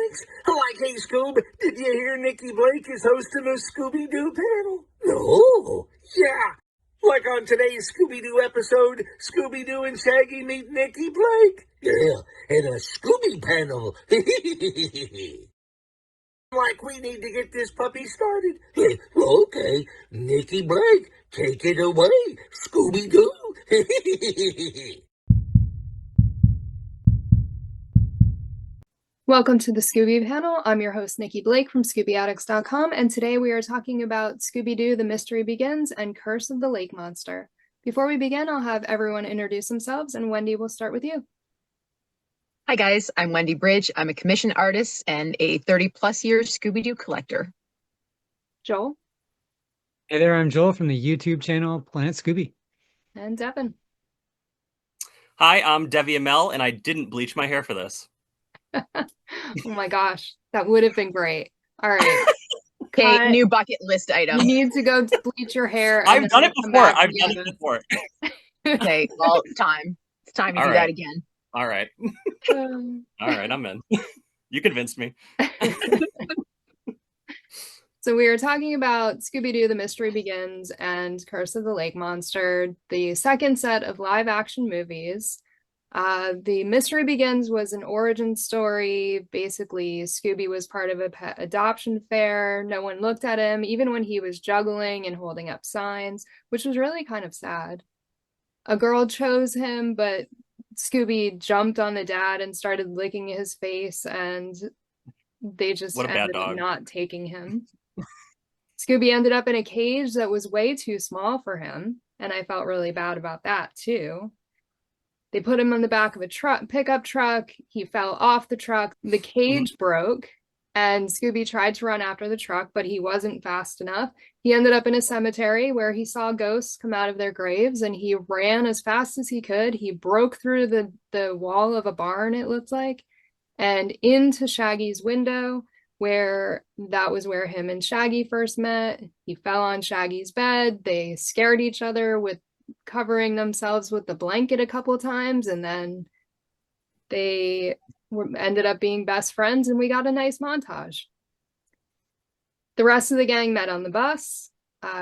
thanks. Like, hey, Scoob, did you hear Nikki Blake is hosting a Scooby-Doo panel? No. Yeah. Like on today's Scooby-Doo episode, Scooby-Doo and Shaggy meet Nikki Blake. Yeah, and a Scooby panel. Like, we need to get this puppy started. Okay, Nikki Blake, take it away, Scooby-Doo. Welcome to the Scooby panel. I'm your host, Nikki Blake from ScoobyAddicts.com, and today we are talking about Scooby-Doo, The Mystery Begins, and Curse of the Lake Monster. Before we begin, I'll have everyone introduce themselves, and Wendy, will start with you. Hi guys, I'm Wendy BRYDGE. I'm a commission artist and a 30-plus year Scooby-Doo collector. Joel. Hey there, I'm Joel from the YouTube channel Planet Scooby. And Devin. Hi, I'm DEVIN, and I didn't bleach my hair for this. Oh my gosh, that would have been great. All right. Okay, new bucket list item. You need to go bleach your hair. I've done it before. Okay, well, it's time. It's time to do that again. All right. All right, I'm in. You convinced me. So we are talking about Scooby-Doo, The Mystery Begins, and Curse of the Lake Monster, the second set of live-action movies. The Mystery Begins was an origin story. Basically, Scooby was part of a pet adoption fair. No one looked at him, even when he was juggling and holding up signs, which was really kind of sad. A girl chose him, but Scooby jumped on the dad and started licking his face, and they just ended up not taking him. Scooby ended up in a cage that was way too small for him, and I felt really bad about that too. They put him on the back of a pickup truck. He fell off the truck. The cage broke, and Scooby tried to run after the truck, but he wasn't fast enough. He ended up in a cemetery where he saw ghosts come out of their graves, and he ran as fast as he could. He broke through the wall of a barn, it looked like, and into Shaggy's window, where that was where him and Shaggy first met. He fell on Shaggy's bed. They scared each other with covering themselves with the blanket a couple of times, and then they ended up being best friends, and we got a nice montage. The rest of the gang met on the bus.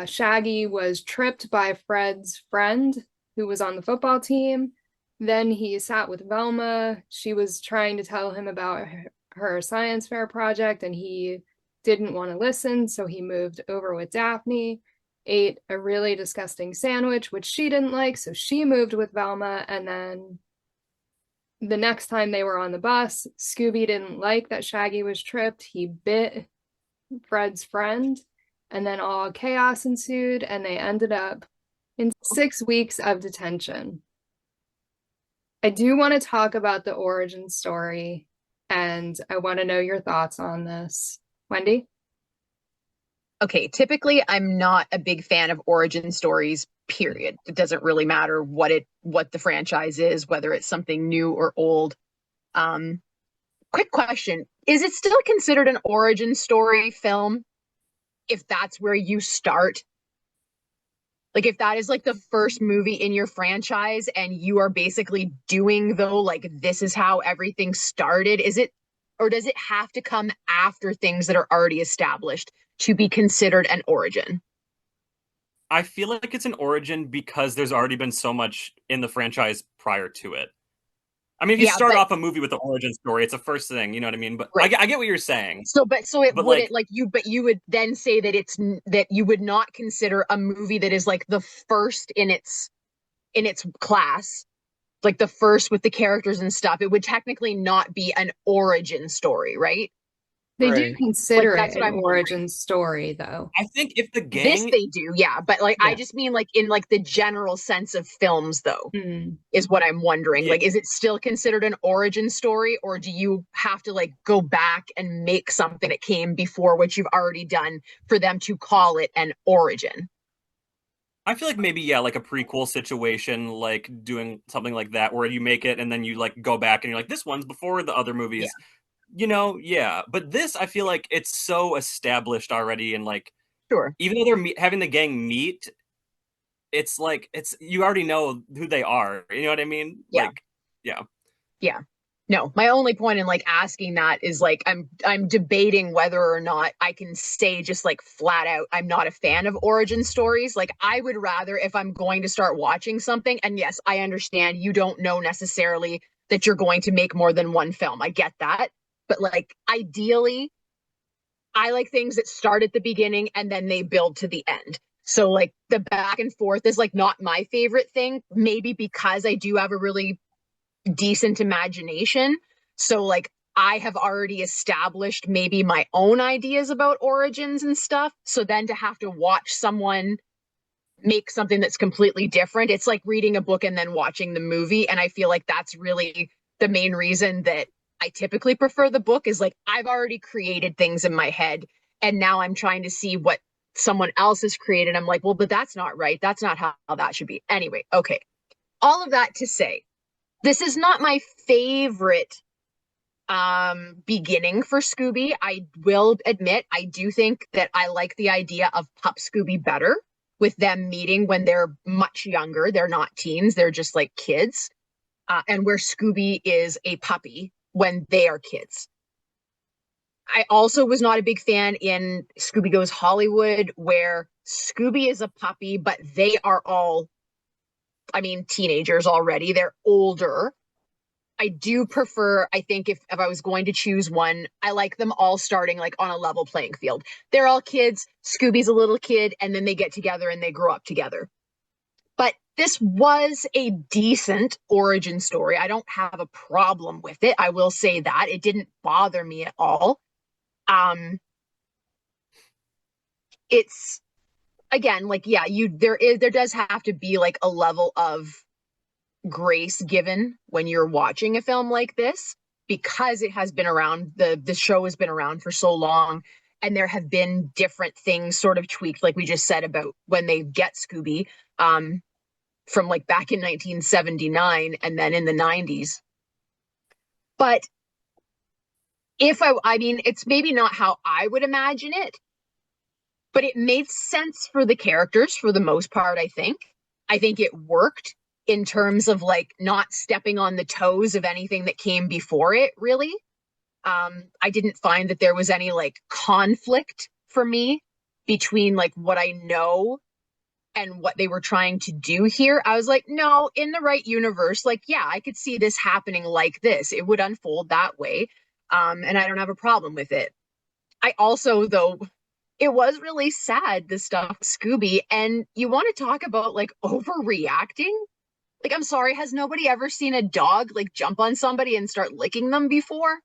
Shaggy was tripped by Fred's friend who was on the football team. Then he sat with Velma. She was trying to tell him about her science fair project, and he didn't want to listen, so he moved over with Daphne, ate a really disgusting sandwich, which she didn't like, so she moved with Velma. And then the next time they were on the bus, Scooby didn't like that Shaggy was tripped. He bit Fred's friend, and then all chaos ensued, and they ended up in 6 weeks of detention. I do want to talk about the origin story, and I want to know your thoughts on this. Wendy? Okay, typically I'm not a big fan of origin stories, period. It doesn't really matter what the franchise is, whether it's something new or old. Quick question, is it still considered an origin story film if that's where you start? Like, if that is like the first movie in your franchise and you are basically doing, though, like, this is how everything started, is it, or does it have to come after things that are already established to be considered an origin? I feel like it's an origin because there's already been so much in the franchise prior to it. I mean, if you start off a movie with the origin story, it's the first thing, you know what I mean? But right. I get what you're saying. So it wouldn't, like, you would then say that that you would not consider a movie that is like the first in its class, like the first with the characters and stuff. It would technically not be an origin story, right? They do consider it an origin story, though. I think if the gang... This they do, yeah. But, like, yeah. I just mean, like, in, like, the general sense of films, though, is what I'm wondering. Yeah. Like, is it still considered an origin story, or do you have to, like, go back and make something that came before what you've already done for them to call it an origin? I feel like maybe, yeah, like a prequel situation, like doing something like that, where you make it and then you, like, go back and you're like, this one's before the other movies. Yeah. You know, yeah. But this, I feel like it's so established already, and like, sure, even though they're having the gang meet, it's like, you already know who they are. You know what I mean? Yeah. Like, yeah. Yeah. No, my only point in like asking that is like I'm debating whether or not I can say just like flat out I'm not a fan of origin stories. Like I would rather, if I'm going to start watching something, and yes, I understand you don't know necessarily that you're going to make more than one film. I get that. But like ideally, I like things that start at the beginning and then they build to the end. So like the back and forth is like not my favorite thing, maybe because I do have a really decent imagination. So like I have already established maybe my own ideas about origins and stuff. So then to have to watch someone make something that's completely different, it's like reading a book and then watching the movie. And I feel like that's really the main reason that I typically prefer the book, is like I've already created things in my head and now I'm trying to see what someone else has created. I'm like, well, but that's not right. That's not how that should be. Anyway, okay. All of that to say, this is not my favorite beginning for Scooby. I will admit, I do think that I like the idea of Pup Scooby better, with them meeting when they're much younger. They're not teens, they're just like kids. And where Scooby is a puppy when they are kids. I also was not a big fan in Scooby Goes Hollywood, where Scooby is a puppy, but they are all, I mean, teenagers already. They're older. I do prefer, I think if I was going to choose one, I like them all starting like on a level playing field. They're all kids. Scooby's a little kid, and then they get together and they grow up together. But this was a decent origin story. I don't have a problem with it. I will say that. It didn't bother me at all. It's, again, like, yeah, there does have to be like a level of grace given when you're watching a film like this, because it has been around, the show has been around for so long, and there have been different things sort of tweaked, like we just said about when they get Scooby, from like back in 1979 and then in the 90s. But if I mean, it's maybe not how I would imagine it, but it made sense for the characters for the most part. I think it worked in terms of like not stepping on the toes of anything that came before it, really. I didn't find that there was any like conflict for me between like what I know and what they were trying to do here. I was like, no, in the right universe, like, yeah, I could see this happening like this. It would unfold that way. And I don't have a problem with it. I also, though, it was really sad, the stuff with Scooby. And you want to talk about like overreacting? Like, I'm sorry, has nobody ever seen a dog like jump on somebody and start licking them before?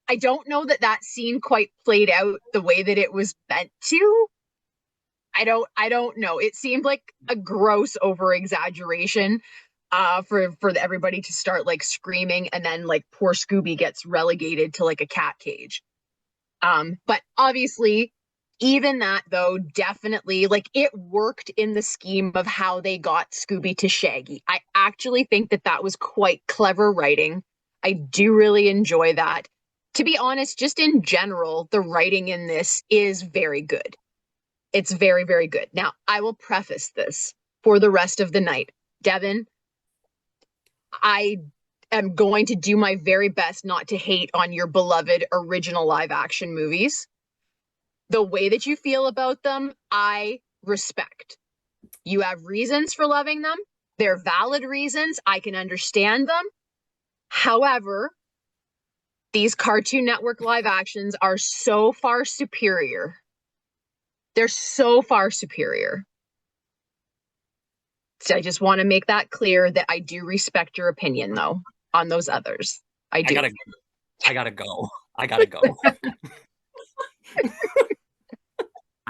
I don't know that that scene quite played out the way that it was meant to. I don't know. It seemed like a gross over exaggeration for everybody to start like screaming, and then like poor Scooby gets relegated to like a cat cage. But obviously, even that though, definitely like it worked in the scheme of how they got Scooby to Shaggy. I actually think that that was quite clever writing. I do really enjoy that. To be honest, just in general, the writing in this is very good. It's very, very good. Now, I will preface this for the rest of the night. Devin, I am going to do my very best not to hate on your beloved original live action movies. The way that you feel about them, I respect. You have reasons for loving them. They're valid reasons. I can understand them. However, these Cartoon Network live actions are so far superior. They're so far superior. So I just want to make that clear that I do respect your opinion, though, on those others. I do. I gotta go. I gotta go.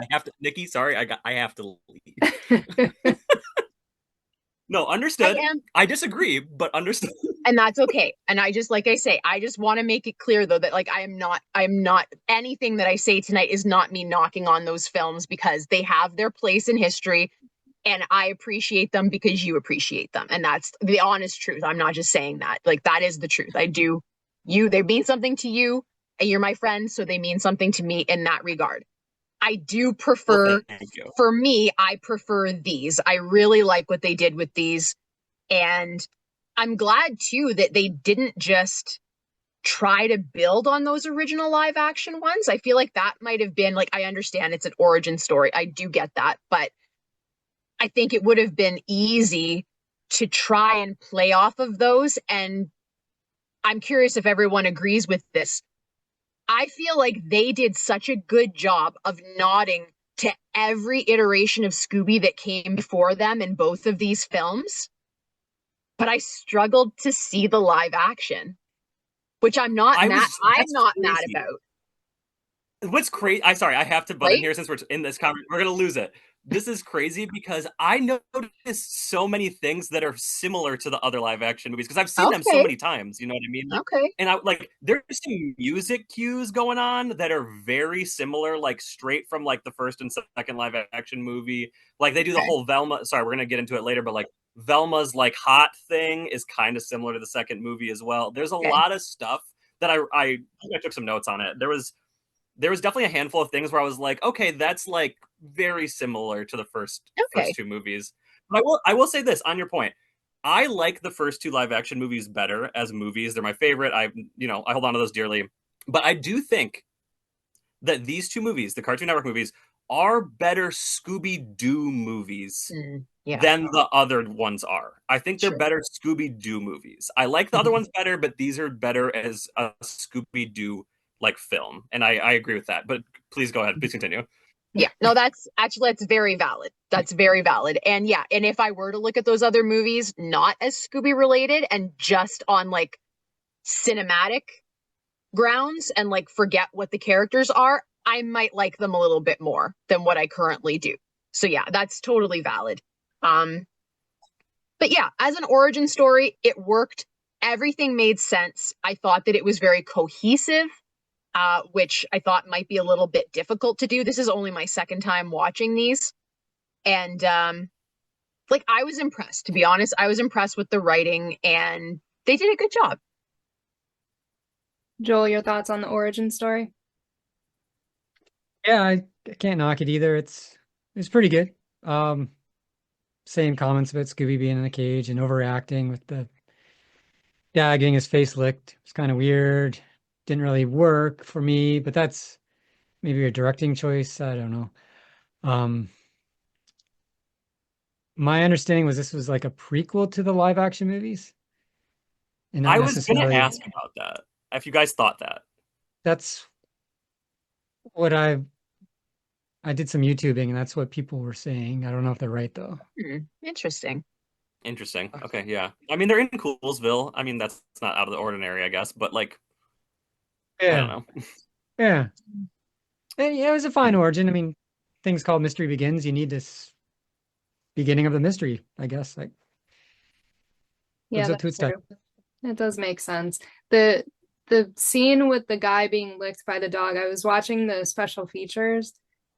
I have to, Nikki, sorry, I have to leave. No, understood. I disagree, but understood. And that's okay. And I just, like I say, I just want to make it clear though that like I'm not anything that I say tonight is not me knocking on those films, because they have their place in history and I appreciate them because you appreciate them. And that's the honest truth. I'm not just saying that. Like that is the truth. I do. They mean something to you and you're my friend, so they mean something to me in that regard. I do prefer, for me, I prefer these. I really like what they did with these. And I'm glad too that they didn't just try to build on those original live action ones. I feel like that might have been like, I understand it's an origin story. I do get that, but I think it would have been easy to try and play off of those. And I'm curious if everyone agrees with this. I feel like they did such a good job of nodding to every iteration of Scooby that came before them in both of these films. But I struggled to see the live action, which I'm not mad about. What's crazy? Sorry, I have to butt in Right? here since we're in this conversation. We're gonna lose it. This is crazy because I noticed so many things that are similar to the other live action movies because I've seen them so Okay. many times. You know what I mean? Like, Okay. and I like there's some music cues going on that are very similar, like straight from like the first and second live action movie. Like they do the Okay. whole Velma. Sorry, we're gonna get into it later, but like Velma's like hot thing is kind of similar to the second movie as well. There's a Okay. lot of stuff that I took some notes on it. There was definitely a handful of things where I was like, okay, that's like very similar to the first Okay. two movies. But I will say this on your point. I like the first two live action movies better as movies. They're my favorite. I hold on to those dearly. But I do think that these two movies, the Cartoon Network movies, are better Scooby-Doo movies Yeah. than the other ones are. I think they're Sure. better Scooby-Doo movies. I like the other ones better, but these are better as a Scooby-Doo like film. And I agree with that. But please go ahead. Please continue. Yeah, no, that's very valid. That's very valid. And yeah, and if I were to look at those other movies not as Scooby related and just on like cinematic grounds and like forget what the characters are, I might like them a little bit more than what I currently do. So yeah, that's totally valid. But yeah, as an origin story, it worked. Everything made sense. I thought that it was very cohesive. Which I thought might be a little bit difficult to do. This is only my second time watching these. And like I was impressed, to be honest. I was impressed with the writing and they did a good job. Joel, your thoughts on the origin story? Yeah, I can't knock it either. It's pretty good. Same comments about Scooby being in the cage and overreacting with the dad getting his face licked. It's kind of weird. Didn't really work for me, but that's maybe a directing choice. I don't know. My understanding was this was like a prequel to the live action movies. And not I was going to necessarily ask about that. If you guys thought that. That's what I did some YouTubing and that's what people were saying. I don't know if they're right though. Interesting. Interesting. Okay, yeah. I mean, they're in Coolsville. I mean, that's not out of the ordinary, I guess. But like, I don't Yeah. know. Yeah. And yeah, it was a fine origin. I mean, things called Mystery Begins. You need this beginning of the mystery, I guess. Like, Yeah, lives up to that's its title. true. It does make sense. The scene with the guy being licked by the dog, I was watching the special features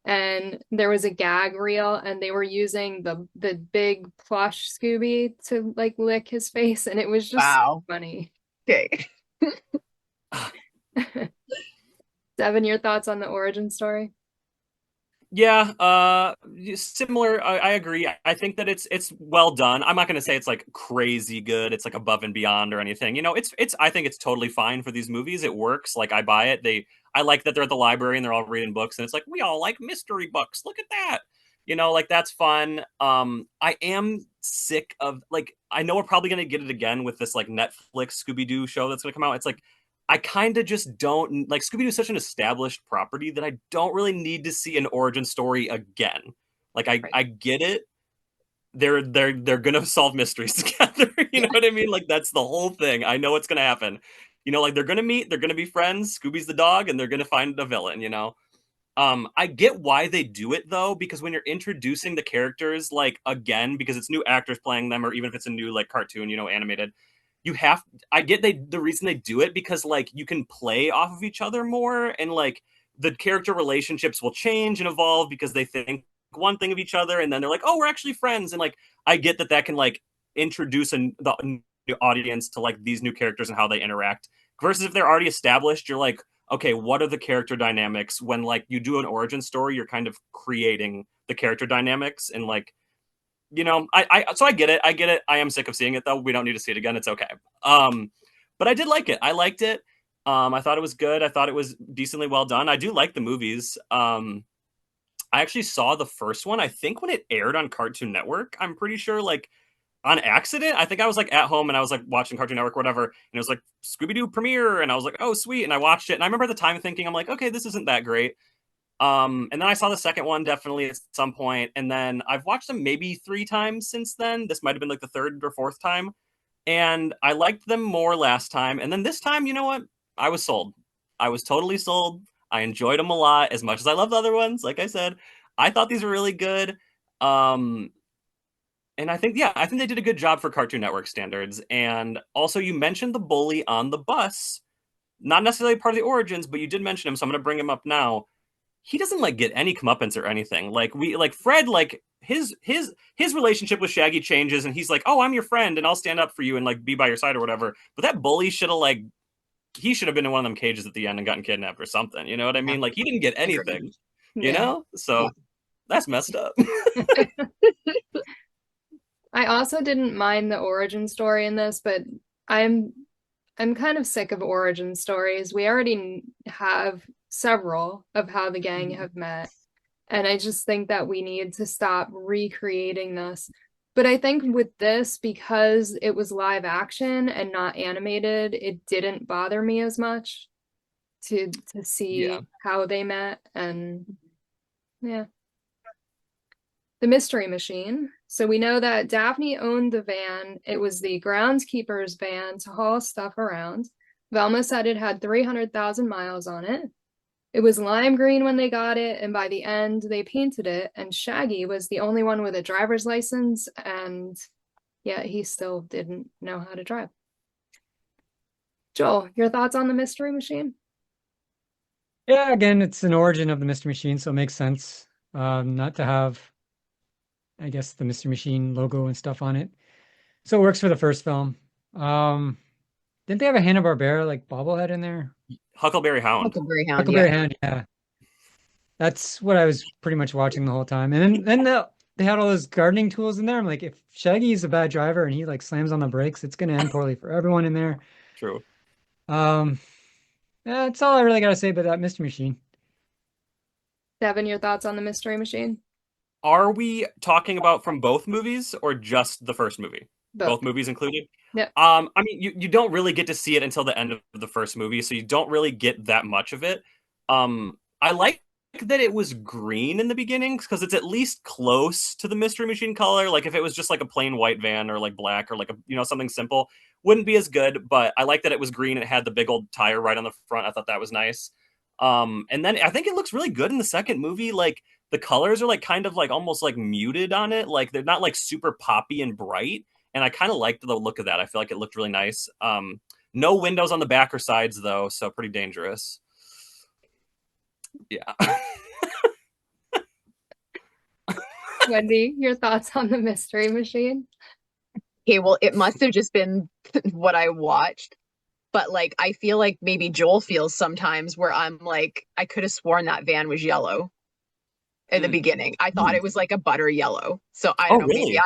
and there was a gag reel and they were using the big plush Scooby to like lick his face and it was just Wow. funny. Okay. Devin, your thoughts on the origin story? Yeah, similar. I agree. I think that it's well done. I'm not going to say it's like crazy good. It's like above and beyond or anything. You know, it's. I think it's totally fine for these movies. It works. Like I buy it. I like that they're at the library and they're all reading books, and it's like we all like mystery books. Look at that. You know, like that's fun. I am sick of like I know we're probably going to get it again with this like Netflix Scooby-Doo show that's going to come out. It's like I kind of just don't like Scooby-Doo is such an established property that I don't really need to see an origin story again. Like I get it. They're gonna solve mysteries together. You know what I mean? Like that's the whole thing. I know what's gonna happen. You know, like they're gonna meet, they're gonna be friends. Scooby's the dog, and they're gonna find a villain. You know, I get why they do it though, because when you're introducing the characters like again, because it's new actors playing them, or even if it's a new like cartoon, you know, animated, I get the reason they do it because like you can play off of each other more and like the character relationships will change and evolve because they think one thing of each other and then they're like, oh, we're actually friends. And like I get that can like introduce the new audience to like these new characters and how they interact versus if they're already established, you're like, okay, what are the character dynamics? When like you do an origin story, you're kind of creating the character dynamics and like, you know, so I get it. I am sick of seeing it though. We don't need to see it again. It's okay. But I did like it. I liked it. I thought it was good. I thought it was decently well done. I do like the movies. I actually saw the first one, I think when it aired on Cartoon Network. I'm pretty sure, like, on accident. I think I was like at home and I was like watching Cartoon Network or whatever, and it was like Scooby-Doo premiere, and I was like, oh sweet, and I watched it, and I remember at the time thinking, I'm like, okay, this isn't that great. And then I saw the second one definitely at some point, and then I've watched them maybe 3 times since then. This might have been like the third or fourth time, and I liked them more last time, and then this time, you know what? I was sold. I was totally sold. I enjoyed them a lot, as much as I love the other ones. Like I said, I thought these were really good. And I think, yeah, I think they did a good job for Cartoon Network standards. And also, you mentioned the bully on the bus, not necessarily part of the origins, but you did mention him, so I'm going to bring him up now. He doesn't like get any comeuppance or anything. Like Fred, like his relationship with Shaggy changes, and he's like, "Oh, I'm your friend, and I'll stand up for you and like be by your side or whatever." But that bully should have he should have been in one of them cages at the end and gotten kidnapped or something. You know what I mean? Like he didn't get anything. You know, so that's messed up. I also didn't mind the origin story in this, but I'm kind of sick of origin stories. We already have several of how the gang have met, and I just think that we need to stop recreating this. But I think with this, because it was live action and not animated, it didn't bother me as much to see how they met. And yeah. The mystery machine. So we know that Daphne owned the van. It was the groundskeeper's van to haul stuff around. Velma said it had 300,000 miles on it. It was lime green when they got it, and by the end, they painted it, and Shaggy was the only one with a driver's license, and yet he still didn't know how to drive. Joel, your thoughts on the mystery machine? Yeah, again, it's an origin of the Mystery Machine, so it makes sense not to have, I guess, the Mystery Machine logo and stuff on it. So it works for the first film. Didn't they have a Hanna-Barbera like bobblehead in there? Huckleberry Hound. Huckleberry Hound, Huckleberry Hound, yeah. That's what I was pretty much watching the whole time. And then they had all those gardening tools in there. I'm like, if Shaggy's a bad driver and he like slams on the brakes, it's gonna end poorly for everyone in there. True. Yeah, that's all I really gotta say about that Mystery Machine. Devin, your thoughts on the mystery machine? Are we talking about from both movies or just the first movie? Both movies included? Yep. I mean, you don't really get to see it until the end of the first movie, so you don't really get that much of it. I like that it was green in the beginning because it's at least close to the Mystery Machine color. Like if it was just like a plain white van or like black or like a something simple, wouldn't be as good. But I like that it was green and it had the big old tire right on the front. I thought that was nice. And then I think it looks really good in the second movie. Like the colors are like kind of like almost like muted on it. Like they're not like super poppy and bright. And I kind of liked the look of that. I feel like it looked really nice. No windows on the back or sides though, so pretty dangerous. Yeah. Wendy, your thoughts on the mystery machine? Okay, well, it must have just been what I watched. But like, I feel like maybe Joel feels sometimes where I'm like, I could have sworn that van was yellow in the beginning. I thought it was like a butter yellow. So I don't know, really?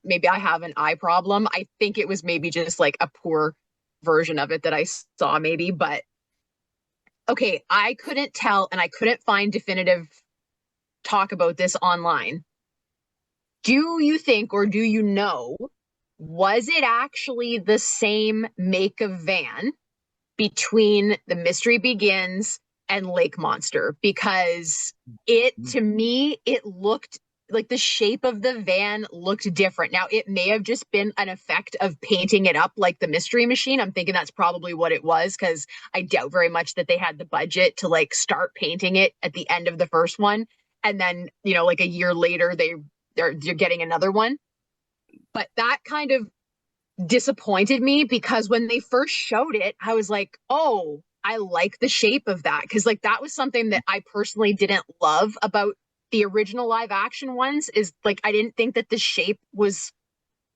maybe I have an eye problem. I think it was maybe just like a poor version of it that I saw maybe, but okay, I couldn't tell and I couldn't find definitive talk about this online. Do you think, or do you know, was it actually the same make of van between The Mystery Begins and Lake Monster? Because to me, it looked like the shape of the van looked different. Now, it may have just been an effect of painting it up like the Mystery Machine. I'm thinking that's probably what it was, because I doubt very much that they had the budget to like start painting it at the end of the first one. And then, like a year later, you're getting another one. But that kind of disappointed me, because when they first showed it, I was like, oh, I like the shape of that. Because like that was something that I personally didn't love about the original live action ones, is like I didn't think that the shape was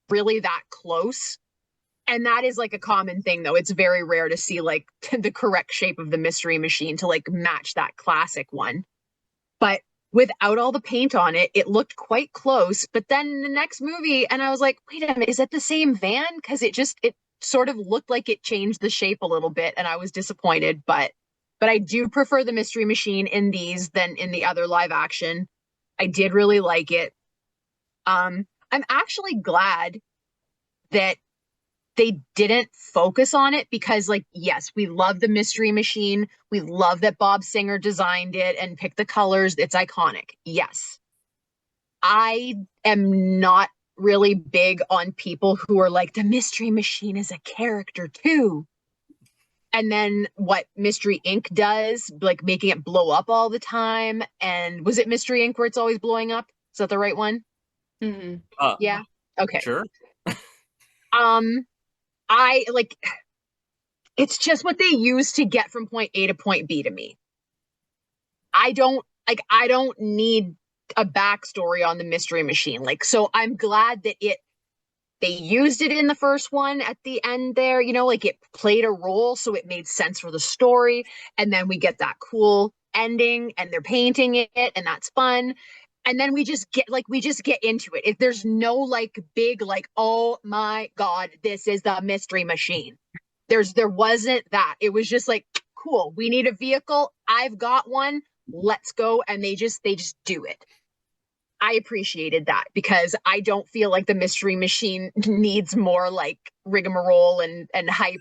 really that close. And that is like a common thing, though. It's very rare to see like the correct shape of the Mystery Machine to like match that classic one. But without all the paint on it, it looked quite close. But then the next movie, and I was like, wait a minute, is that the same van? Because it sort of looked like it changed the shape a little bit, and I was disappointed, but I do prefer the Mystery Machine in these than in the other live action. I did really like it. I'm actually glad that they didn't focus on it, because, like, yes, we love the Mystery Machine. We love that Bob Singer designed it and picked the colors. It's iconic. Yes. I am not really big on people who are like, the Mystery Machine is a character too. And then what Mystery Inc. does, like making it blow up all the time. And was it Mystery Inc. where it's always blowing up? Is that the right one? Mm-hmm. Yeah. Okay. Sure. I like, it's just what they use to get from point A to point B to me. I don't need a backstory on the Mystery Machine. Like, so I'm glad that they used it in the first one at the end there, you know, like it played a role, so it made sense for the story. And then we get that cool ending and they're painting it, and that's fun. And then we just get into it. If there's no like big, like, oh my God, this is the Mystery Machine. There wasn't that. It was just like, cool, we need a vehicle. I've got one. Let's go. And they just do it. I appreciated that, because I don't feel like the Mystery Machine needs more like rigmarole and hype.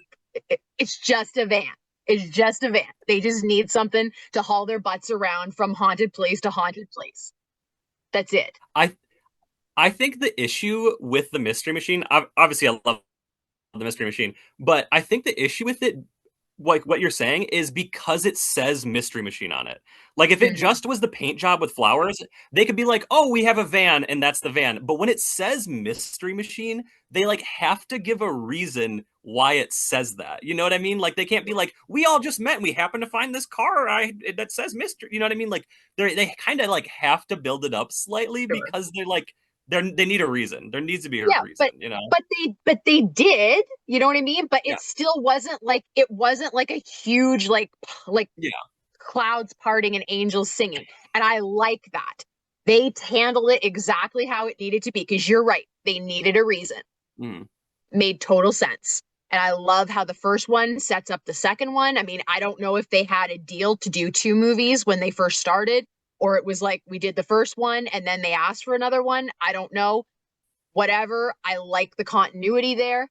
It's just a van. It's just a van. They just need something to haul their butts around from haunted place to haunted place. That's it. I think the issue with the Mystery Machine, obviously I love the Mystery Machine, but I think the issue with it, like what you're saying, is because it says Mystery Machine on it. Like, if it just was the paint job with flowers, they could be like, oh, we have a van and that's the van. But when it says Mystery Machine, they like have to give a reason why it says that. You know what I mean? Like, they can't be like, we all just met and we happened to find this car that says Mystery. You know what I mean? Like, they kind of like have to build it up slightly, Sure. because they're like, they need a reason. There needs to be a reason, you know? But they did, you know what I mean? But it still wasn't like a huge like clouds parting and angels singing. And I like that. They handled it exactly how it needed to be, because you're right. They needed a reason. Made total sense. And I love how the first one sets up the second one. I mean, I don't know if they had a deal to do 2 movies when they first started, or it was like, we did the first one and then they asked for another one. I don't know. Whatever. I like the continuity there.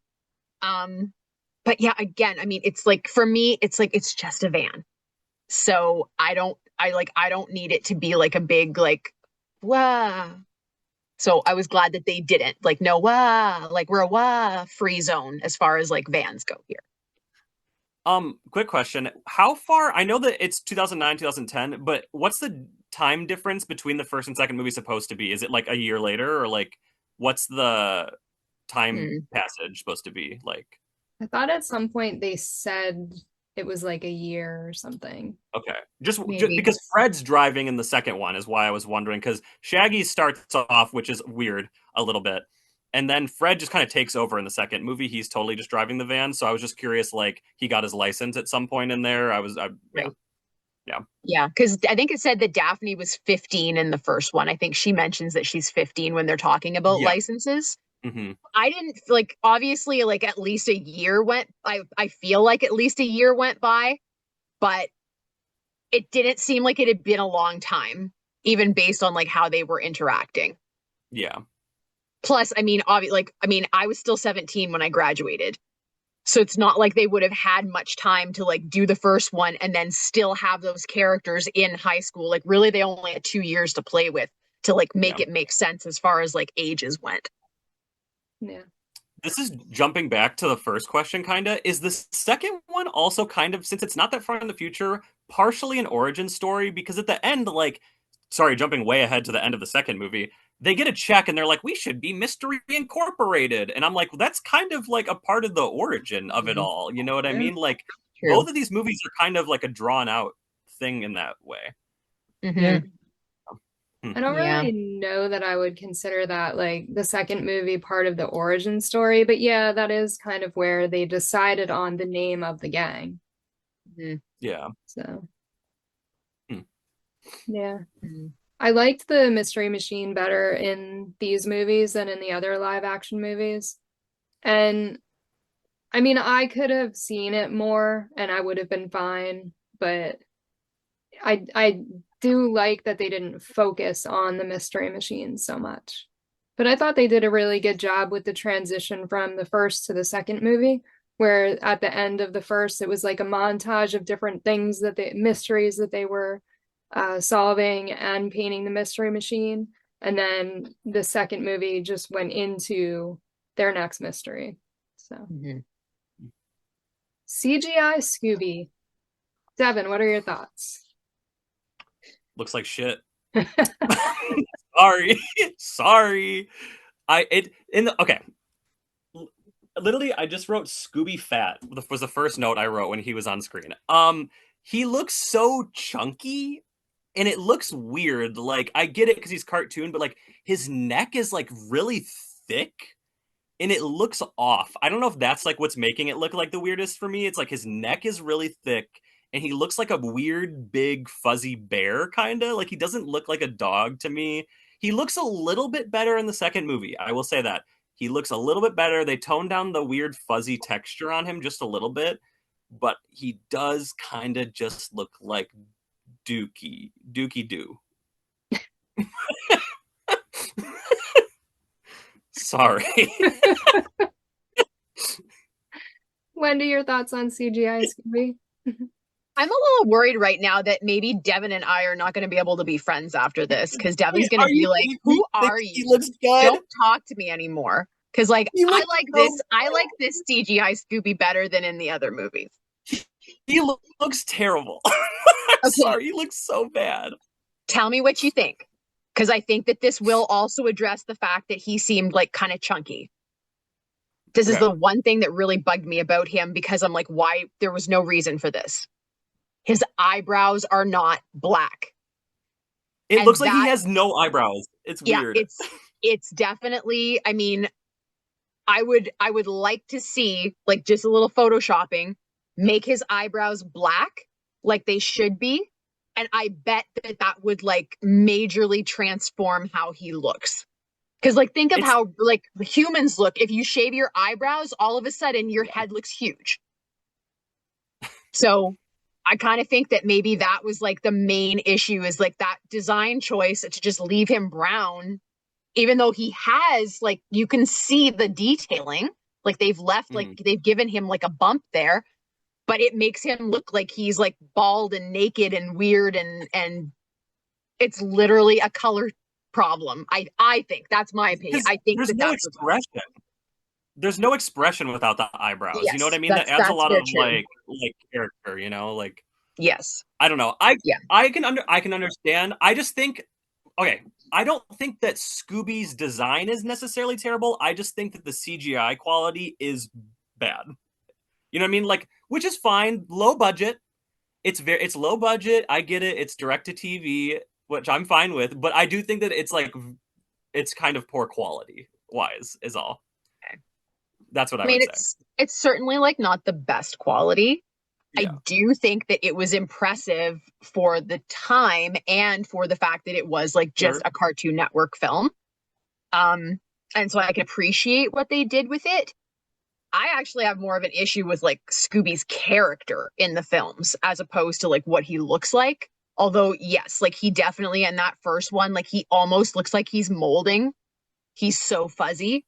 But yeah, again, I mean, it's like, for me, it's like, it's just a van. So I don't need it to be like a big, like, wah. So I was glad that they didn't, like, no, wah, like we're a wah free zone as far as like vans go here. Quick question. How far, I know that it's 2009, 2010, but what's the time difference between the first and second movie supposed to be? Is it like a year later, or like, what's the time passage supposed to be like? I thought at some point they said it was like a year or something. Okay. Just because Fred's driving in the second one is why I was wondering, because Shaggy starts off, which is weird a little bit. And then Fred just kind of takes over in the second movie. He's totally just driving the van. So I was just curious, like, he got his license at some point in there. Yeah, because I think it said that Daphne was 15 in the first one. I think she mentions that she's 15 when they're talking about licenses. I didn't, like, obviously, like, at least a year went, I feel like at least a year went by, but it didn't seem like it had been a long time, even based on, like, how they were interacting. Yeah. Plus, I mean, I was still 17 when I graduated. So it's not like they would have had much time to like do the first one and then still have those characters in high school. Like, really, they only had 2 years to play with to like make it make sense as far as like ages went. Yeah. This is jumping back to the first question, kind of. Is the second one also kind of, since it's not that far in the future, partially an origin story? Because at the end, like, sorry, jumping way ahead to the end of the second movie, they get a check and they're like, we should be Mystery Incorporated. And I'm like, well, that's kind of like a part of the origin of it all. You know what I mean? Like, both of these movies are kind of like a drawn out thing in that way. I don't really know that I would consider that like the second movie part of the origin story, but yeah, that is kind of where they decided on the name of the gang. Yeah. So, yeah. I liked the Mystery Machine better in these movies than in the other live action movies. And I mean, I could have seen it more and I would have been fine, but I do like that they didn't focus on the mystery machine so much. But I thought they did a really good job with the transition from the first to the second movie, where at the end of the first, it was like a montage of different things that the mysteries that they were solving and painting the mystery machine. And then the second movie just went into their next mystery. So CGI Scooby. Devin, what are your thoughts? Looks like shit. Sorry. Okay. Literally, I just wrote Scooby Fat. Was the first note I wrote when he was on screen. He looks so chunky, and it looks weird. Like, I get it because he's cartoon, but like his neck is like really thick, and it looks off. I don't know if that's like what's making it look like the weirdest for me. It's like his neck is really thick, and he looks like a weird, big, fuzzy bear, kind of. Like, he doesn't look like a dog to me. He looks a little bit better in the second movie. I will say that. He looks a little bit better. They toned down the weird, fuzzy texture on him just a little bit. But he does kind of just look like Dookie Doo. Sorry. Wendy, your thoughts on CGI Scooby? I'm a little worried right now that maybe Devin and I are not going to be able to be friends after this, because Devin's going to be like, "Who are you? He looks good. Don't talk to me anymore." Because like I like this CGI Scooby better than in the other movies. He looks terrible. I'm sorry, he looks so bad. Tell me what you think, because I think that this will also address the fact that he seemed like kind of chunky. This is the one thing that really bugged me about him, because I'm like, why? There was no reason for this. His eyebrows are not black. It looks like he has no eyebrows. It's weird. It's definitely, I mean, I would like to see, like, just a little photoshopping, make his eyebrows black like they should be, and I bet that would like majorly transform how he looks. Because like, think of how like humans look. If you shave your eyebrows, all of a sudden your head looks huge. So I kind of think that maybe that was like the main issue, is like that design choice to just leave him brown, even though he has, like, you can see the detailing, like they've left, like they've given him like a bump there, but it makes him look like he's like bald and naked and weird, and it's literally a color problem. I think that's my opinion. I think there's no expression. There's no expression without the eyebrows. Yes, you know what I mean? That adds a lot of like character, you know, like, yes. I don't know. I can understand. I just think, okay, I don't think that Scooby's design is necessarily terrible. I just think that the CGI quality is bad. You know what I mean? Like, which is fine. Low budget. It's low budget. I get it. It's direct to TV, which I'm fine with. But I do think that it's kind of poor quality wise is all. That's what I mean, would say. It's certainly like not the best quality. Yeah. I do think that it was impressive for the time and for the fact that it was like just a Cartoon Network film. And so I can appreciate what they did with it. I actually have more of an issue with like Scooby's character in the films as opposed to like what he looks like. Although, yes, like he definitely, in that first one, like he almost looks like he's molding. He's so fuzzy.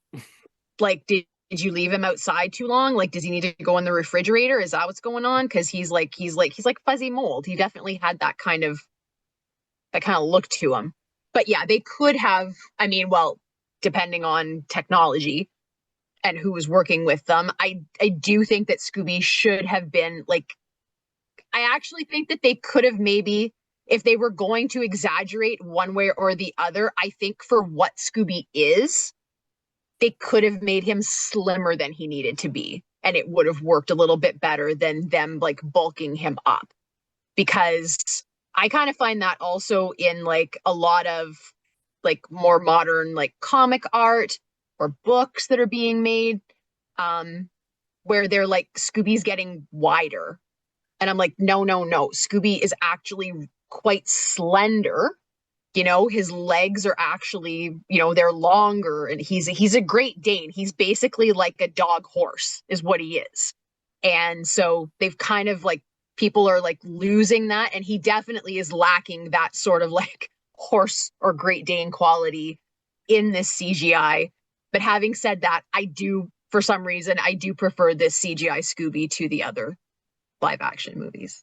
Like, did you leave him outside too long? Like, does he need to go in the refrigerator? Is that what's going on? Because he's like fuzzy mold. He definitely had that kind of look to him. But yeah, they could have, I mean, well, depending on technology and who was working with them, I do think that Scooby should have been like, I actually think that they could have maybe, if they were going to exaggerate one way or the other, I think for what Scooby is, they could have made him slimmer than he needed to be. And it would have worked a little bit better than them like bulking him up. Because I kind of find that also in like a lot of like more modern like comic art or books that are being made, where they're like, Scooby's getting wider. And I'm like, no. Scooby is actually quite slender You know, his legs are actually, you know, they're longer, and he's a Great Dane. He's basically like a dog horse is what he is. And so they've kind of like, people are like losing that, and he definitely is lacking that sort of like horse or Great Dane quality in this CGI. But having said that, for some reason, I do prefer this CGI Scooby to the other live action movies.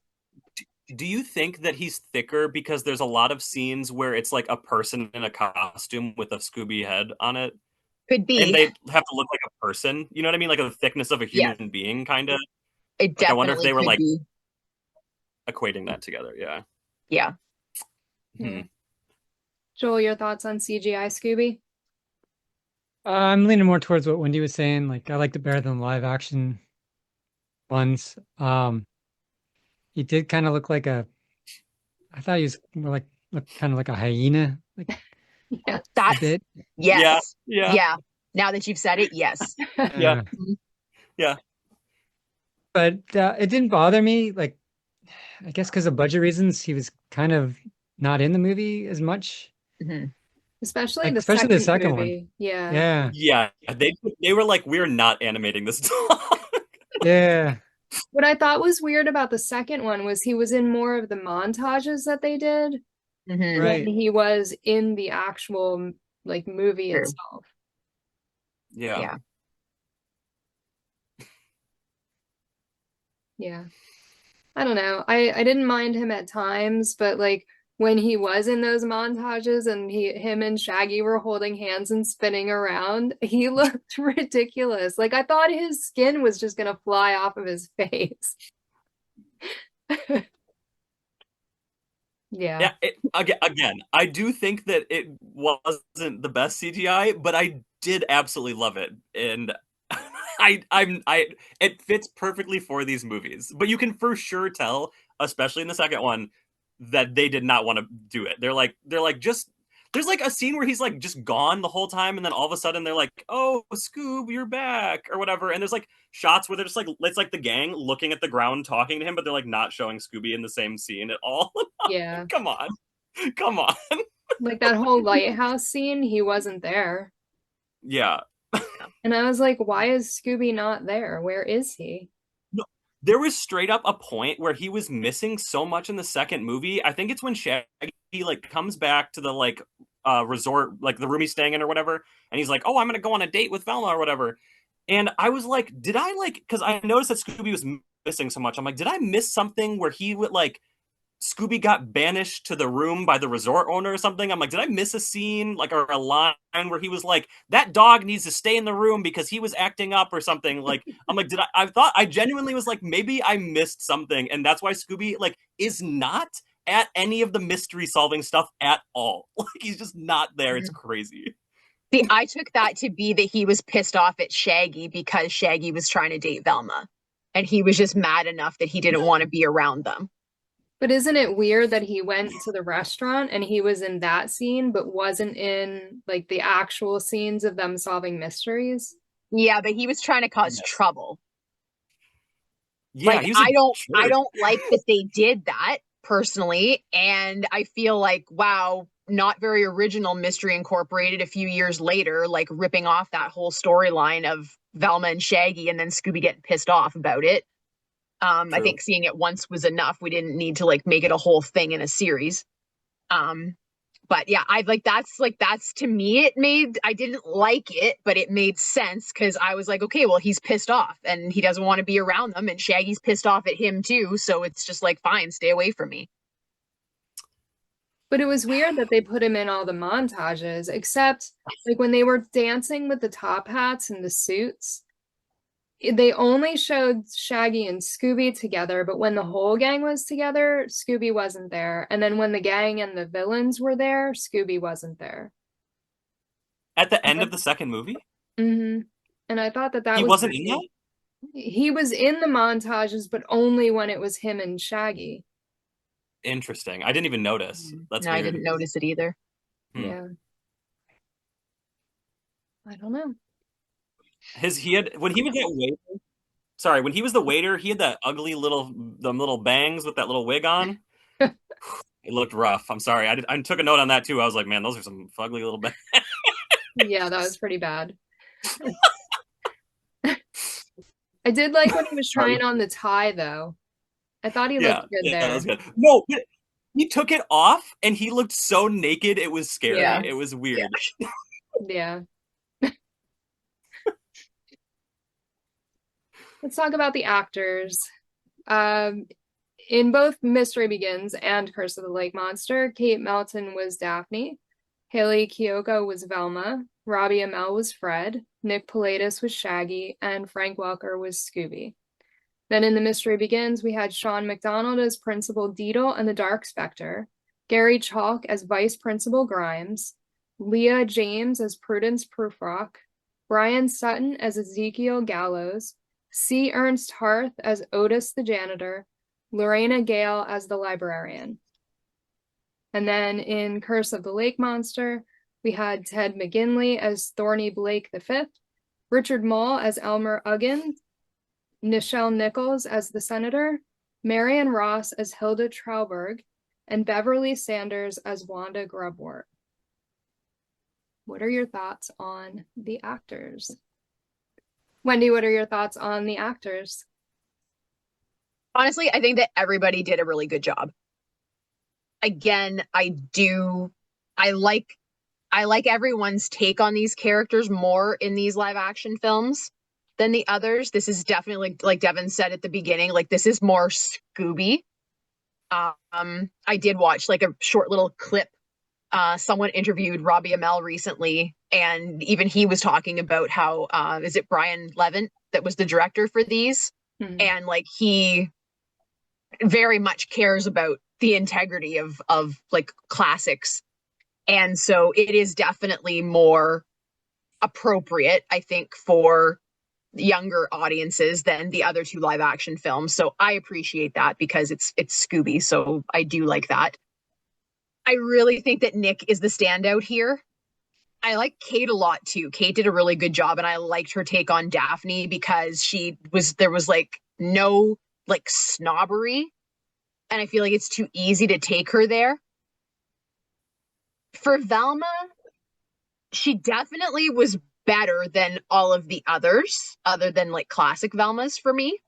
Do you think that he's thicker because there's a lot of scenes where it's like a person in a costume with a Scooby head on it? Could be. And they have to look like a person. You know what I mean? Like the thickness of a human being, kind of. It Like, I wonder if they were could like be. equating that together. Yeah. Yeah. Yeah. Joel, your thoughts on CGI Scooby? I'm leaning more towards what Wendy was saying. Like, I liked it better than live action ones. He did kind of look like I thought he was more like, looked kind of like a hyena, like Yeah. a That's bit. yes. Yeah. Yeah. Now that you've said it, yes. Yeah. Yeah. But it didn't bother me. Like, I guess because of budget reasons, he was kind of not in the movie as much. Mhm. Especially Like, the especially the second second one. movie. Yeah. Yeah. Yeah. They were like, we're not animating this dog. Yeah. What I thought was weird about the second one was he was in more of the montages that they did Mhm. Right. than he was in the actual like movie True. itself. Yeah. Yeah. I don't know. I didn't mind him at times, but like when he was in those montages and him and Shaggy were holding hands and spinning around, he looked ridiculous. Like I thought his skin was just gonna fly off of his face. Yeah. Again, I do think that it wasn't the best CGI, but I did absolutely love it, and it fits perfectly for these movies. But you can for sure tell, especially in the second one, that they did not want to do it. They're like just there's like a scene where he's like just gone the whole time, and then all of a sudden they're like, "Oh, Scoob, you're back," or whatever. And there's like shots where they're just like it's like the gang looking at the ground talking to him, but they're like not showing Scooby in the same scene at all. Yeah. Come on. Come on. Like that whole lighthouse scene, he wasn't there. Yeah. And I was like, why is Scooby not there? Where is he? No, there was straight up a point where he was missing so much in the second movie. I think it's when Shaggy like comes back to the like resort, like the room he's staying in or whatever, and he's like, "Oh, I'm gonna go on a date with Velma or whatever." And I was like, did I like, because I noticed that Scooby was missing so much. I'm like, did I miss something where he would like Scooby got banished to the room by the resort owner or something? I'm like, did I miss a scene, like, or a line where he was like, that dog needs to stay in the room because he was acting up or something? Like, I'm like, I genuinely was like, maybe I missed something. And that's why Scooby, like, is not at any of the mystery solving stuff at all. Like, he's just not there. It's crazy. See, I took that to be that he was pissed off at Shaggy because Shaggy was trying to date Velma. And he was just mad enough that he didn't want to be around them. But isn't it weird that he went to the restaurant and he was in that scene, but wasn't in like the actual scenes of them solving mysteries? Yeah, but he was trying to cause trouble. Yeah, like, I don't like that they did that personally. And I feel like, wow, not very original Mystery Incorporated a few years later, like ripping off that whole storyline of Velma and Shaggy and then Scooby getting pissed off about it. I think seeing it once was enough. We didn't need to like make it a whole thing in a series. But yeah, that's to me, I didn't like it, but it made sense because I was like, okay, well, he's pissed off and he doesn't want to be around them, and Shaggy's pissed off at him too. So it's just like, fine, stay away from me. But it was weird that they put him in all the montages, except like when they were dancing with the top hats and the suits. They only showed Shaggy and Scooby together, but when the whole gang was together, Scooby wasn't there. And then when the gang and the villains were there, Scooby wasn't there. At the end of the second movie? Mm-hmm. And I thought that he was wasn't in that? He was in the montages, but only when it was him and Shaggy. Interesting. I didn't even notice. That's no, weird. I didn't notice it either. Yeah. I don't know. When he was that waiter. Sorry, when he was the waiter, he had that ugly little bangs with that little wig on. It looked rough. I'm sorry. I took a note on that too. I was like, man, those are some fugly little bits. Yeah, that was pretty bad. I did like when he was trying on the tie, though. I thought he looked good Yeah, there. that was good. No, but he took it off and he looked so naked. It was scary. Yeah. It was weird. Yeah. Let's talk about the actors. In both Mystery Begins and Curse of the Lake Monster, Kate Melton was Daphne, Haley Kiyoko was Velma, Robbie Amell was Fred, Nick Pilatus was Shaggy, and Frank Welker was Scooby. Then in The Mystery Begins, we had Sean McDonald as Principal Deedle and the Dark Spectre, Gary Chalk as Vice Principal Grimes, Leah James as Prudence Prufrock, Brian Sutton as Ezekiel Gallows, C. Ernst Harth as Otis the janitor, Lorena Gale as the librarian. And then in Curse of the Lake Monster, we had Ted McGinley as Thorny Blake V, Richard Mall as Elmer Uggin, Nichelle Nichols as the senator, Marion Ross as Hilda Trauberg, and Beverly Sanders as Wanda Grubwort. What are your thoughts on the actors? Wendy, what are your thoughts on the actors? Honestly, I think that everybody did a really good job. Again, I like everyone's take on these characters more in these live action films than the others. This is definitely, like Devin said at the beginning, like this is more Scooby. I did watch like a short little clip. Someone interviewed Robbie Amell recently, and even he was talking about how is it Brian Levin that was the director for these? Mm-hmm. And like he very much cares about the integrity of like classics. And so it is definitely more appropriate, I think, for younger audiences than the other two live action films. So I appreciate that because it's Scooby. So I do like that. I really think that Nick is the standout here. I like Kate a lot too. Kate did a really good job, and I liked her take on Daphne because there was like no like snobbery, and I feel like it's too easy to take her there. For Velma, she definitely was better than all of the others, other than like classic Velmas for me.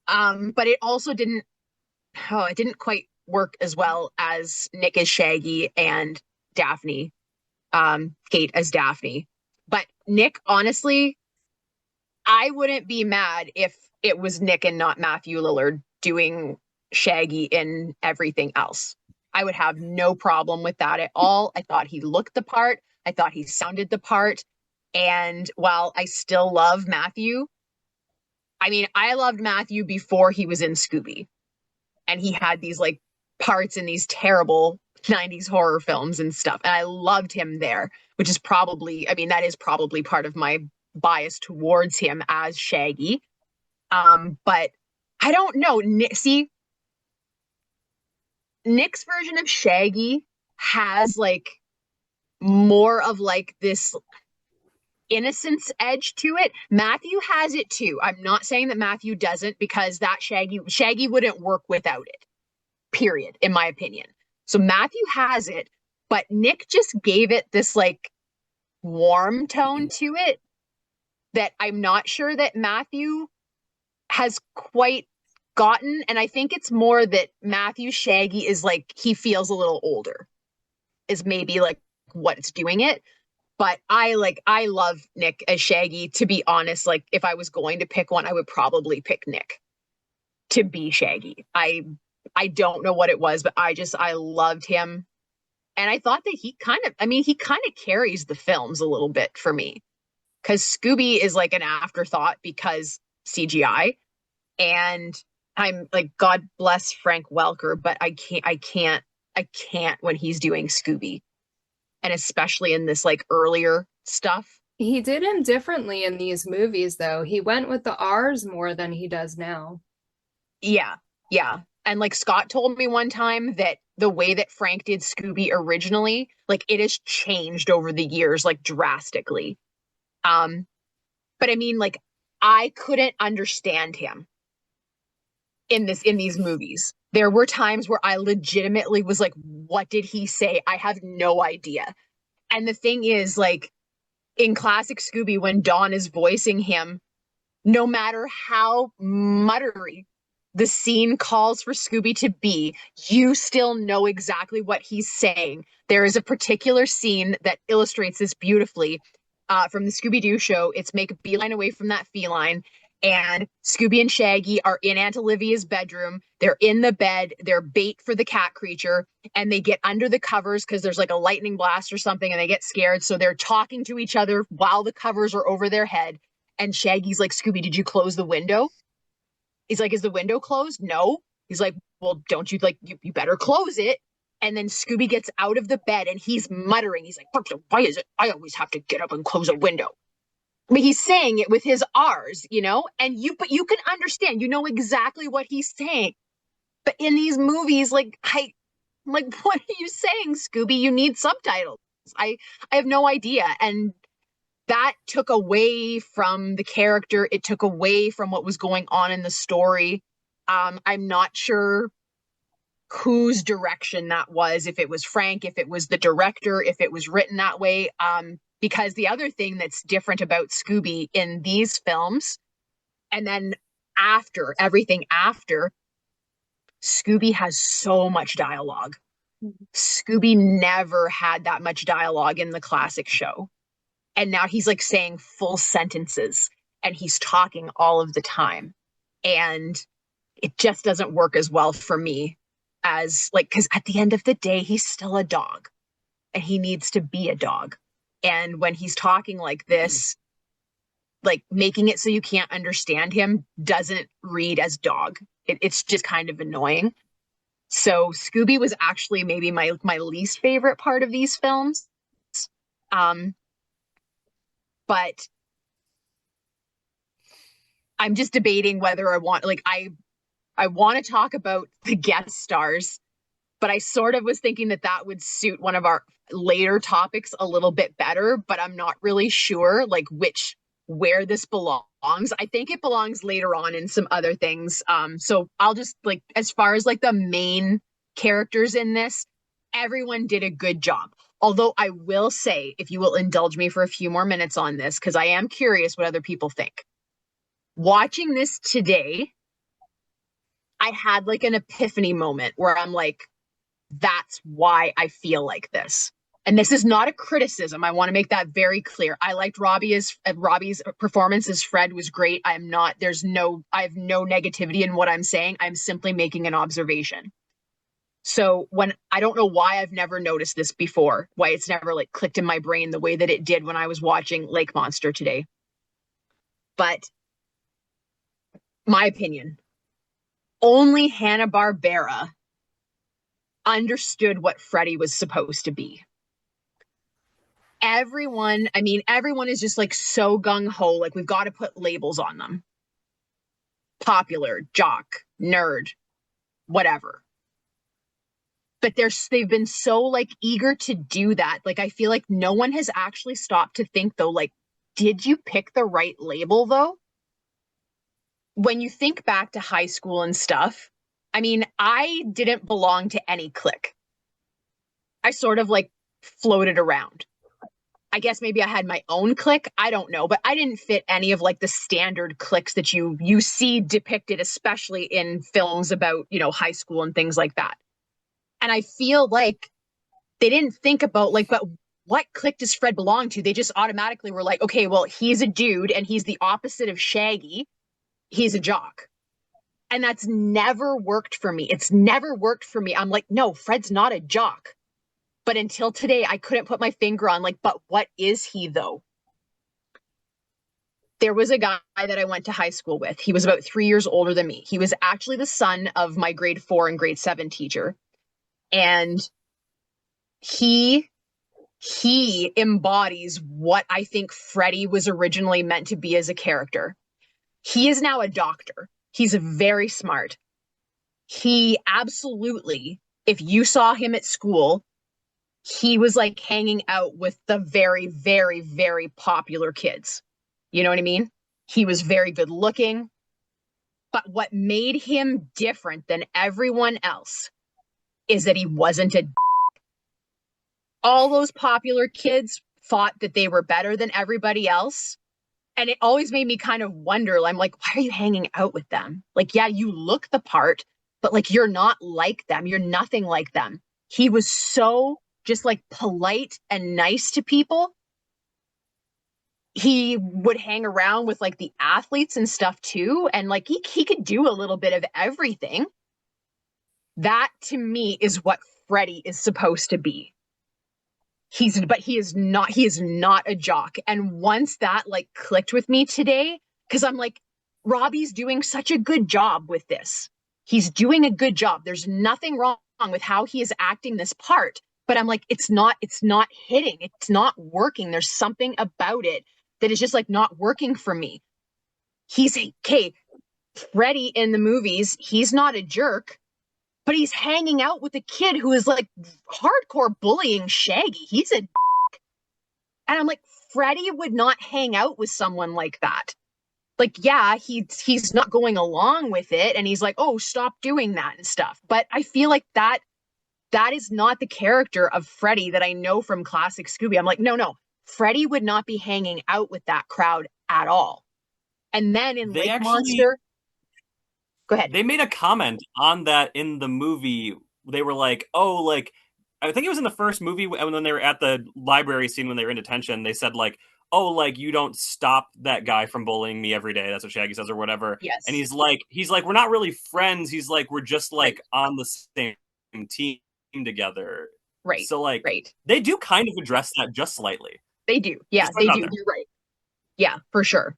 But it also didn't quite work as well as Nick as Shaggy and Daphne, Kate as Daphne. But Nick, honestly, I wouldn't be mad if it was Nick and not Matthew Lillard doing Shaggy in everything else. I would have no problem with that at all. I thought he looked the part. I thought he sounded the part. And while I still love Matthew, I mean, I loved Matthew before he was in Scooby. And he had these like parts in these terrible 90s horror films and stuff. And I loved him there, which is probably, I mean, that is probably part of my bias towards him as Shaggy. But I don't know. See, Nick's version of Shaggy has like more of like this innocence edge to it. Matthew has it too. I'm not saying that Matthew doesn't, because that Shaggy wouldn't work without it, period, in my opinion. So Matthew has it, but Nick just gave it this like warm tone to it that I'm not sure that Matthew has quite gotten. And I think it's more that Matthew Shaggy is like, he feels a little older, is maybe like what's doing it. But I love Nick as Shaggy. To be honest, like if I was going to pick one, I would probably pick Nick to be Shaggy. I don't know what it was, but I loved him. And I thought that he kind of carries the films a little bit for me, because Scooby is like an afterthought because CGI. And I'm like, God bless Frank Welker, but I can't when he's doing Scooby. And especially in this like earlier stuff. He did him differently in these movies, though. He went with the R's more than he does now. Yeah. And like Scott told me one time that the way that Frank did Scooby originally, like it has changed over the years, like drastically. But I mean, like I couldn't understand him in these movies. There were times where I legitimately was like, what did he say? I have no idea. And the thing is, like, in classic Scooby, when Dawn is voicing him, no matter how muttery the scene calls for Scooby to be, you still know exactly what he's saying. There is a particular scene that illustrates this beautifully from the Scooby-Doo show. It's Make a Beeline Away from That Feline. And Scooby and Shaggy are in Aunt Olivia's bedroom. They're in the bed. They're bait for the cat creature. And they get under the covers because there's like a lightning blast or something and they get scared. So they're talking to each other while the covers are over their head. And Shaggy's like, Scooby, did you close the window? He's like, is the window closed? No. He's like, well, don't you like, you better close it. And then Scooby gets out of the bed and he's muttering. He's like, why is it I always have to get up and close a window? But he's saying it with his R's, you know, but you can understand, you know exactly what he's saying. But in these movies, like, what are you saying, Scooby? You need subtitles. I have no idea. And that took away from the character. It took away from what was going on in the story. I'm not sure whose direction that was, if it was Frank, if it was the director, if it was written that way. Because the other thing that's different about Scooby in these films, and then everything after, Scooby has so much dialogue. Scooby never had that much dialogue in the classic show. And now he's like saying full sentences and he's talking all of the time. And it just doesn't work as well for me as like, because at the end of the day, he's still a dog and he needs to be a dog. And when he's talking like this, like making it so you can't understand him doesn't read as dog. It's just kind of annoying. So Scooby was actually maybe my least favorite part of these films. But I'm just debating whether I want to talk about the guest stars, but I sort of was thinking that would suit one of our later topics a little bit better, but I'm not really sure like where this belongs. I think it belongs later on in some other things. So I'll just like, as far as like the main characters in this, everyone did a good job. Although I will say, if you will indulge me for a few more minutes on this, because I am curious what other people think. Watching this today, I had like an epiphany moment where I'm like, that's why I feel like this. And this is not a criticism. I want to make that very clear. I liked Robbie's performance as Fred was great. I have no negativity in what I'm saying. I'm simply making an observation. So I don't know why I've never noticed this before, why it's never like clicked in my brain the way that it did when I was watching Lake Monster today. But my opinion, only Hanna-Barbera understood what Freddy was supposed to be. Everyone is just like so gung-ho, like we've got to put labels on them. Popular, jock, nerd, whatever. But they've been so like eager to do that. Like I feel like no one has actually stopped to think though, like, did you pick the right label though? When you think back to high school and stuff, I mean, I didn't belong to any clique. I sort of like floated around. I guess maybe I had my own clique. I don't know, but I didn't fit any of like the standard cliques that you see depicted, especially in films about, you know, high school and things like that. And I feel like they didn't think about like, but what clique does Fred belong to? They just automatically were like, okay, well, he's a dude and he's the opposite of Shaggy. He's a jock. And that's never worked for me. It's never worked for me. I'm like, no, Fred's not a jock. But until today, I couldn't put my finger on like, but what is he though? There was a guy that I went to high school with. He was about 3 years older than me. He was actually the son of my grade 4 and grade 7 teacher. And he embodies what I think Freddy was originally meant to be as a character. He is now a doctor. He's very smart. He absolutely, if you saw him at school, he was like hanging out with the very, very, very popular kids. You know what I mean? He was very good looking. But what made him different than everyone else is that he wasn't a all those popular kids thought that they were better than everybody else. And it always made me kind of wonder, I'm like, why are you hanging out with them? Like, yeah, you look the part, but like, you're not like them. You're nothing like them. He was so just like polite and nice to people. He would hang around with like the athletes and stuff too. And like, he could do a little bit of everything. That to me is what Freddie is supposed to be. He is not a jock. And once that like clicked with me today, because I'm like, Robbie's doing such a good job with this. He's doing a good job. There's nothing wrong with how he is acting this part. But I'm like, it's not hitting. It's not working. There's something about it that is just like not working for me. He's okay. Freddie in the movies, he's not a jerk, but he's hanging out with a kid who is like hardcore bullying Shaggy. He's a dick. And I'm like, Freddie would not hang out with someone like that. Like, yeah, he's not going along with it. And he's like, oh, stop doing that and stuff. But I feel like that is not the character of Freddie that I know from classic Scooby. I'm like, no, Freddie would not be hanging out with that crowd at all. And then in Lake Monster, go ahead. They made a comment on that in the movie. They were like, oh, like, I think it was in the first movie when they were at the library scene when they were in detention. They said like, oh, like, you don't stop that guy from bullying me every day. That's what Shaggy says or whatever. Yes. And he's like, we're not really friends. He's like, we're just like on the same team together. Right. So like, they do kind of address that just slightly. They do. Yeah, they do. You're right. Yeah, for sure.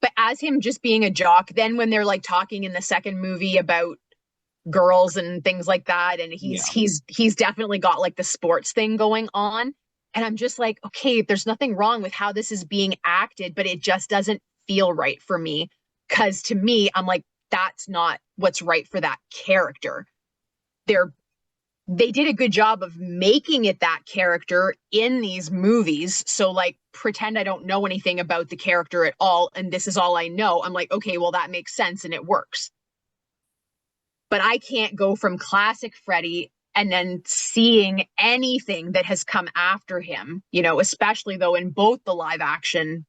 But as him just being a jock, then when they're like talking in the second movie about girls and things like that, and he's definitely got like the sports thing going on. And I'm just like, okay, there's nothing wrong with how this is being acted, but it just doesn't feel right for me. Because to me, I'm like, that's not what's right for that character. They did a good job of making it that character in these movies. So like, pretend I don't know anything about the character at all, and this is all I know. I'm like, okay, well, that makes sense and it works. But I can't go from classic Freddie and then seeing anything that has come after him, especially though in both the live action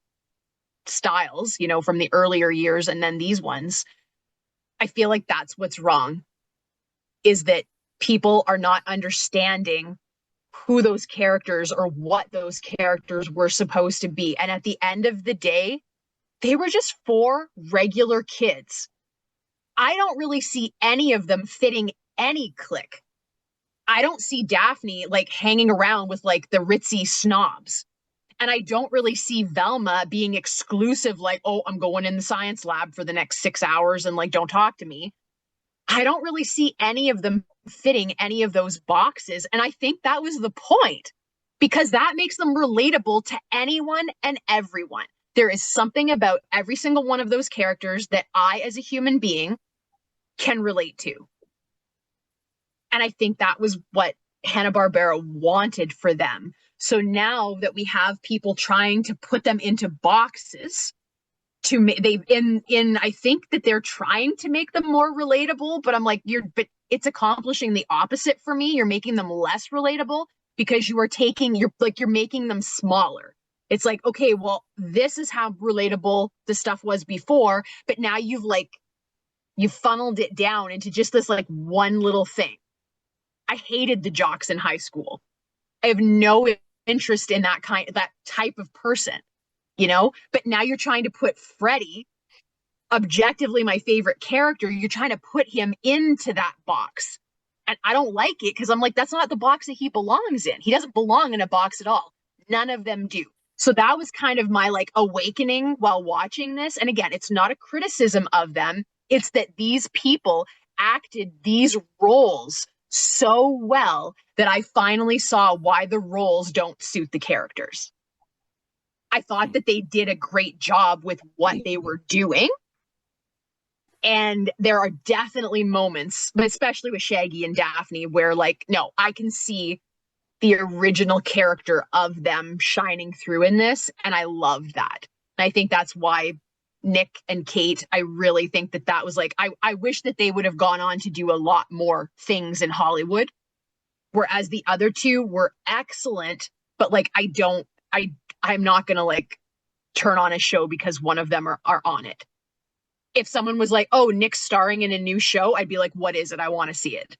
styles, from the earlier years and then these ones. I feel like that's what's wrong, is that people are not understanding who those characters or what those characters were supposed to be. And at the end of the day, they were just 4 regular kids. I don't really see any of them fitting any clique. I don't see Daphne like hanging around with like the ritzy snobs. And I don't really see Velma being exclusive, like, oh, I'm going in the science lab for the next 6 hours and like, don't talk to me. I don't really see any of them fitting any of those boxes. And I think that was the point, because that makes them relatable to anyone and everyone. There is something about every single one of those characters that I, as a human being, can relate to. And I think that was what Hanna-Barbera wanted for them. So now that we have people trying to put them into boxes, I think that they're trying to make them more relatable, but I'm like, but it's accomplishing the opposite for me. You're making them less relatable because you're making them smaller. It's like, okay, well, this is how relatable the stuff was before, but now you've funneled it down into just this like one little thing. I hated the jocks in high school. I have no interest in that type of person, but now you're trying to put Freddie, objectively my favorite character, you're trying to put him into that box. And I don't like it, because I'm like, that's not the box that he belongs in. He doesn't belong in a box at all. None of them do. So that was kind of my like awakening while watching this. And again, it's not a criticism of them. It's that these people acted these roles so well that I finally saw why the roles don't suit the characters. I thought that they did a great job with what they were doing. And there are definitely moments, but especially with Shaggy and Daphne, where like, no, I can see the original character of them shining through in this. And I love that. And I think that's why Nick and Kate, I really think that was like, I wish that they would have gone on to do a lot more things in Hollywood. Whereas the other two were excellent, but like I'm not gonna like turn on a show because one of them are on it. If someone was like, oh, Nick's starring in a new show, I'd be like, what is it? I want to see it.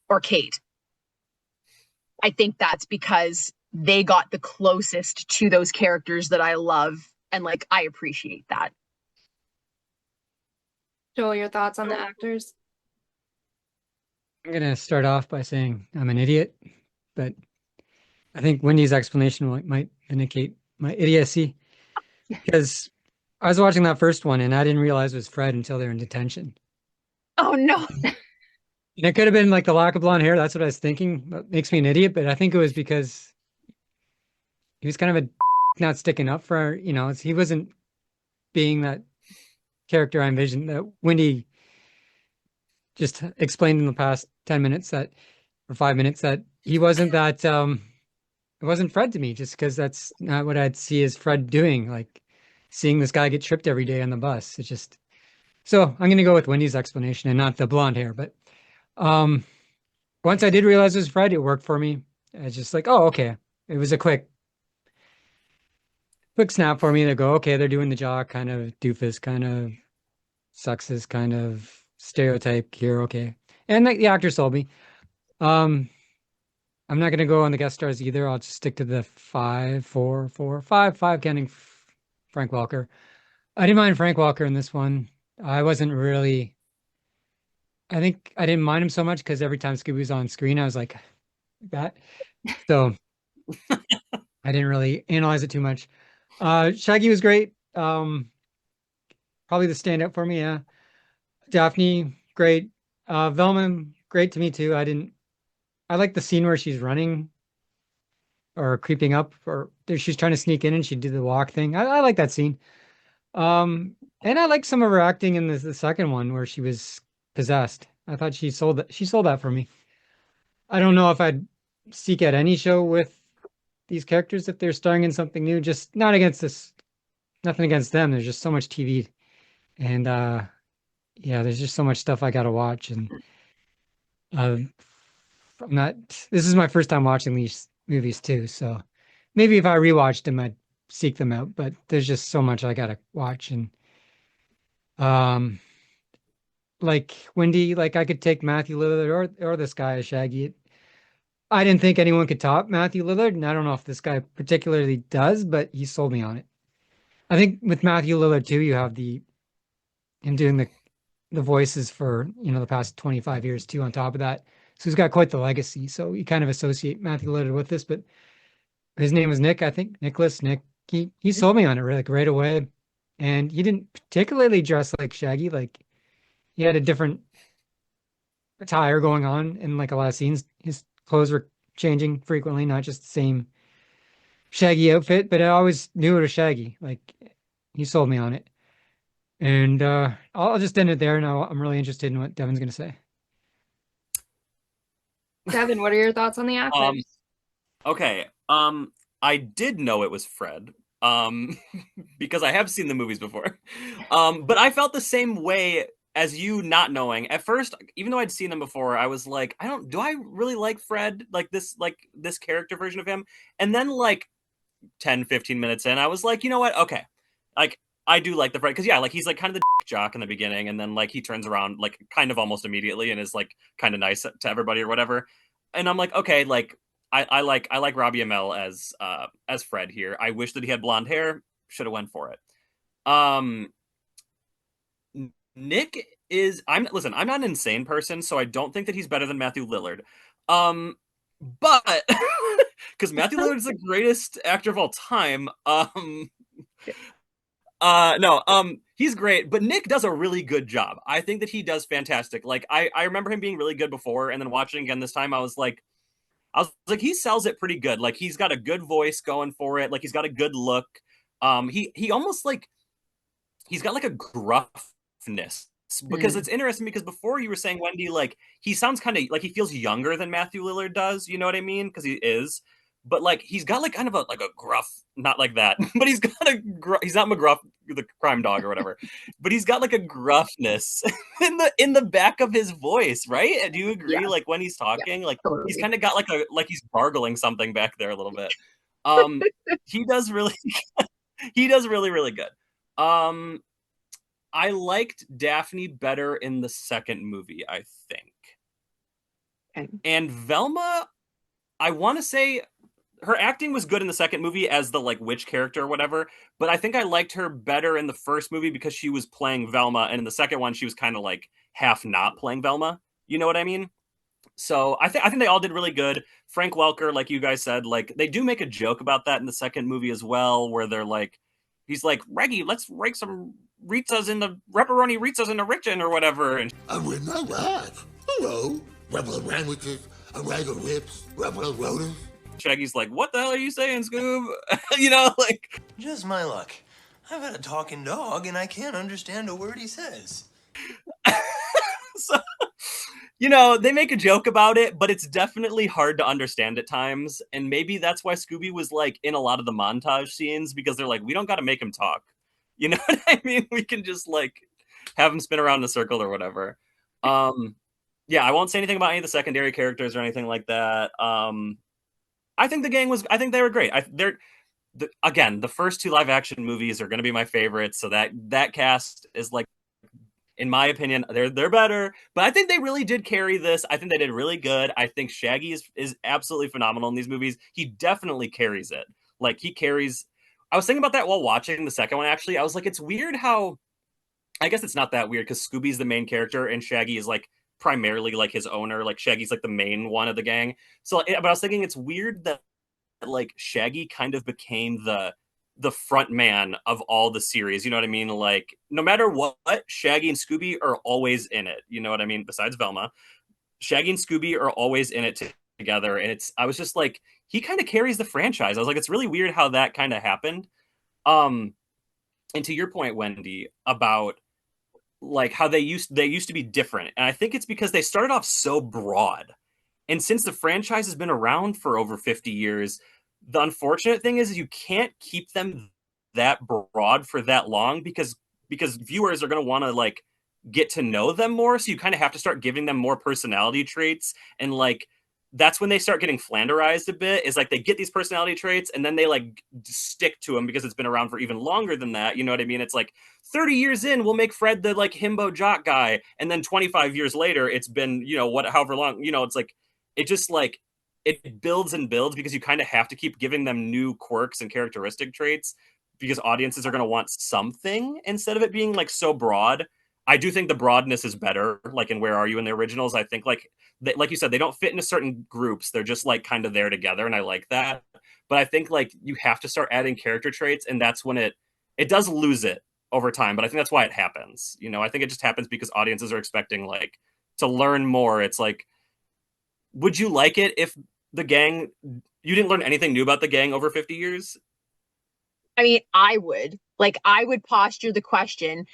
Or Kate. I think that's because they got the closest to those characters that I love, and like I appreciate that. Joel, your thoughts on the actors? I'm gonna start off by saying I'm an idiot, but I think Wendy's explanation might indicate my idiocy, because I was watching that first one and I didn't realize it was Fred until they were in detention. Oh no. And it could have been like the lack of blonde hair. That's what I was thinking. That makes me an idiot, but I think it was because he was kind of a not sticking up for, he wasn't being that character I envisioned, that Wendy just explained in the past 10 minutes or 5 minutes, that he wasn't that, it wasn't Fred to me, just because that's not what I'd see as Fred doing, like seeing this guy get tripped every day on the bus. It's just, so I'm going to go with Wendy's explanation and not the blonde hair. But once I did realize it was Fred, it worked for me. I was just like, oh, okay. It was a quick snap for me to go, okay, they're doing the jock kind of doofus, kind of sexist, kind of stereotype here. Okay. And the actor sold me. I'm not going to go on the guest stars either. I'll just stick to the 5, 4, 4, 5, 5 counting Frank Welker. I didn't mind Frank Welker in this one. I think I didn't mind him so much because every time Scooby was on screen, I was like that. So I didn't really analyze it too much. Shaggy was great. Probably the standout for me, yeah. Daphne, great. Velma, great to me too. I like the scene where she's running or creeping up, or she's trying to sneak in and she did the walk thing. I like that scene. And I like some of her acting in the second one where she was possessed. I thought she sold that for me. I don't know if I'd seek out any show with these characters if they're starring in something new. Just not against this, nothing against them. There's just so much TV, and yeah, there's just so much stuff I gotta watch, and I'm not. This is my first time watching these movies too, so maybe if I rewatched them, I'd seek them out. But there's just so much I gotta watch, and like Wendy, like I could take Matthew Lillard or this guy as Shaggy. I didn't think anyone could top Matthew Lillard, and I don't know if this guy particularly does, but he sold me on it. I think with Matthew Lillard too, you have him doing the voices for the past 25 years too. On top of that, so he's got quite the legacy. So you kind of associate Matthew Lillard with this, but his name was Nick, I think, Nicholas. Nick. He sold me on it right away, and he didn't particularly dress like Shaggy. Like he had a different attire going on in like a lot of scenes. His clothes were changing frequently, not just the same Shaggy outfit, but I always knew it was Shaggy. Like he sold me on it. And I'll just end it there. Now I'm really interested in what Devin's going to say. Devin, what are your thoughts on the actors? Okay. I did know it was Fred. Because I have seen the movies before. But I felt the same way as you not knowing. At first, even though I'd seen them before, I was like, do I really like Fred? Like this character version of him? And then like 10, 15 minutes in, I was like, you know what? Okay. Like I do like the Fred, because yeah, like he's like kind of the jock in the beginning, and then like he turns around like kind of almost immediately and is like kind of nice to everybody or whatever. And I'm like, okay, like I like Robbie Amell as Fred here. I wish that he had blonde hair. Should have went for it. Nick is listen, I'm not an insane person, so I don't think that he's better than Matthew Lillard. But because Matthew Lillard is the greatest actor of all time. He's great, but Nick does a really good job. I think that he does fantastic. Like I remember him being really good before, and then watching again this time, I was like, he sells it pretty good. Like he's got a good voice going for it. Like he's got a good look. He almost like he's got like a gruffness, because it's interesting, because before you were saying, Wendy, like he sounds kind of like he feels younger than Matthew Lillard does. You know what I mean? Because he is. but like he's got like kind of a gruff, not like that, but he's got he's not McGruff the crime dog or whatever, but he's got like a gruffness in the back of his voice, right? Do you agree? Yeah. Like when he's talking, like Totally. he's kind of got like he's gargling something back there a little bit. He does really really good. I liked Daphne better in the second movie, I think. Okay. And Velma, I want to say her acting was good in the second movie as the like witch character or whatever, but I think I liked her better in the first movie because she was playing Velma, and in the second one she was kind of like half not playing Velma. You know what I mean? So I think they all did really good. Frank Welker, like you guys said, like they do make a joke about that in the second movie as well, where they're like, he's like, Reggie, let's rake some Ritas in the pepperoni Ritas in the Richin or whatever. And I'm with my wife. Hello. Rubber sandwiches, a rag of lips, rubber rotors. Shaggy's like, what the hell are you saying, Scoob? You know, like. Just my luck. I've had a talking dog and I can't understand a word he says. So, you know, they make a joke about it, but it's definitely hard to understand at times. And maybe that's why Scooby was like in a lot of the montage scenes, because they're like, we don't got to make him talk. You know what I mean? We can just like have him spin around in a circle or whatever. Yeah, I won't say anything about any of the secondary characters or anything like that. I think I think they were great. Again, the first two live action movies are going to be my favorites. So that cast is like, in my opinion, they're better, but I think they really did carry this. I think they did really good. I think Shaggy is absolutely phenomenal in these movies. He definitely carries it. Like he carries. I was thinking about that while watching the second one. Actually, I was like, it's weird how. I guess it's not that weird because Scooby's the main character and Shaggy is like primarily like his owner. Like Shaggy's like the main one of the gang. So, but I was thinking it's weird that like Shaggy kind of became the front man of all the series. You know what I mean? Like no matter what, Shaggy and Scooby are always in it. You know what I mean? Besides Velma, Shaggy and Scooby are always in it together. And I was just like, he kind of carries the franchise. I was like, it's really weird how that kind of happened. And to your point, Wendy, about like how they used to be different. And I think it's because they started off so broad. And since the franchise has been around for over 50 years, the unfortunate thing is you can't keep them that broad for that long because viewers are going to want to like get to know them more. So you kind of have to start giving them more personality traits. And like, that's when they start getting flanderized a bit, is like they get these personality traits and then they like stick to them because it's been around for even longer than that. You know what I mean? It's like 30 years in, we'll make Fred the like himbo jock guy. And then 25 years later, it's been, you know, however long, you know, it's like, it just like, it builds and builds because you kind of have to keep giving them new quirks and characteristic traits because audiences are going to want something instead of it being like so broad. I do think the broadness is better, like in Where Are You in the originals. I think like you said, they don't fit into certain groups. They're just like kind of there together. And I like that. But I think like you have to start adding character traits. And that's when it does lose it over time. But I think that's why it happens. You know, I think it just happens because audiences are expecting like to learn more. It's like, would you like it if the gang, you didn't learn anything new about the gang over 50 years? I mean, I would posture the question,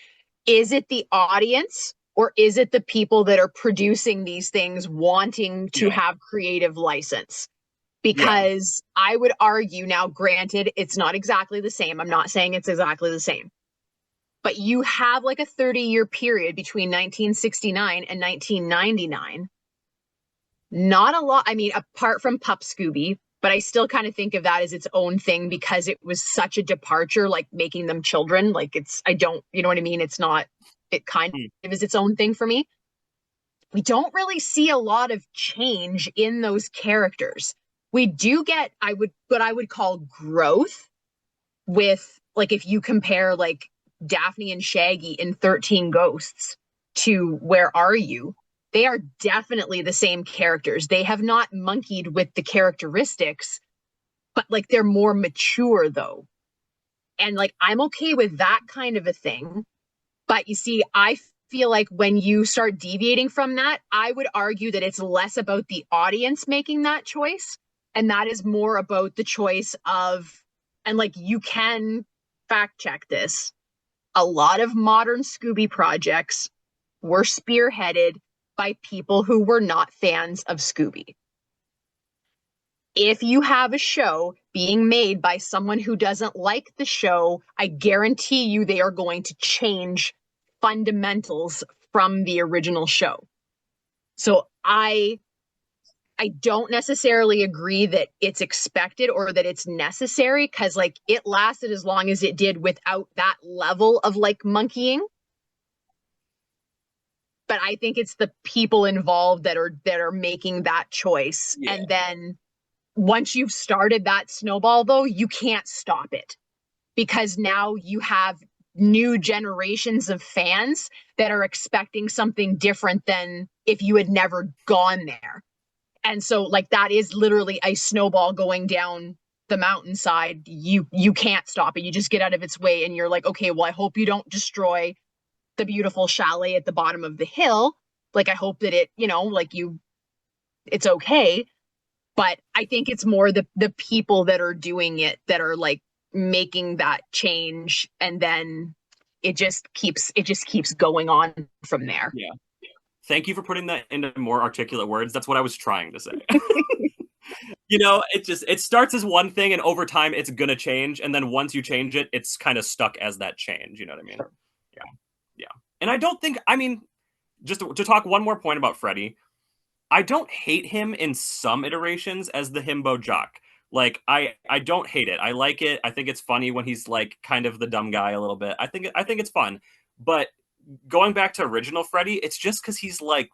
is it the audience or is it the people that are producing these things wanting to have creative license? Because I would argue, now granted, it's not exactly the same. I'm not saying it's exactly the same. But you have like a 30-year period between 1969 and 1999. Not a lot. I mean, apart from Pup Scooby, but I still kind of think of that as its own thing because it was such a departure, like making them children. Like you know what I mean? It's not, it kind of is its own thing for me. We don't really see a lot of change in those characters. We do get, what I would call growth with, like, if you compare like Daphne and Shaggy in 13 Ghosts to Where Are You? They are definitely the same characters. They have not monkeyed with the characteristics, but like they're more mature though. And like, I'm okay with that kind of a thing. But you see, I feel like when you start deviating from that, I would argue that it's less about the audience making that choice. And that is more about the choice of, and like, you can fact check this. A lot of modern Scooby projects were spearheaded by people who were not fans of Scooby. if you have a show being made by someone who doesn't like the show, I guarantee you they are going to change fundamentals from the original show. So I don't necessarily agree that it's expected or that it's necessary, because like it lasted as long as it did without that level of like monkeying. But I think it's the people involved that are making that choice. Yeah. And then once you've started that snowball, though, you can't stop it, because now you have new generations of fans that are expecting something different than if you had never gone there. And so like that is literally a snowball going down the mountainside. You can't stop it. You just get out of its way and you're like, okay, well, I hope you don't destroy the beautiful chalet at the bottom of the hill. Like, I hope that it, you know, like it's okay. But I think it's more the people that are doing it that are like making that change, and then it just keeps going on from there. Yeah. Thank you for putting that into more articulate words. That's what I was trying to say. You know, it starts as one thing, and over time it's gonna change, and then once you change it, it's kind of stuck as that change. You know what I mean? Sure. Yeah. And I don't think, I mean, just to talk one more point about Freddie, I don't hate him in some iterations as the himbo jock. Like, I don't hate it. I like it. I think it's funny when he's like kind of the dumb guy a little bit. I think it's fun. But going back to original Freddie, it's just because he's like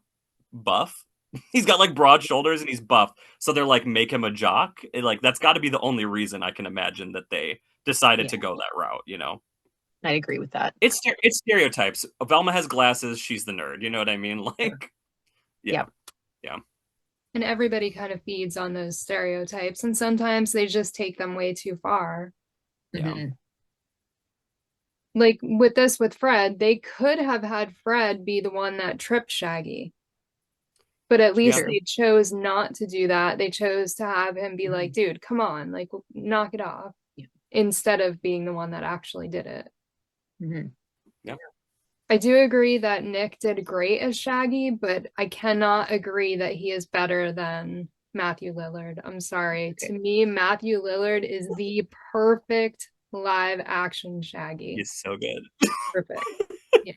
buff. He's got like broad shoulders and he's buff. So they're like, make him a jock. Like, that's got to be the only reason I can imagine that they decided to go that route, you know? I agree with that. It's stereotypes. Velma has glasses. She's the nerd. You know what I mean? Like, yeah. And everybody kind of feeds on those stereotypes, and sometimes they just take them way too far. Yeah. Mm-hmm. Like with Fred, they could have had Fred be the one that tripped Shaggy. But at least they chose not to do that. They chose to have him be like, dude, come on, like, knock it off. Yeah. Instead of being the one that actually did it. Mm-hmm. Yeah. I do agree that Nick did great as Shaggy, but I cannot agree that he is better than Matthew Lillard. I'm sorry. Okay. To me, Matthew Lillard is the perfect live action Shaggy. He's so good. Perfect. Yeah.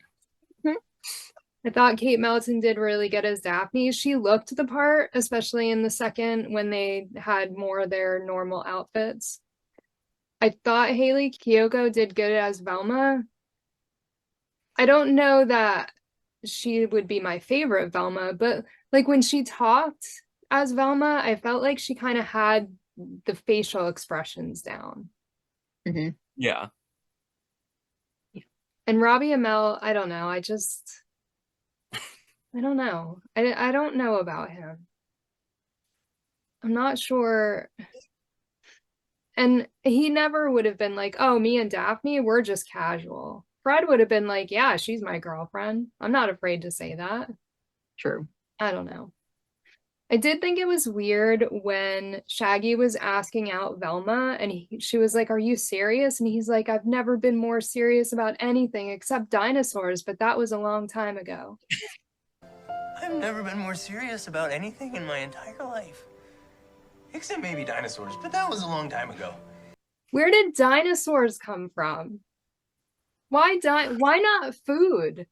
I thought Kate Melton did really good as Daphne. She looked the part, especially in the second when they had more of their normal outfits. I thought Haley Kiyoko did good as Velma. I don't know that she would be my favorite Velma, but like when she talked as Velma, I felt like she kind of had the facial expressions down. Mm-hmm. Yeah. And Robbie Amell, I don't know. I don't know. I don't know about him. I'm not sure. And he never would have been like, oh, me and Daphne, we're just casual. Fred would have been like, yeah, she's my girlfriend. I'm not afraid to say that. True. I don't know. I did think it was weird when Shaggy was asking out Velma and she was like, are you serious? And he's like, I've never been more serious about anything except dinosaurs, but that was a long time ago. I've never been more serious about anything in my entire life. Except maybe dinosaurs, but that was a long time ago. Where did dinosaurs come from? Why not food?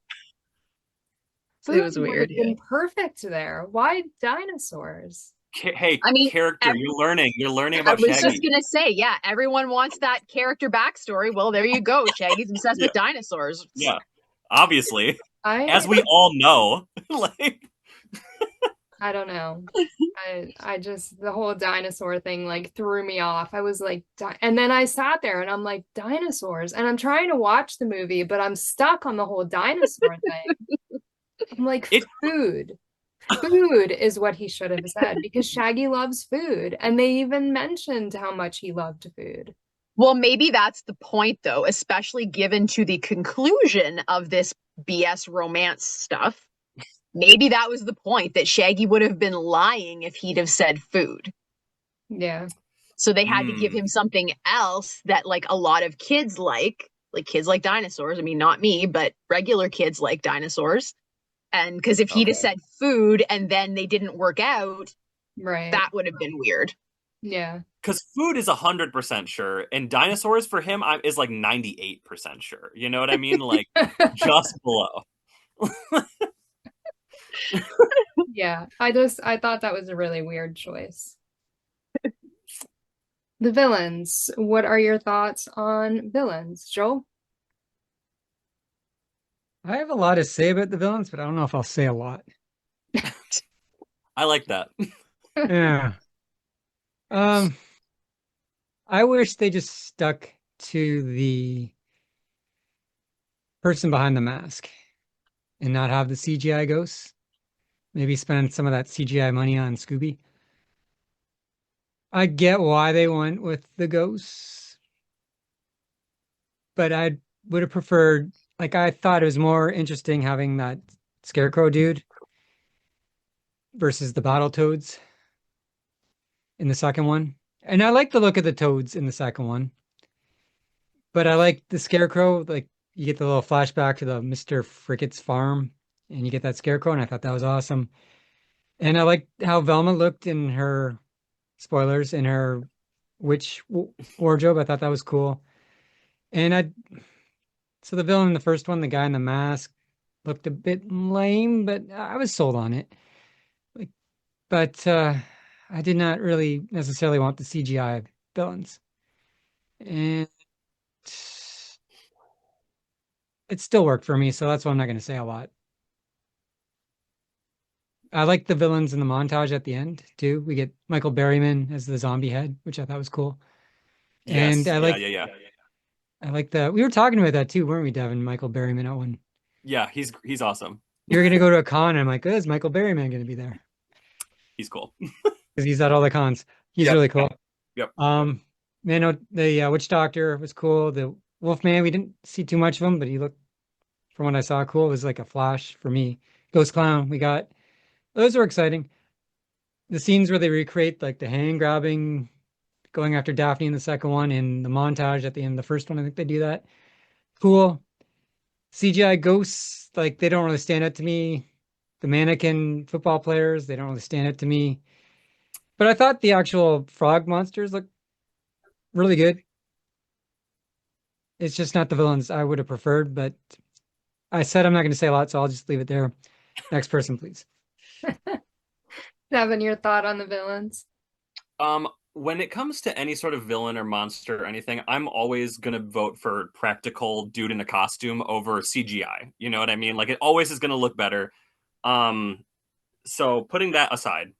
Food It was weird. would have been perfect there. Why dinosaurs? Hey, I mean, character, you're learning about I was Shaggy. just gonna say, yeah, everyone wants that character backstory. Well, there you go. Shaggy's obsessed with dinosaurs. Yeah, obviously, I as we all know. Like, I don't know. I just, the whole dinosaur thing like threw me off. I was like, and then I sat there and I'm like, dinosaurs. And I'm trying to watch the movie, but I'm stuck on the whole dinosaur thing. I'm like, food. Food is what he should have said, because Shaggy loves food. And they even mentioned how much he loved food. Well, maybe that's the point, though, especially given to the conclusion of this BS romance stuff. Maybe that was the point, that Shaggy would have been lying if he'd have said food. Yeah. So they had to give him something else that like a lot of kids like kids like dinosaurs. I mean, not me, but regular kids like dinosaurs. And because if he'd have said food and then they didn't work out, right, that would have been weird. Yeah. Because food is 100% sure, and dinosaurs for him is like 98% sure. You know what I mean? Like just below. Yeah. I thought that was a really weird choice. The villains. What are your thoughts on villains, Joel? I have a lot to say about the villains, but I don't know if I'll say a lot. I like that. Yeah. I wish they just stuck to the person behind the mask and not have the CGI ghosts. Maybe spend some of that CGI money on Scooby. I get why they went with the ghosts, but I would have preferred, like, I thought it was more interesting having that scarecrow dude versus the battle toads in the second one. And I like the look of the toads in the second one, but I like the scarecrow. Like, you get the little flashback to the Mr. Frickett's farm and you get that scarecrow, and I thought that was awesome. And I liked how Velma looked in her, spoilers, in her wardrobe. I thought that was cool. And so the villain in the first one, the guy in the mask, looked a bit lame, but I was sold on it. Like, but I did not really necessarily want the CGI villains, and it still worked for me. So that's why I'm not going to say a lot. I like the villains in the montage at the end too. We get Michael Berryman as the zombie head, which I thought was cool. And Yes. I Yeah. like the, we were talking about that too, weren't we, Devin? Michael Berryman at one. Yeah, he's awesome. You're gonna go to a con, and I'm like, oh, is Michael Berryman gonna be there? He's cool. Because he's at all the cons. He's Yep. really cool. Yep. The Witch Doctor was cool. The Wolfman, we didn't see too much of him, but he looked, from what I saw, cool. It was like a flash for me. Ghost Clown, we got, those were exciting. The scenes where they recreate like the hand grabbing, going after Daphne in the second one, and the montage at the end of the first one, I think they do that. Cool. CGI ghosts, like, they don't really stand out to me. The mannequin football players, they don't really stand out to me. But I thought the actual frog monsters looked really good. It's just not the villains I would have preferred, but I said I'm not going to say a lot, so I'll just leave it there. Next person, please. Devin, your thought on the villains? When it comes to any sort of villain or monster or anything, I'm always gonna vote for practical dude in a costume over CGI. You know what I mean? Like, it always is gonna look better. So putting that aside,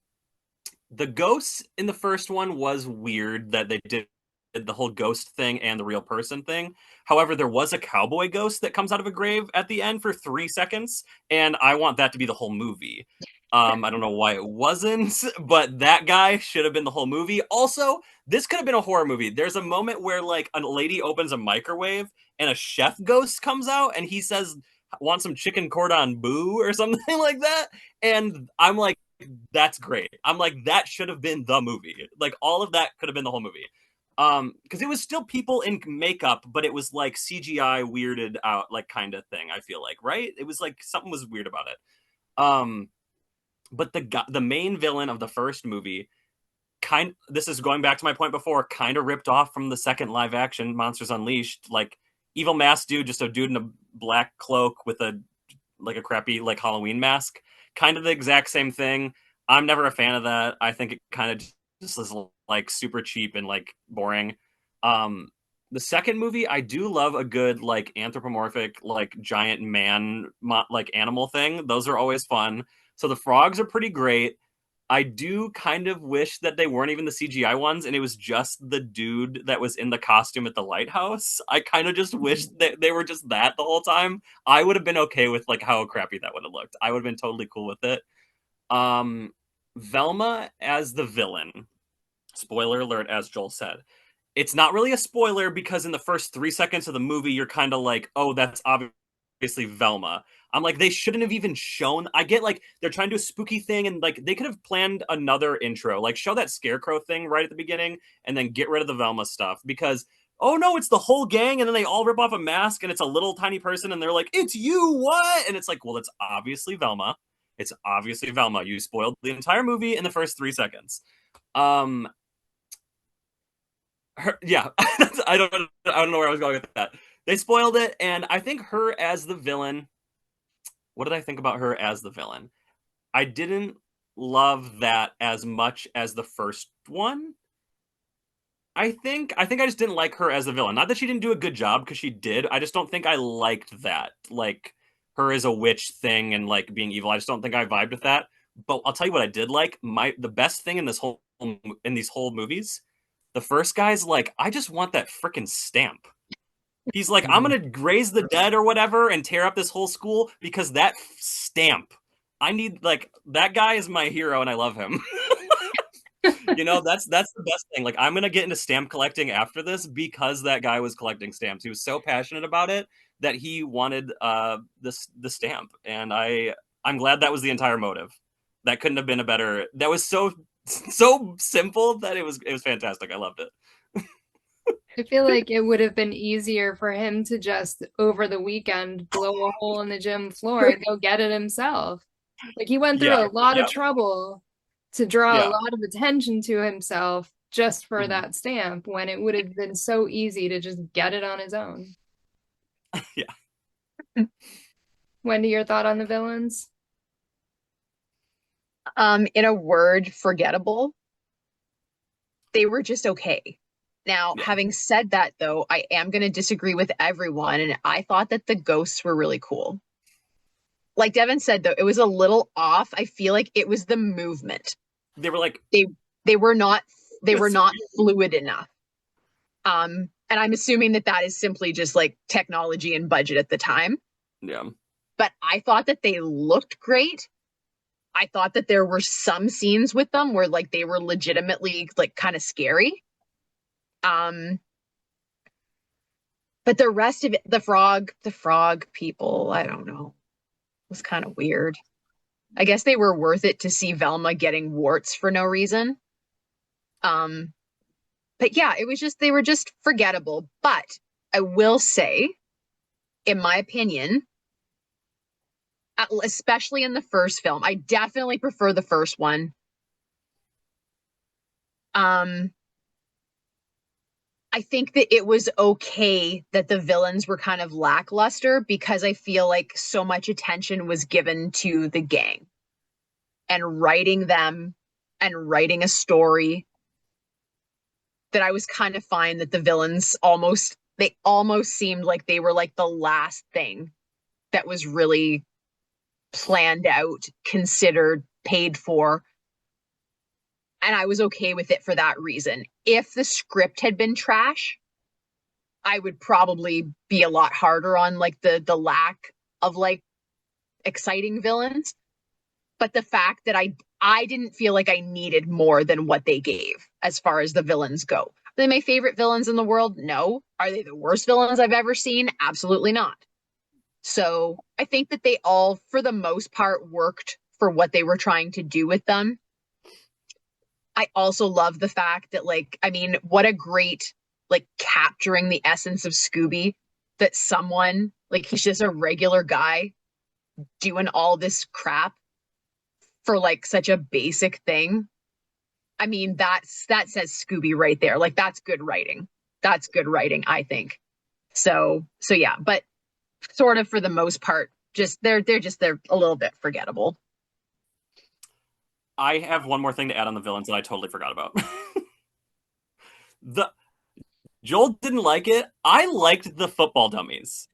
the ghosts in the first one was weird that they did the whole ghost thing and the real person thing. However, there was a cowboy ghost that comes out of a grave at the end for 3 seconds, and I want that to be the whole movie. I don't know why it wasn't, but that guy should have been the whole movie. Also, this could have been a horror movie. There's a moment where like a lady opens a microwave and a chef ghost comes out and he says, "Want some chicken cordon bleu" or something like that. And I'm like, that's great. I'm like, that should have been the movie. Like, all of that could have been the whole movie. Because it was still people in makeup, but it was like CGI weirded out, like, kind of thing. I feel like, right? It was like something was weird about it. But the main villain of the first movie, this is going back to my point before, kind of ripped off from the second live action Monsters Unleashed. Like, evil mask dude, just a dude in a black cloak with a crappy like Halloween mask. Kind of the exact same thing. I'm never a fan of that. I think it kind of just is like super cheap and like boring. The second movie, I do love a good like anthropomorphic like giant man like animal thing. Those are always fun. So the frogs are pretty great. I do kind of wish that they weren't even the CGI ones and it was just the dude that was in the costume at the lighthouse. I kind of just wish that they were just that the whole time. I would have been okay with like how crappy that would have looked. I would have been totally cool with it. Velma as the villain. Spoiler alert, as Joel said. It's not really a spoiler because in the first 3 seconds of the movie, you're kind of like, oh, that's obviously Velma. I'm like, they shouldn't have even shown. I get like they're trying to do a spooky thing and like they could have planned another intro, like show that scarecrow thing right at the beginning and then get rid of the Velma stuff because, oh no, it's the whole gang and then they all rip off a mask and it's a little tiny person and they're like, it's you, what? And it's like, well, it's obviously Velma. It's obviously Velma. You spoiled the entire movie in the first 3 seconds. Yeah, I don't know where I was going with that. They spoiled it, and I think her as the villain. What did I think about her as the villain? I didn't love that as much as the first one. I think I just didn't like her as a villain. Not that she didn't do a good job, because she did. I just don't think I liked that. Like her as a witch thing and like being evil. I just don't think I vibed with that. But I'll tell you what I did like. The best thing in these whole movies, the first guy's like, I just want that freaking stamp. He's like, I'm gonna raise the dead or whatever and tear up this whole school because that stamp. I need, like, that guy is my hero and I love him. That's the best thing. Like, I'm gonna get into stamp collecting after this because that guy was collecting stamps. He was so passionate about it that he wanted the stamp, and I'm glad that was the entire motive. That couldn't have been a better. That was so simple that it was fantastic. I loved it. I feel like it would have been easier for him to just over the weekend blow a hole in the gym floor and go get it himself. Like he went through Yeah. a lot of Yep. trouble to draw a Yeah. lot of attention to himself just for Mhm. that stamp when it would have been so easy to just get it on his own. Yeah. Wendy, your thought on the villains? In a word, forgettable. They were just okay. Now, Yeah. having said that, though, I am going to disagree with everyone, and I thought that the ghosts were really cool. Like Devin said, though, it was a little off. I feel like it was the movement. They were like, They were not That's so fluid enough. And I'm assuming that is simply just like technology and budget at the time. yeah. But I thought that they looked great. I thought that there were some scenes with them where like they were legitimately like kind of scary. But the rest of it, the frog people, I don't know, was kind of weird. I guess they were worth it to see Velma getting warts for no reason. But yeah, they were just forgettable. But I will say, in my opinion, especially in the first film, I definitely prefer the first one. I think that it was okay that the villains were kind of lackluster because I feel like so much attention was given to the gang and writing them and writing a story that I was kind of fine that the villains almost seemed like they were like the last thing that was really planned out, considered, paid for. And I was okay with it for that reason. If the script had been trash, I would probably be a lot harder on like the lack of like exciting villains. But the fact that I didn't feel like I needed more than what they gave as far as the villains go. Are they my favorite villains in the world? No. Are they the worst villains I've ever seen? Absolutely not. So I think that they all, for the most part, worked for what they were trying to do with them. I also love the fact that, like, I mean, what a great, like, capturing the essence of Scooby, that someone, like, he's just a regular guy doing all this crap for, like, such a basic thing. I mean, that says Scooby right there. Like, that's good writing. That's good writing, I think. So yeah, but sort of for the most part, they're a little bit forgettable. I have one more thing to add on the villains that I totally forgot about. Joel didn't like it. I liked the football dummies.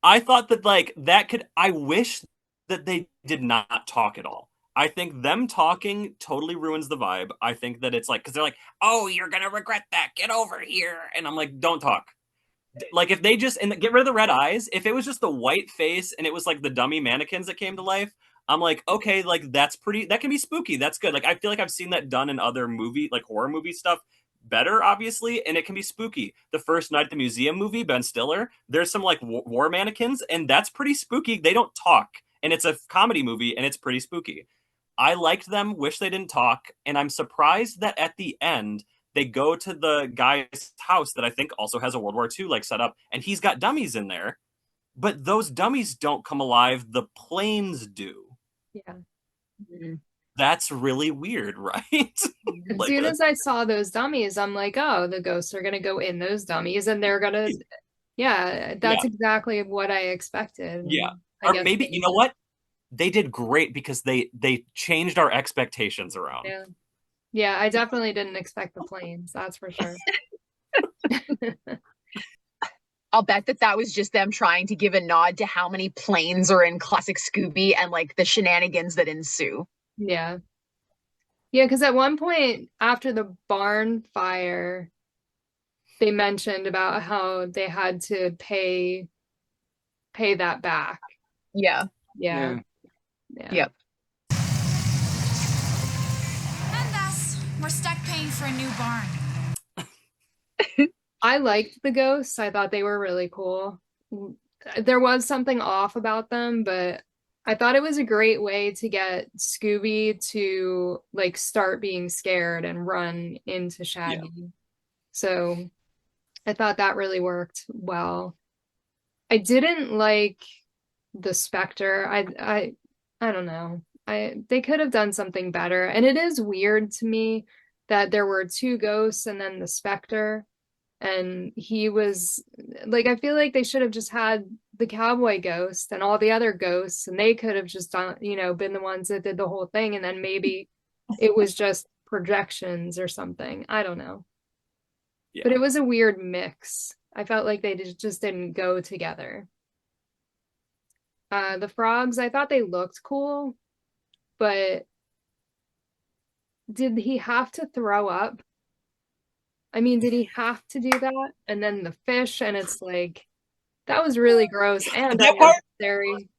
I thought that I wish that they did not talk at all. I think them talking totally ruins the vibe. I think that it's like, because they're like, oh, you're going to regret that. Get over here. And I'm like, don't talk. Like, if they just, and get rid of the red eyes, if it was just the white face and it was like the dummy mannequins that came to life, I'm like, okay, like that can be spooky. That's good. Like, I feel like I've seen that done in other like horror movie stuff better, obviously, and it can be spooky. The first Night at the Museum movie, Ben Stiller, there's some like war mannequins, and that's pretty spooky. They don't talk, and it's a comedy movie, and it's pretty spooky. I liked them, wish they didn't talk, and I'm surprised that at the end, they go to the guy's house that I think also has a World War II like set up, and he's got dummies in there, but those dummies don't come alive. The planes do. Yeah. Mm-hmm. That's really weird, right? As Like, soon as I saw those dummies, I'm like, oh, the ghosts are gonna go in those dummies and they're gonna, yeah, that's Yeah. exactly what I expected. Yeah. I Or guess maybe, you know what? They did great because they changed our expectations around. Yeah. Yeah, I definitely didn't expect the planes, that's for sure. I'll bet that was just them trying to give a nod to how many planes are in classic Scooby and like the shenanigans that ensue. Yeah. Yeah, because at one point after the barn fire, they mentioned about how they had to pay that back. Yeah. Yeah. Yep. And thus, we're stuck paying for a new barn. I liked the ghosts. I thought they were really cool. There was something off about them, but I thought it was a great way to get Scooby to like start being scared and run into Shaggy. Yeah. So I thought that really worked well. I didn't like the Spectre. I don't know. They could have done something better. And it is weird to me that there were 2 ghosts and then the Spectre. And he was like, I feel like they should have just had the cowboy ghost and all the other ghosts, and they could have just done, you know, been the ones that did the whole thing. And then maybe it was just projections or something. I don't know. Yeah. But it was a weird mix. I felt like they just didn't go together. The frogs, I thought they looked cool, but did he have to throw up? I mean, did he have to do that? And then the fish, and it's like, that was really gross and unnecessary.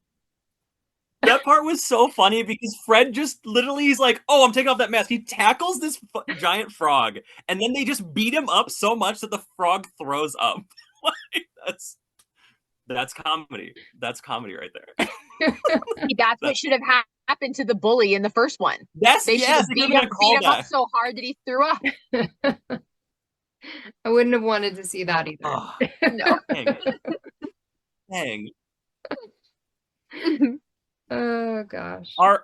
That part was so funny because Fred just literally, he's like, oh, I'm taking off that mask. He tackles this giant frog, and then they just beat him up so much that the frog throws up. Like, that's comedy. That's comedy right there. That's what should have happened to the bully in the first one. Yes, they should have beat him up so hard that he threw up. I wouldn't have wanted to see that either. Oh, no. Dang. Oh gosh. Are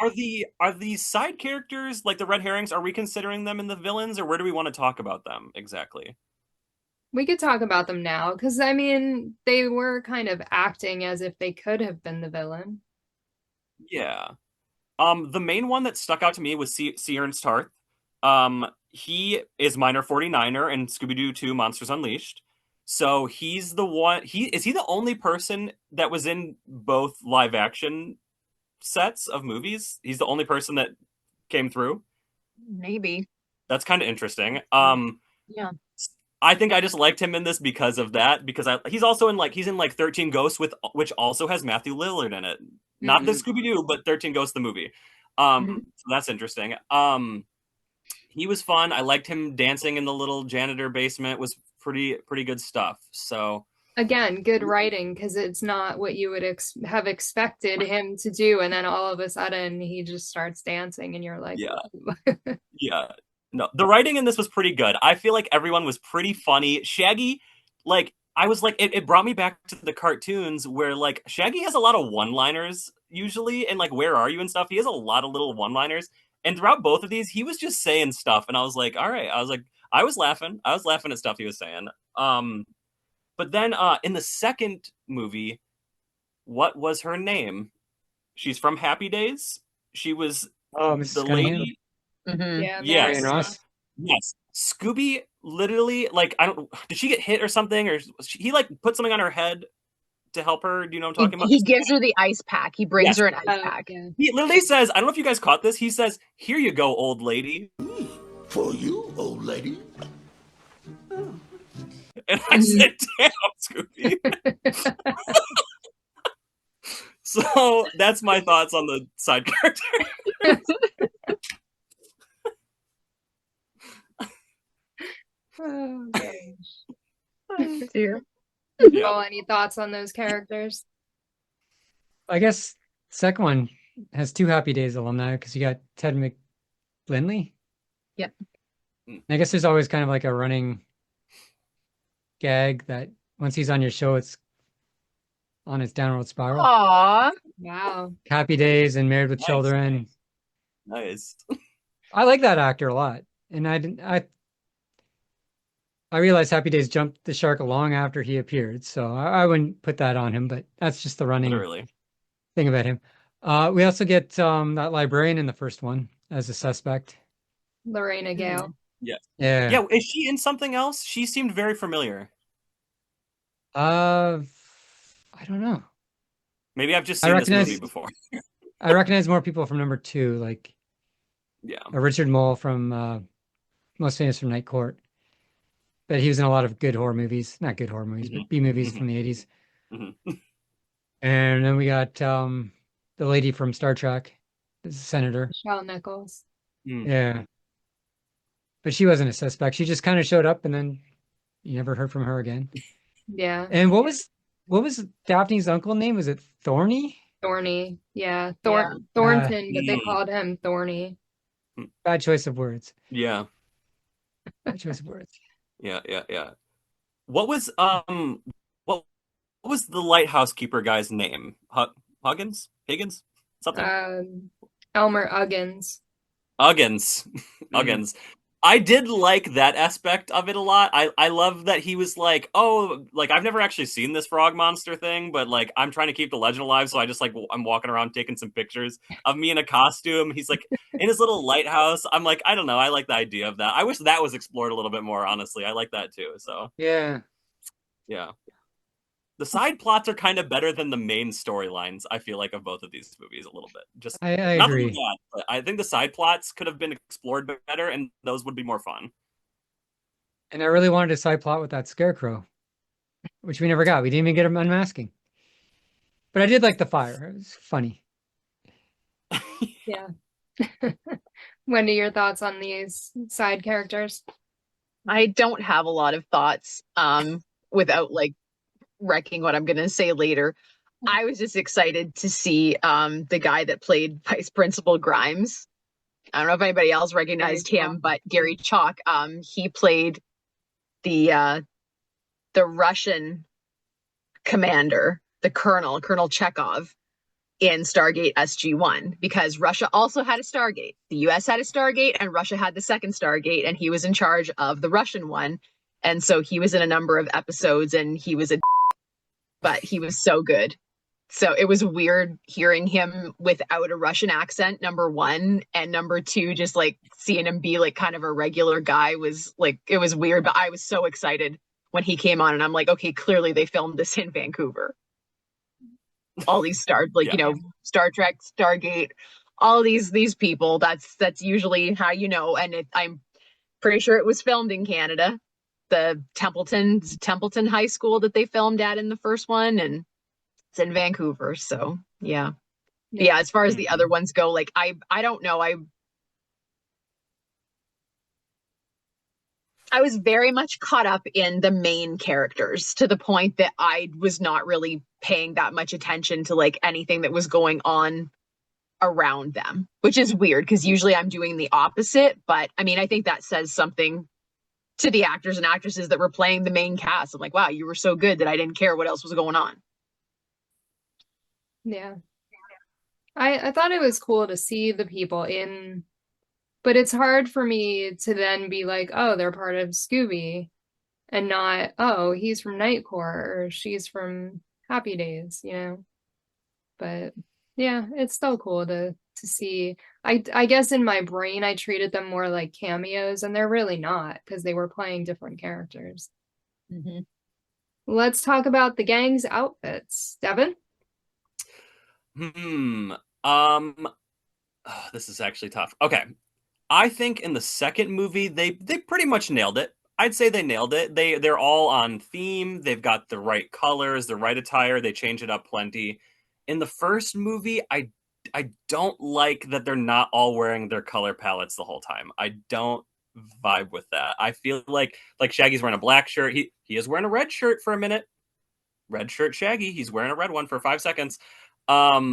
the side characters, like the red herrings, are we considering them in the villains, or where do we want to talk about them exactly? We could talk about them now, because I mean, they were kind of acting as if they could have been the villain. Yeah. The main one that stuck out to me was Ernst Tarth. He is Miner 49er in Scooby-Doo 2 Monsters Unleashed. So he's the one, is he the only person that was in both live action sets of movies? He's the only person that came through? Maybe. That's kind of interesting. Yeah. I think I just liked him in this because of that, because he's also in 13 Ghosts, which also has Matthew Lillard in it. Not the Scooby-Doo, but 13 Ghosts the movie. So that's interesting. He was fun. I liked him dancing in the little janitor basement. It was pretty good stuff. So again, good writing, because it's not what you would have expected him to do, and then all of a sudden he just starts dancing, and you're like, yeah, yeah. No, the writing in this was pretty good. I feel like everyone was pretty funny. Shaggy, like, I was like, it brought me back to the cartoons where, like, Shaggy has a lot of one-liners usually, and like, where are you and stuff. He has a lot of little one-liners. And throughout both of these, he was just saying stuff, and I was like, all right. I was laughing at stuff he was saying. But then in the second movie, what was her name? She's from Happy Days. She was Mrs. the lady. Yeah. Yes. Scooby literally, like, did she get hit or something, or he like put something on her head to help her? Do you know what I'm talking about? He gives her the ice pack. He brings her an ice pack. Yeah. He literally says, I don't know if you guys caught this. He says, "Here you go, old lady." For you, old lady. And I said, damn, Scooby. So that's my thoughts on the side character. Oh gosh. Oh, dear. Oh, any thoughts on those characters? I guess second one has 2 Happy Days alumni, because you got Ted McGlinley. Yep. I guess there's always kind of like a running gag that once he's on your show, it's on its downward spiral. Aww. Wow. Happy Days and Married with Children. Nice. I like that actor a lot, and I realized Happy Days jumped the shark long after he appeared, so I wouldn't put that on him, but that's just the running Literally. thing about him. We also get that librarian in the first one as a suspect. Lorena Gale. Yeah. Yeah. Yeah, is she in something else? She seemed very familiar. I don't know. Maybe I've just I seen this movie recognize before. I recognize more people from number 2, like Yeah. Richard Mole from most famous from Night Court. But he was in a lot of good horror movies. Not good horror movies, but B movies from the 80s. And then we got the lady from Star Trek, the senator. Michelle Nichols. Yeah. But she wasn't a suspect. She just kind of showed up and then you never heard from her again. Yeah. And what was Daphne's uncle name? Was it Thorny? Thorny. Yeah. Yeah. Thornton, but they called him Thorny. Bad choice of words. Yeah. Bad choice of words. Yeah. What was the lighthouse keeper guy's name? Huggins? Higgins? Something? Elmer Uggins. Uggins. Uggins. I did like that aspect of it a lot. I love that he was like, oh, like I've never actually seen this frog monster thing, but like I'm trying to keep the legend alive, so I just like I'm walking around taking some pictures of me in a costume. He's like in his little lighthouse. I'm like, I don't know, I like the idea of that. I wish that was explored a little bit more, honestly. I like that too. So yeah. The side plots are kind of better than the main storylines, I feel like, of both of these movies a little bit. Just I agree. Bad, but I think the side plots could have been explored better, and those would be more fun. And I really wanted a side plot with that scarecrow, which we never got. We didn't even get him unmasking. But I did like the fire. It was funny. Yeah. Wendy, your thoughts on these side characters? I don't have a lot of thoughts without like wrecking what I'm going to say later. I was just excited to see the guy that played Vice Principal Grimes. I don't know if anybody else recognized him, but Gary Chalk, he played the Russian commander, the Colonel Chekhov in Stargate SG-1, because Russia also had a Stargate. The US had a Stargate and Russia had the second Stargate, and he was in charge of the Russian one. And so he was in a number of episodes and he was but he was so good. So it was weird hearing him without a Russian accent, number one, and number two, just like seeing him be like kind of a regular guy was like, it was weird, but I was so excited when he came on and I'm like, okay, clearly they filmed this in Vancouver. All these Star Trek, Stargate, all these people, that's usually how you know. And I'm pretty sure it was filmed in Canada. The Templeton High School that they filmed at in the first one, and it's in Vancouver. So yeah. As far as the other ones go, like I don't know. I was very much caught up in the main characters to the point that I was not really paying that much attention to like anything that was going on around them, which is weird because usually I'm doing the opposite. But I mean, I think that says something to the actors and actresses that were playing the main cast. I'm like, wow, you were so good that I didn't care what else was going on. Yeah. I thought it was cool to see the people in, but it's hard for me to then be like, oh, they're part of Scooby and not, oh, he's from Night Court or she's from Happy Days, you know? But yeah, it's still cool to see. I guess in my brain I treated them more like cameos, and they're really not because they were playing different characters. Let's talk about the gang's outfits. Devin? This is actually tough. Okay. I think in the second movie they pretty much nailed it. I'd say they nailed it. They're all on theme. They've got the right colors, the right attire. They change it up plenty. In the first movie, I don't like that they're not all wearing their color palettes the whole time. I don't vibe with that. I feel like Shaggy's wearing a black shirt. He is wearing a red shirt for a minute. Red shirt Shaggy. He's wearing a red one for 5 seconds. Yeah,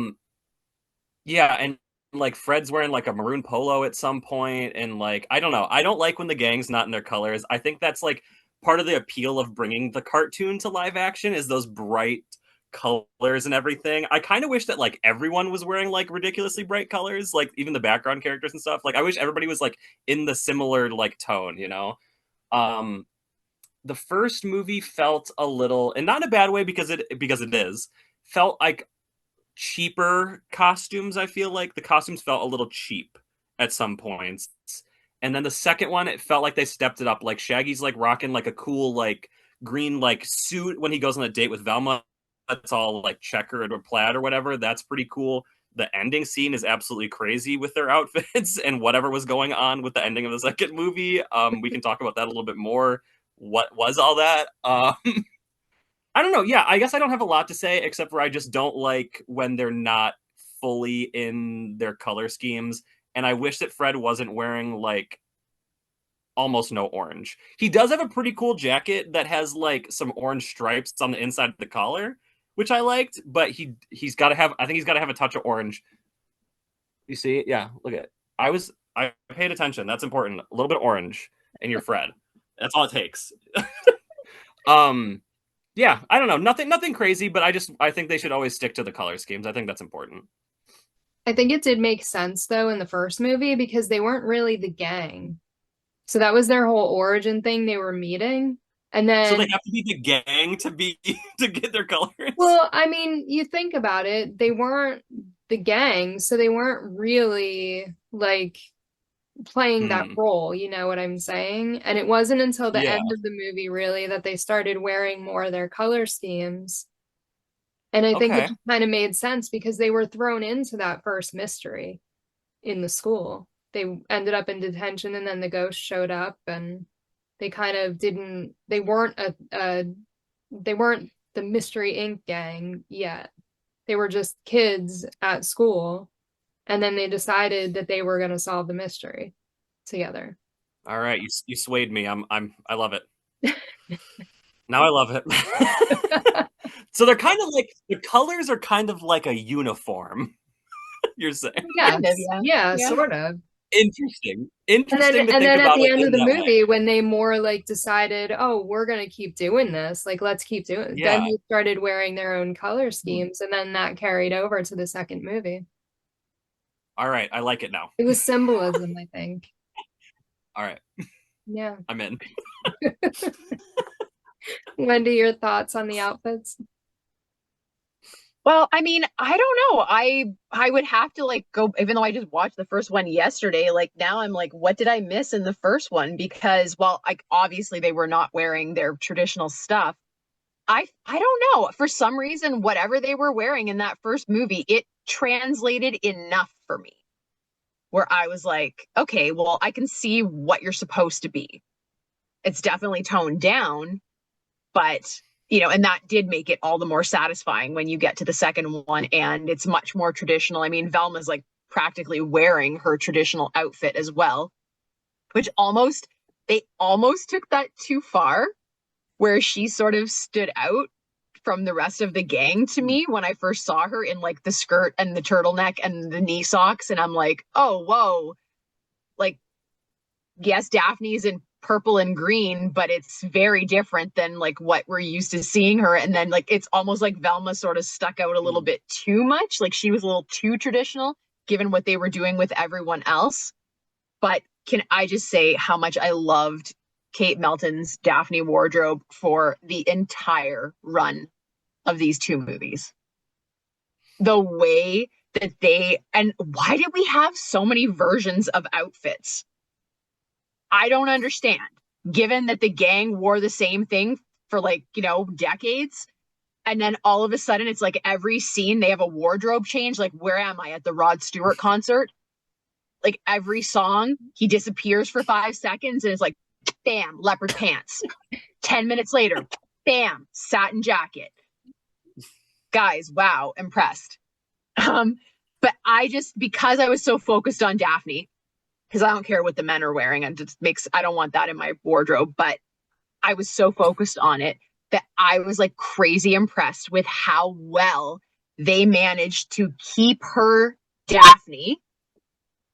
and like Fred's wearing like a maroon polo at some point, and like I don't know. I don't like when the gang's not in their colors. I think that's like part of the appeal of bringing the cartoon to live action is those bright colors and everything. I kind of wish that like everyone was wearing like ridiculously bright colors, like even the background characters and stuff. Like I wish everybody was like in the similar like tone, you know. The first movie felt a little, and not in a bad way because it is, felt like cheaper costumes. I feel like the costumes felt a little cheap at some points. And then the second one, it felt like they stepped it up. Like Shaggy's like rocking like a cool like green like suit when he goes on a date with Velma. That's all like checkered or plaid or whatever. That's pretty cool. The ending scene is absolutely crazy with their outfits and whatever was going on with the ending of the second movie. We can talk about that a little bit more. What was all that? I don't know. Yeah, I guess I don't have a lot to say except for I just don't like when they're not fully in their color schemes. And I wish that Fred wasn't wearing like almost no orange. He does have a pretty cool jacket that has like some orange stripes on the inside of the collar, which I liked, but he's got to have, I think he's got to have a touch of orange. You see? Yeah, look at it. I paid attention. That's important. A little bit of orange and you're Fred. That's all it takes. Yeah, I don't know. Nothing crazy, but I think they should always stick to the color schemes. I think that's important. I think it did make sense though in the first movie because they weren't really the gang. So that was their whole origin thing they were meeting. And then So they have to be the gang to get their colors. Well, I mean, you think about it, they weren't the gang, so they weren't really like playing that role, you know what I'm saying? And it wasn't until the end of the movie really that they started wearing more of their color schemes. And I think it kind of made sense because they were thrown into that first mystery in the school. They ended up in detention and then the ghost showed up and they kind of they weren't the Mystery Inc. gang yet. They were just kids at school. And then they decided that they were going to solve the mystery together. All right, you swayed me. I love it. Now I love it. So they're kind of like the colors are kind of like a uniform. You're saying? Yes. Yeah, sort of. Interesting. And then to think at about the it end of in the that movie, way. when they more like decided, oh, we're gonna keep doing this, like let's keep doing it. Then they started wearing their own color schemes, and then that carried over to the second movie. All right, I like it now. It was symbolism, I think. All right. Yeah. I'm in. Wendy, your thoughts on the outfits? Well, I mean, I don't know. I would have to like go, even though I just watched the first one yesterday, like now I'm like, what did I miss in the first one? Because well, like obviously they were not wearing their traditional stuff. I don't know. For some reason, whatever they were wearing in that first movie, it translated enough for me. Where I was like, okay, well, I can see what you're supposed to be. It's definitely toned down, but you know, and that did make it all the more satisfying when you get to the second one and it's much more traditional. I mean, Velma's like practically wearing her traditional outfit as well, which they almost took that too far, where she sort of stood out from the rest of the gang to me when I first saw her in like the skirt and the turtleneck and the knee socks. And I'm like, oh, whoa. Like, yes, Daphne's in purple and green, but it's very different than like what we're used to seeing her. And then like, it's almost like Velma sort of stuck out a little bit too much. Like she was a little too traditional given what they were doing with everyone else. But can I just say how much I loved Kate Melton's Daphne wardrobe for the entire run of these two movies. The way that and why did we have so many versions of outfits? I don't understand. Given that the gang wore the same thing for like, you know, decades, and then all of a sudden it's like every scene they have a wardrobe change. Like, where am I at the Rod Stewart concert? Like every song, he disappears for 5 seconds and it's like, bam, leopard pants. 10 minutes later, bam, satin jacket. Guys, wow, impressed. But because I was so focused on Daphne, because I don't care what the men are wearing, and I don't want that in my wardrobe, but I was so focused on it that I was like crazy impressed with how well they managed to keep her Daphne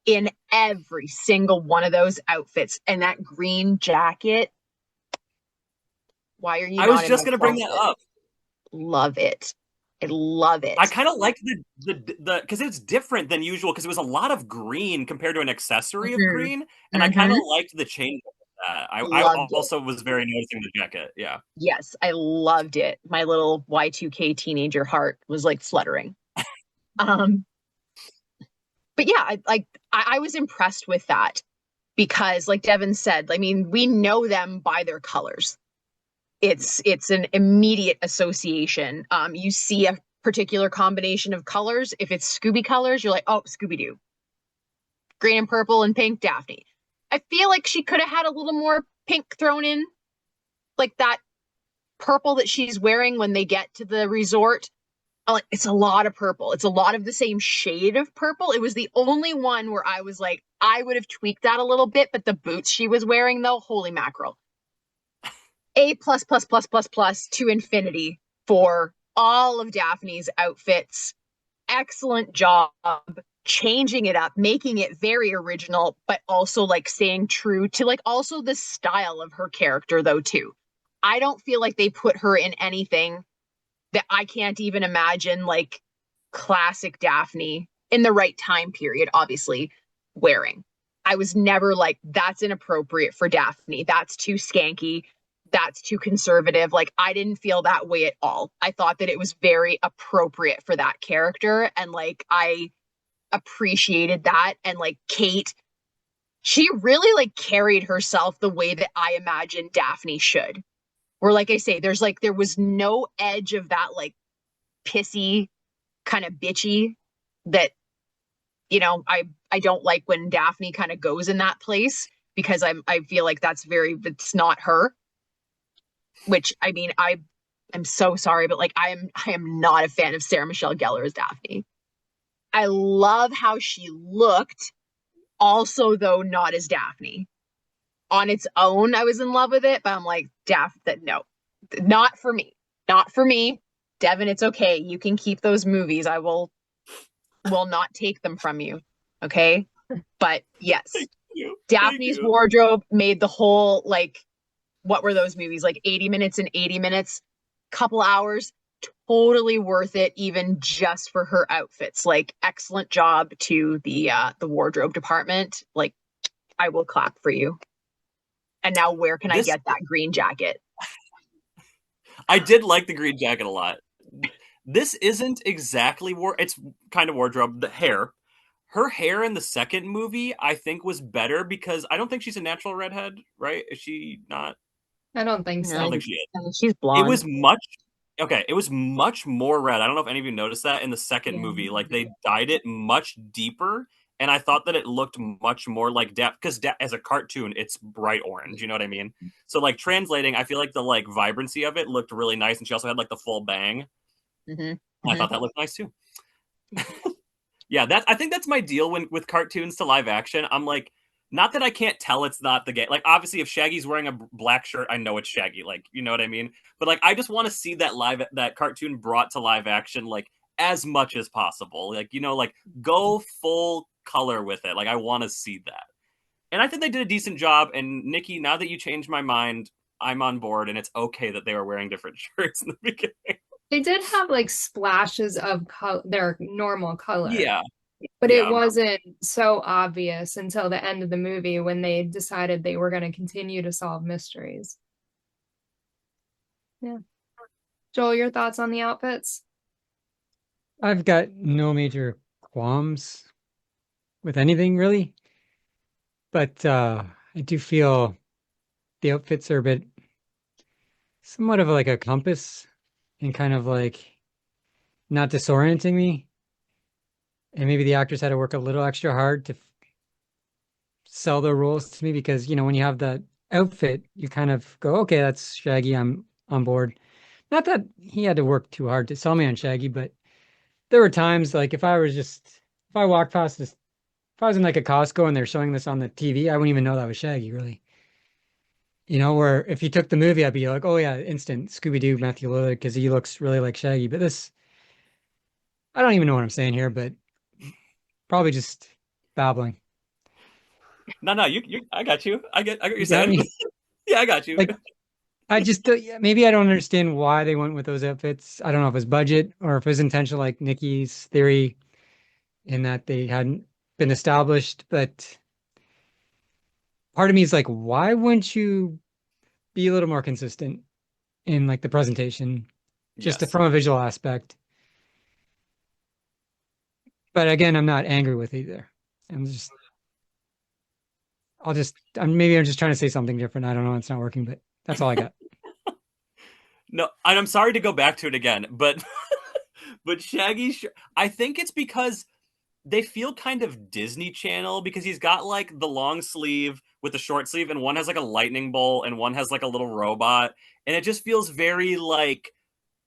in every single one of those outfits. And that green jacket. Why are you? I was just going to bring that up. Love it. I love it. I kind of liked the because it's different than usual because it was a lot of green compared to an accessory of green, and I kind of liked the change of that. I also was very noticing the jacket. Yeah. Yes, I loved it. My little Y2K teenager heart was like fluttering. But yeah, I was impressed with that because, like Devin said, I mean, we know them by their colors. It's an immediate association. You see a particular combination of colors. If it's Scooby colors, you're like, oh, Scooby-Doo. Green and purple and pink, Daphne. I feel like she could have had a little more pink thrown in, like that purple that she's wearing when they get to the resort. Like, it's a lot of purple. It's a lot of the same shade of purple. It was the only one where I was like, I would have tweaked that a little bit, but the boots she was wearing, though, holy mackerel. A plus plus plus plus plus to infinity for all of Daphne's outfits. Excellent job changing it up, making it very original, but also like staying true to like also the style of her character though too. I don't feel like they put her in anything that I can't even imagine like classic Daphne in the right time period, obviously, wearing. I was never like, that's inappropriate for Daphne. That's too skanky. That's too conservative. Like, I didn't feel that way at all. I thought that it was very appropriate for that character. And like, I appreciated that. And like Kate, she really like carried herself the way that I imagine Daphne should. Where, like I say, there was no edge of that like pissy kind of bitchy that, you know, I don't like when Daphne kind of goes in that place because I feel like it's not her. Which, I mean, I'm so sorry, but like I am not a fan of Sarah Michelle Gellar as Daphne. I love how she looked, also though not as Daphne. On its own, I was in love with it, but I'm like, no, not for me. Not for me. Devin, it's okay. You can keep those movies. I will not take them from you. Okay? But yes, Daphne's wardrobe made the whole like, what were those movies? Like 80 minutes and 80 minutes, couple hours, totally worth it, even just for her outfits. Like, excellent job to the wardrobe department. Like, I will clap for you. And now where can I get that green jacket? I did like the green jacket a lot. This isn't exactly it's kind of wardrobe. The hair. Her hair in the second movie, I think, was better because I don't think she's a natural redhead, right? Is she not? I don't think so. I don't think she is. She's blonde. It was much more red. I don't know if any of you noticed that in the second movie. Like, they dyed it much deeper, and I thought that it looked much more like because as a cartoon, it's bright orange. You know what I mean? So, like, translating, I feel like the like vibrancy of it looked really nice, and she also had like the full bang. I thought that looked nice too. Yeah, I think that's my deal with cartoons to live action. I'm like, not that I can't tell it's not the game. Like, obviously, if Shaggy's wearing a black shirt, I know it's Shaggy. Like, you know what I mean? But like, I just want to see that cartoon brought to live action, like, as much as possible. Like, you know, like, go full color with it. Like, I want to see that. And I think they did a decent job. And Nikki, now that you changed my mind, I'm on board, and it's okay that they were wearing different shirts in the beginning. They did have like splashes of their normal color. Yeah. But it wasn't so obvious until the end of the movie when they decided they were going to continue to solve mysteries. Yeah. Joel, your thoughts on the outfits? I've got no major qualms with anything really, but I do feel the outfits are a bit somewhat of like a compass and kind of like not disorienting me. And maybe the actors had to work a little extra hard to sell their roles to me because, you know, when you have that outfit, you kind of go, okay, that's Shaggy. I'm on board. Not that he had to work too hard to sell me on Shaggy, but there were times like if I walked past this, if I was in like a Costco and they're showing this on the TV, I wouldn't even know that was Shaggy really. You know, where if you took the movie, I'd be like, oh yeah, instant Scooby-Doo Matthew Lillard because he looks really like Shaggy. But this, I don't even know what I'm saying here, but probably just babbling. No, you I got you. I get what you're saying. Yeah, I got you. Like, I just maybe I don't understand why they went with those outfits. I don't know if it's budget or if it was intentional, like Nikki's theory, in that they hadn't been established. But part of me is like, why wouldn't you be a little more consistent in like the presentation, just Yes. from a visual aspect? But again, I'm not angry with either. I'm just, maybe I'm just trying to say something different. I don't know. It's not working, but that's all I got. No, and I'm sorry to go back to it again, but but Shaggy, I think it's because they feel kind of Disney Channel because he's got like the long sleeve with the short sleeve, and one has like a lightning bolt, and one has like a little robot, and it just feels very like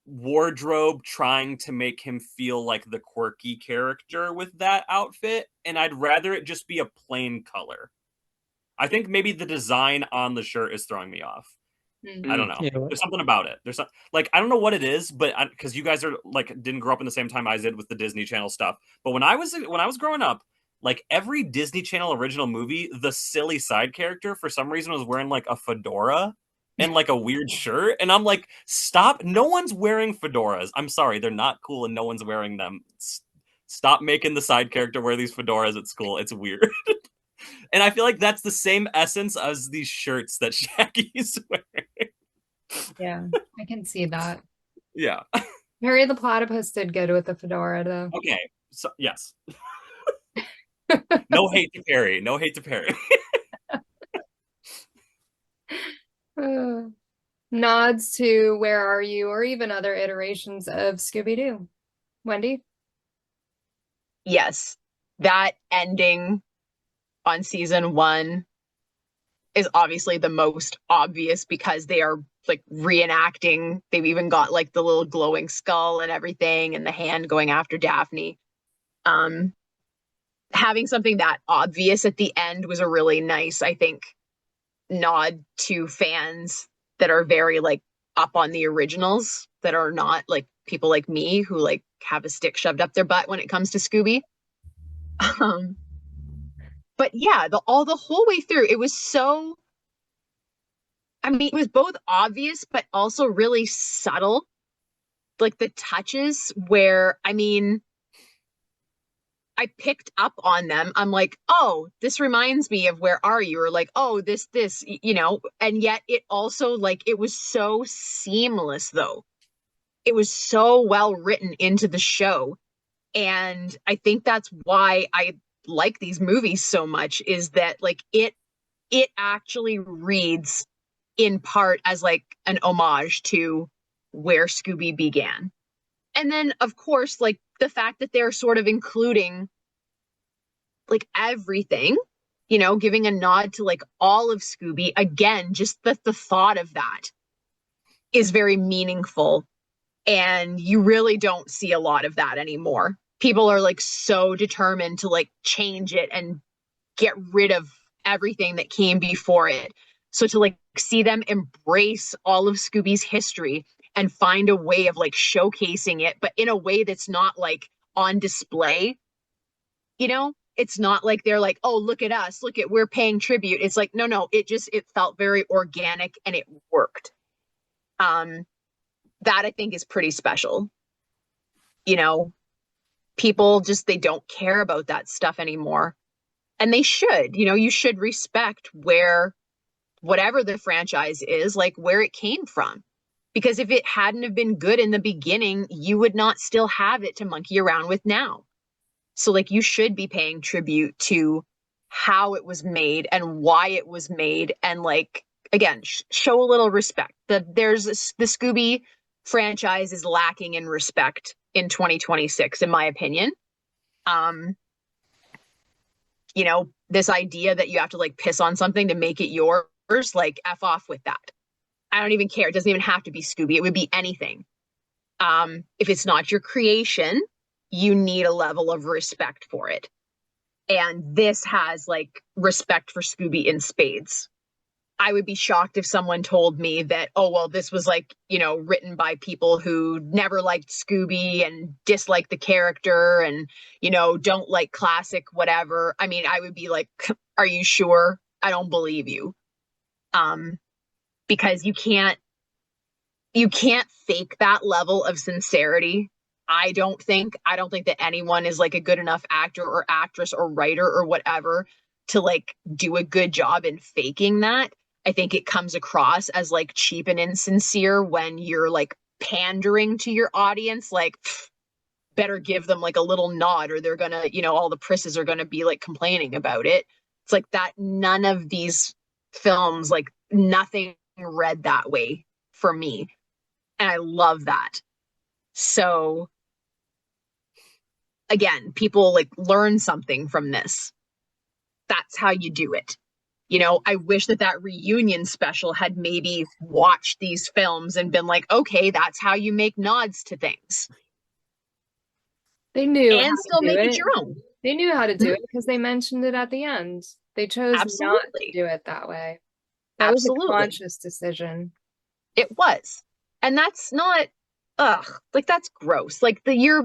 wardrobe trying to make him feel like the quirky character with that outfit, and I'd rather it just be a plain color. I think maybe the design on the shirt is throwing me off. I don't know. Yeah, There's something about it. There's like I don't know what it is, but because you guys are like didn't grow up in the same time I did with the Disney Channel stuff. But when I was growing up, like every Disney Channel original movie, the silly side character for some reason was wearing like a fedora and like a weird shirt, and I'm like, stop! No one's wearing fedoras. I'm sorry, they're not cool, and no one's wearing them. Stop making the side character wear these fedoras at school. It's weird. And I feel like that's the same essence as these shirts that Shaggy's wearing. Yeah, I can see that. Yeah. Harry the Platypus did good with the fedora, though. Okay. So yes. No hate to Perry. No hate to Perry. Nods to Where Are You, or even other iterations of Scooby-Doo. Wendy? Yes, that ending on season 1 is obviously the most obvious because they are like reenacting. They've even got like the little glowing skull and everything, and the hand going after Daphne. Having something that obvious at the end was a really nice, I think, nod to fans that are very like up on the originals, that are not like people like me who like have a stick shoved up their butt when it comes to Scooby. But yeah, the whole way through, it was so, I mean, it was both obvious, but also really subtle. Like the touches where, I mean, I picked up on them. I'm like, oh, this reminds me of Where Are You? Or like, oh, this, you know, and yet it also like, it was so seamless though. It was so well written into the show. And I think that's why I like these movies so much, is that like it actually reads in part as like an homage to where Scooby began. And then of course, like the fact that they're sort of including like everything, you know, giving a nod to like all of Scooby, again, just the thought of that is very meaningful. And you really don't see a lot of that anymore. People are like so determined to like change it and get rid of everything that came before it. So to like see them embrace all of Scooby's history and find a way of like showcasing it, but in a way that's not like on display, you know, it's not like they're like, oh, look at us, look at, we're paying tribute. It's like, no, it felt very organic and it worked. That I think is pretty special. You know, people just, they don't care about that stuff anymore. And they should, you know, you should respect where, whatever the franchise is, like where it came from. Because if it hadn't have been good in the beginning, you would not still have it to monkey around with now. So like you should be paying tribute to how it was made and why it was made. And like, again, show a little respect. The Scooby franchise is lacking in respect in 2026, in my opinion. You know, this idea that you have to like piss on something to make it yours, like F off with that. I don't even care. It doesn't even have to be Scooby. It would be anything. If it's not your creation, you need a level of respect for it. And this has like respect for Scooby in spades. I would be shocked if someone told me that, oh, well, this was like, you know, written by people who never liked Scooby and dislike the character and, you know, don't like classic whatever. I mean, I would be like, are you sure? I don't believe you. Because you can't you can't fake that level of sincerity. I don't think that anyone is like a good enough actor or actress or writer or whatever to like do a good job in faking that. I think it comes across as like cheap and insincere when you're like pandering to your audience, like better give them like a little nod or they're gonna, all the prisses are gonna be like complaining about it. It's like that. None of these films, like nothing read that way for me. And I love that. So again, people like learn something from this. That's how you do it. I wish that reunion special had maybe watched these films and been like, okay, that's how you make nods to things. They knew and still make it your own. They knew how to do it because they mentioned it at the end. They chose not to do it that way. That was a conscious decision. It was. And that's not, like that's gross. Like they're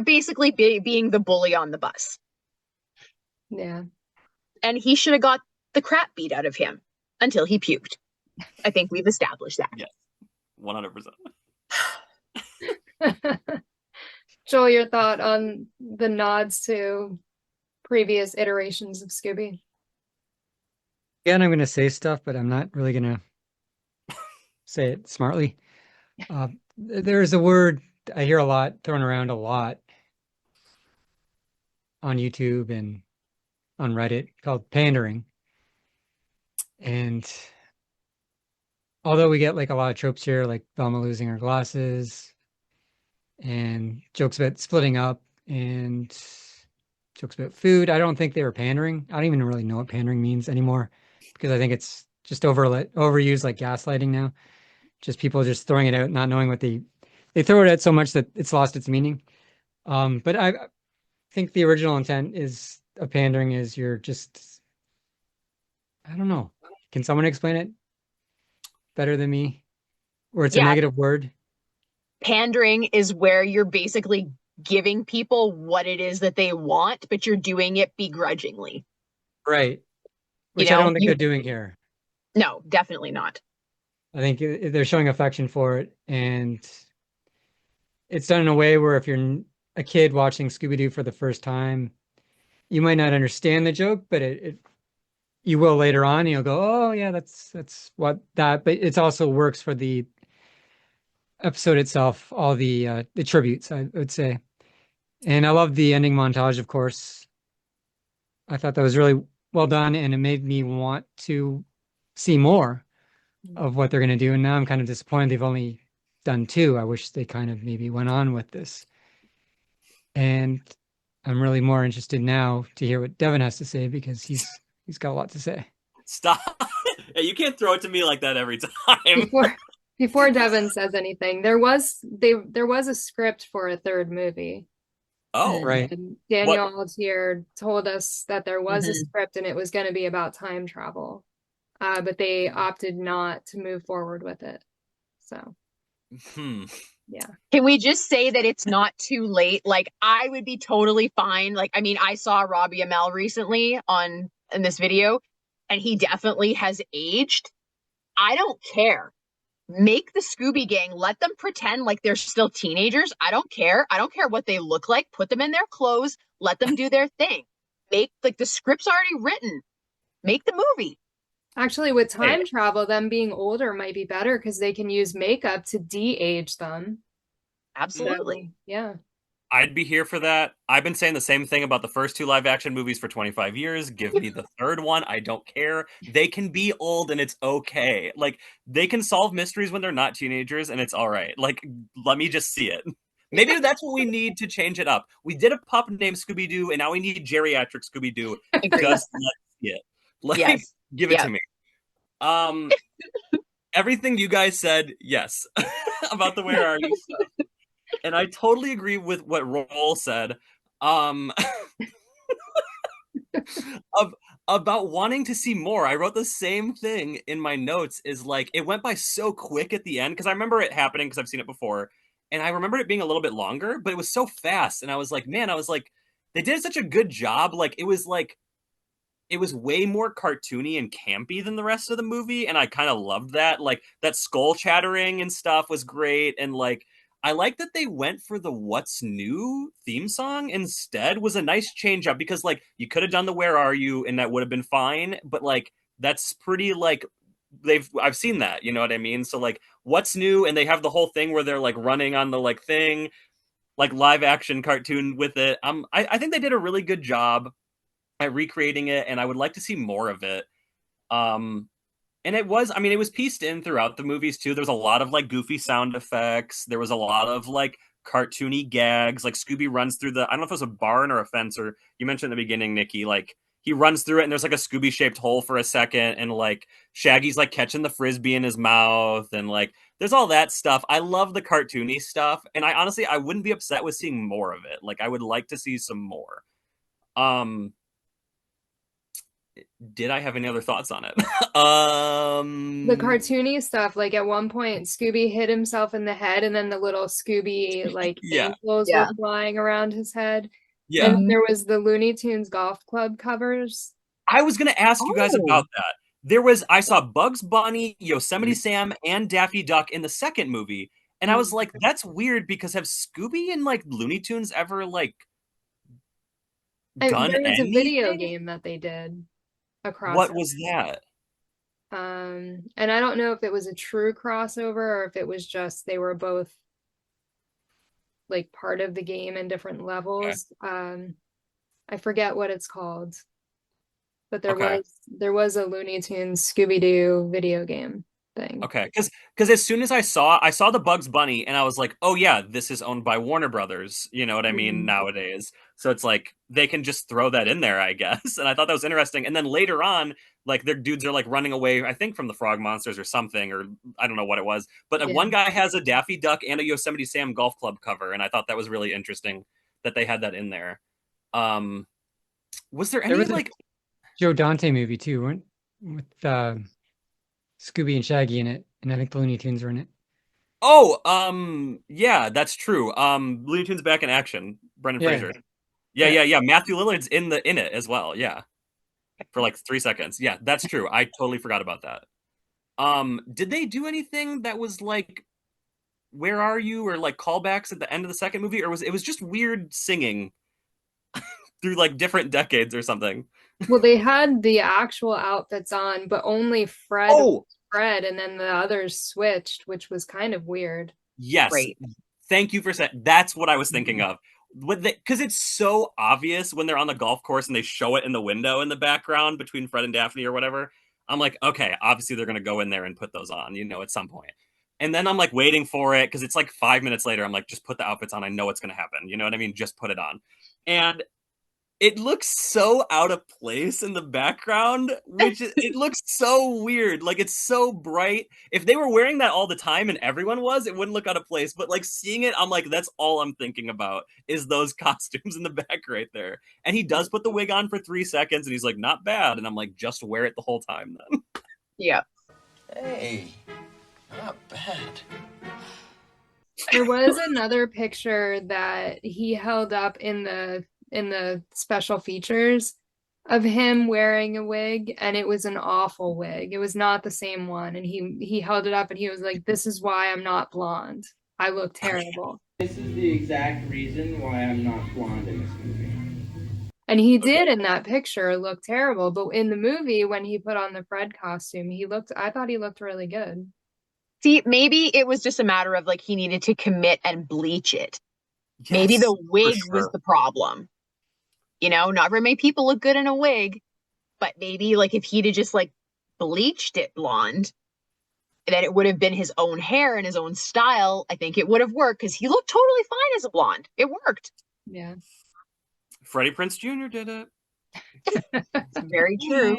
basically being the bully on the bus. Yeah. And he should have got the crap beat out of him until he puked. I think we've established that. Yes. 100%. Joel, your thought on the nods to previous iterations of Scooby? Again, I'm going to say stuff, but I'm not really going to say it smartly. There's a word I hear a lot thrown around a lot on YouTube and on Reddit called pandering. And although we get like a lot of tropes here, like Velma losing her glasses and jokes about splitting up and jokes about food, I don't think they were pandering. I don't even really know what pandering means anymore because I think it's just overused like gaslighting now. Just people just throwing it out, not knowing what they throw it out so much that it's lost its meaning. But I think the original intent of pandering is you're just, I don't know. Can someone explain it better than me? Or it's a negative word? Pandering is where you're basically giving people what it is that they want, but you're doing it begrudgingly. Right. Which I don't think they're doing here. No, definitely not. I think they're showing affection for it, and it's done in a way where if you're a kid watching Scooby-Doo for the first time, you might not understand the joke, but you will later on. And you'll go, "Oh yeah, that's what that." But it also works for the episode itself, all the tributes, I would say. And I love the ending montage, of course. I thought that was really well done, and it made me want to see more of what they're going to do. And now I'm kind of disappointed they've only done 2. I wish they kind of maybe went on with this. And I'm really more interested now to hear what Devin has to say because he's got a lot to say. Stop. Hey, you can't throw it to me like that every time. Before Devin says anything, there was a script for a 3rd movie. Oh, right. And Daniel Altier told us that there was a script and it was going to be about time travel. But they opted not to move forward with it. So, yeah. Can we just say that it's not too late? Like, I would be totally fine. Like, I mean, I saw Robbie Amell recently in this video, and he definitely has aged. I don't care. Make the Scooby Gang, let them pretend like they're still teenagers. I don't care. I don't care what they look like. Put them in their clothes. Let them do their thing. Make, like, the script's already written. Make the movie. Actually, with time travel, them being older might be better because they can use makeup to de-age them. Absolutely. Yeah. I'd be here for that. I've been saying the same thing about the first 2 live action movies for 25 years. Give me the 3rd one. I don't care. They can be old and it's okay. Like, they can solve mysteries when they're not teenagers and it's all right. Like, let me just see it. Maybe that's what we need to change it up. We did a pup named Scooby-Doo and now we need geriatric Scooby-Doo. Just let's see it. Like, give it to me. Everything you guys said, yes, about the Where Are You stuff. And I totally agree with what Roll said. About wanting to see more. I wrote the same thing in my notes, is like, it went by so quick at the end, because I remember it happening because I've seen it before. And I remembered it being a little bit longer, but it was so fast. And I was like, man, they did such a good job. Like, it was like, it was way more cartoony and campy than the rest of the movie, and I kind of loved that. Like that skull chattering and stuff was great, and like I like that they went for the "What's New" theme song instead. Was a nice change up, because like you could have done the "Where Are You" and that would have been fine, but like that's pretty like I've seen that, you know what I mean? So like "What's New," and they have the whole thing where they're like running on the like thing, like live action cartoon with it. I think they did a really good job at recreating it, and I would like to see more of it. And it was, I mean, it was pieced in throughout the movies too. There was a lot of like goofy sound effects. There was a lot of like cartoony gags. Like Scooby runs through I don't know if it was a barn or a fence, or you mentioned in the beginning, Nikki, like he runs through it and there's like a Scooby shaped hole for a second. And like Shaggy's like catching the Frisbee in his mouth. And like, there's all that stuff. I love the cartoony stuff. And I honestly, I wouldn't be upset with seeing more of it. Like I would like to see some more. Did I have any other thoughts on it? The cartoony stuff, like at one point Scooby hit himself in the head, and then the little Scooby like angels were flying around his head. Yeah. And there was the Looney Tunes golf club covers. I was gonna ask you guys about that. I saw Bugs Bunny, Yosemite Sam, and Daffy Duck in the second movie, and I was like, that's weird, because have Scooby and like Looney Tunes ever like done there was anything? a video game that they did across. What was that? And I don't know if it was a true crossover or if it was just they were both like part of the game in different levels. Okay. I forget what it's called, but there was a Looney Tunes Scooby-Doo video game thing. Okay, because as soon as I saw the Bugs Bunny, and I was like, oh yeah, this is owned by Warner Brothers. You know what I mean? Nowadays, so it's like they can just throw that in there, I guess. And I thought that was interesting. And then later on, like their dudes are like running away, I think from the Frog Monsters or something, or I don't know what it was. But one guy has a Daffy Duck and a Yosemite Sam golf club cover, and I thought that was really interesting that they had that in there. Was there any like Joe Dante movie too, weren't with Scooby and Shaggy in it, and I think the Looney Tunes were in it. Oh, yeah, that's true. Looney Tunes Back in Action, Brendan Fraser. Yeah. Matthew Lillard's in it as well. Yeah, for like 3 seconds. Yeah, that's true. I totally forgot about that. Did they do anything that was like, Where Are You, or like callbacks at the end of the second movie, or was it just weird singing through like different decades or something? Well, they had the actual outfits on, but only Fred, and then the others switched, which was kind of weird. Yes. Right. Thank you for saying. That's what I was thinking of. Because it's so obvious when they're on the golf course and they show it in the window in the background between Fred and Daphne or whatever. I'm like, okay, obviously they're going to go in there and put those on, at some point. And then I'm like waiting for it, because it's like 5 minutes later. I'm like, just put the outfits on. I know what's going to happen. You know what I mean? Just put it on. And it looks so out of place in the background, it looks so weird. Like, it's so bright. If they were wearing that all the time and everyone was, it wouldn't look out of place. But like seeing it, I'm like, that's all I'm thinking about is those costumes in the back right there. And he does put the wig on for 3 seconds, and he's like, not bad. And I'm like, just wear it the whole time then. Yeah. Hey, not bad. There was another picture that he held up in the special features of him wearing a wig, and it was an awful wig. It was not the same one, and he held it up and he was like, this is why I'm not blonde. I look terrible. This is the exact reason why I'm not blonde in this movie. And he did in that picture look terrible, but in the movie when he put on the Fred costume, I thought he looked really good. See, maybe it was just a matter of like he needed to commit and bleach it. Yes, maybe the wig was the problem. Not very many people look good in a wig, but maybe like if he'd have just like bleached it blonde, then it would have been his own hair and his own style. I think it would have worked, because he looked totally fine as a blonde. It worked. Yeah. Freddie Prinze Jr. did it. Very true.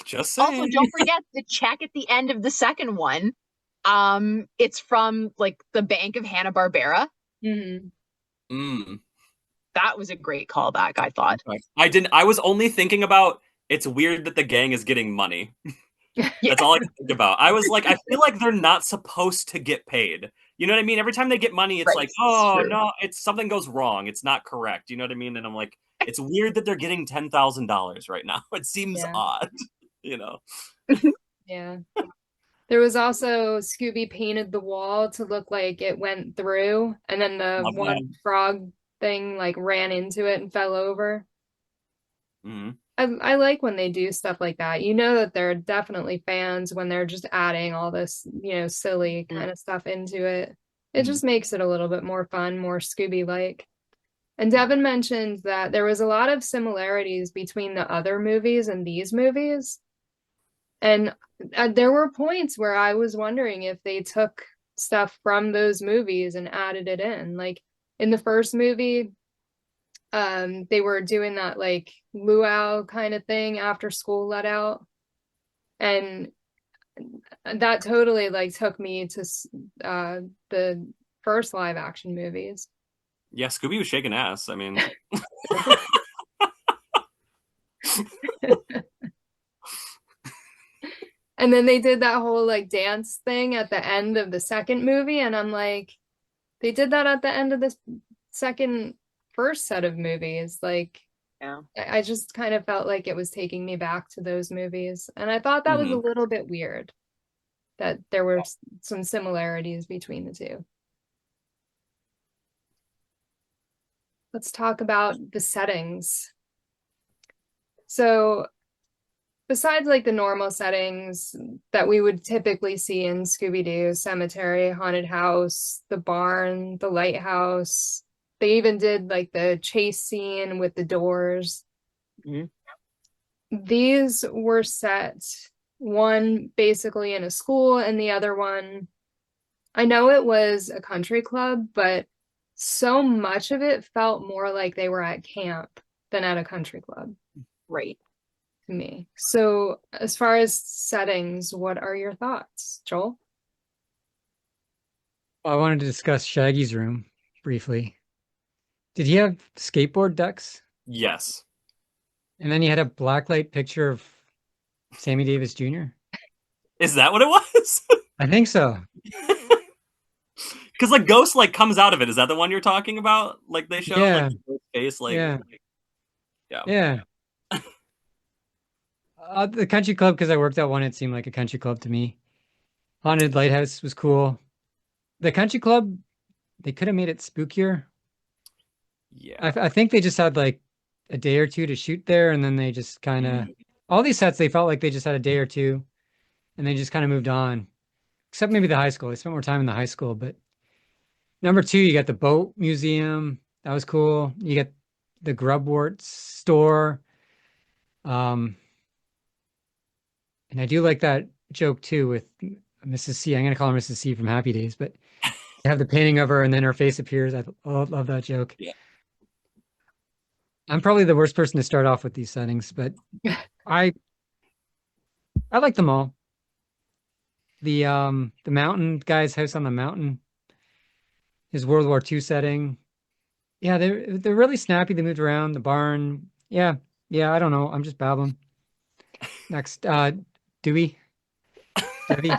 Just saying. Also, don't forget the check at the end of the second one. It's from like the Bank of Hanna-Barbera. That was a great callback, I thought. I was only thinking about, it's weird that the gang is getting money. That's all I could think about. I was like, I feel like they're not supposed to get paid. You know what I mean? Every time they get money, it's like, oh, no, something goes wrong. It's not correct. You know what I mean? And I'm like, It's weird that they're getting $10,000 right now. It seems Yeah. odd, you know. Yeah. There was also Scooby painted the wall to look like it went through, and then the Love one frog thing like ran into it and fell over. hmm I like when they do stuff like that. You know that they're definitely fans when they're just adding all this, silly kind of stuff into it. It just makes it a little bit more fun, more Scooby-like. And Devin mentioned that there was a lot of similarities between the other movies and these movies. And there were points where I was wondering if they took stuff from those movies and added it in. Like in the first movie, they were doing that like luau kind of thing after school let out. And that totally like took me to the first live action movies. Yeah, Scooby was shaking ass. I mean, and then they did that whole like dance thing at the end of the second movie, and I'm like, they did that at the end of this first set of movies. Like, Yeah. I just kind of felt like it was taking me back to those movies, and I thought that was a little bit weird that there were some similarities between the two. Let's talk about the settings. So besides like the normal settings that we would typically see in Scooby-Doo, cemetery, haunted house, the barn, the lighthouse, they even did like the chase scene with the doors. These were set, one basically in a school and the other one, I know it was a country club, but so much of it felt more like they were at camp than at a country club. Right. To me. So as far as settings, what are your thoughts, Joel? I wanted to discuss Shaggy's room briefly. Did he have skateboard decks? yes. And then he had a blacklight picture of Sammy Davis Jr.? Is that what it was? I think so. Because like Ghost like comes out of it. Is that the one you're talking about? Like they show Yeah. like Ghost's face, like Yeah. yeah. Yeah. The country club, because I worked at one, it seemed like a country club to me. Haunted Lighthouse was cool. The country club, they could have made it spookier. Yeah. I think they just had like a day or two to shoot there, and then they just kind of all these sets, they felt like they just had a day or two, and they just kind of moved on. Except maybe the high school. They spent more time in the high school. But number two, you got the boat museum. That was cool. You get the Grubwort store. And I do like that joke too with Mrs. C. I'm going to call her Mrs. C from Happy Days, but you have the painting of her and then her face appears. I love that joke. Yeah. I'm probably the worst person to start off with these settings, but I like them all. The mountain guy's house on the mountain, his World War II setting. Yeah, they're really snappy. They moved around the barn. Yeah, I don't know. I'm just babbling. Next, Dewey. Debbie.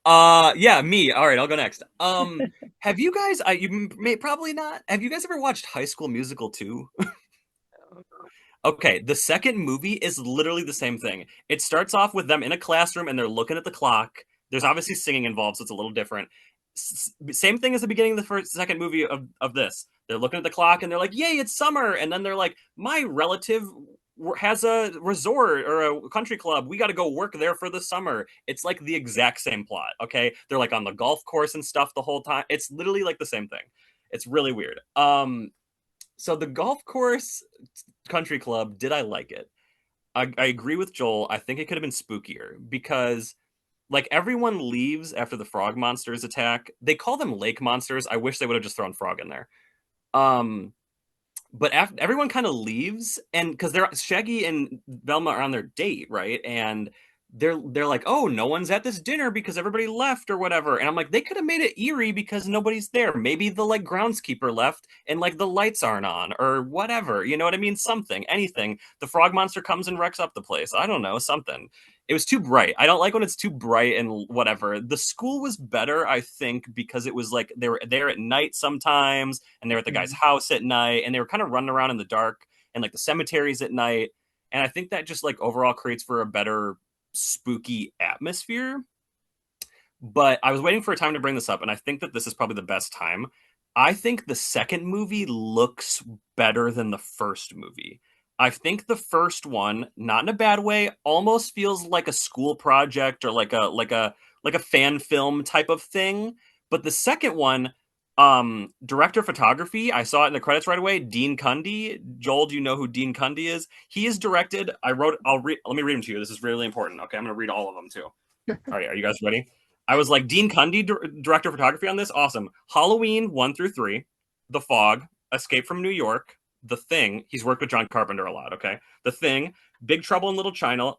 Yeah, me. All right, I'll go next. Have you guys you may probably not. Have you guys ever watched High School Musical 2? Okay, the second movie is literally the same thing. It starts off with them in a classroom and they're looking at the clock. There's obviously singing involved, so it's a little different. Same thing as the beginning of the second movie of this. They're looking at the clock and they're like, "Yay, it's summer!" And then they're like, "My relative has a resort or a country club. We got to go work there for the summer." It's like the exact same plot. Okay, they're like on the golf course and stuff the whole time. It's literally like the same thing. It's really weird. So the golf course country club, did I like it? I agree with Joel. I think it could have been spookier because like everyone leaves after the frog monsters attack. They call them lake monsters. I wish they would have just thrown frog in there. But after everyone kind of leaves, and because they're Shaggy and Velma are on their date, right? And they're like, "Oh, no one's at this dinner because everybody left or whatever." And I'm like, they could have made it eerie because nobody's there. Maybe the like groundskeeper left and like the lights aren't on or whatever. You know what I mean? Something, anything. The frog monster comes and wrecks up the place. I don't know, something. it was too bright. I don't like when it's too bright and whatever. The school was better, I think, because it was like they were there at night sometimes, and they were at the guy's house at night, and they were kind of running around in the dark, and like the cemeteries at night. And I think that just like overall creates for a better spooky atmosphere. But I was waiting for a time to bring this up, and I think that this is probably the best time. I think the second movie looks better than the first movie. I think the first one, not in a bad way, almost feels like a school project or like a fan film type of thing. But the second one, director of photography, I saw it in the credits right away. Dean Cundy. Joel, do you know who Dean Cundy is? He is directed. Let me read them to you. This is really important. Okay, I'm gonna read all of them too. All right, are you guys ready? I was like, Dean Cundy, director of photography on this? Awesome. Halloween 1 through 3, The Fog, Escape from New York, The Thing. He's worked with John Carpenter a lot, okay? The Thing, Big Trouble in Little China,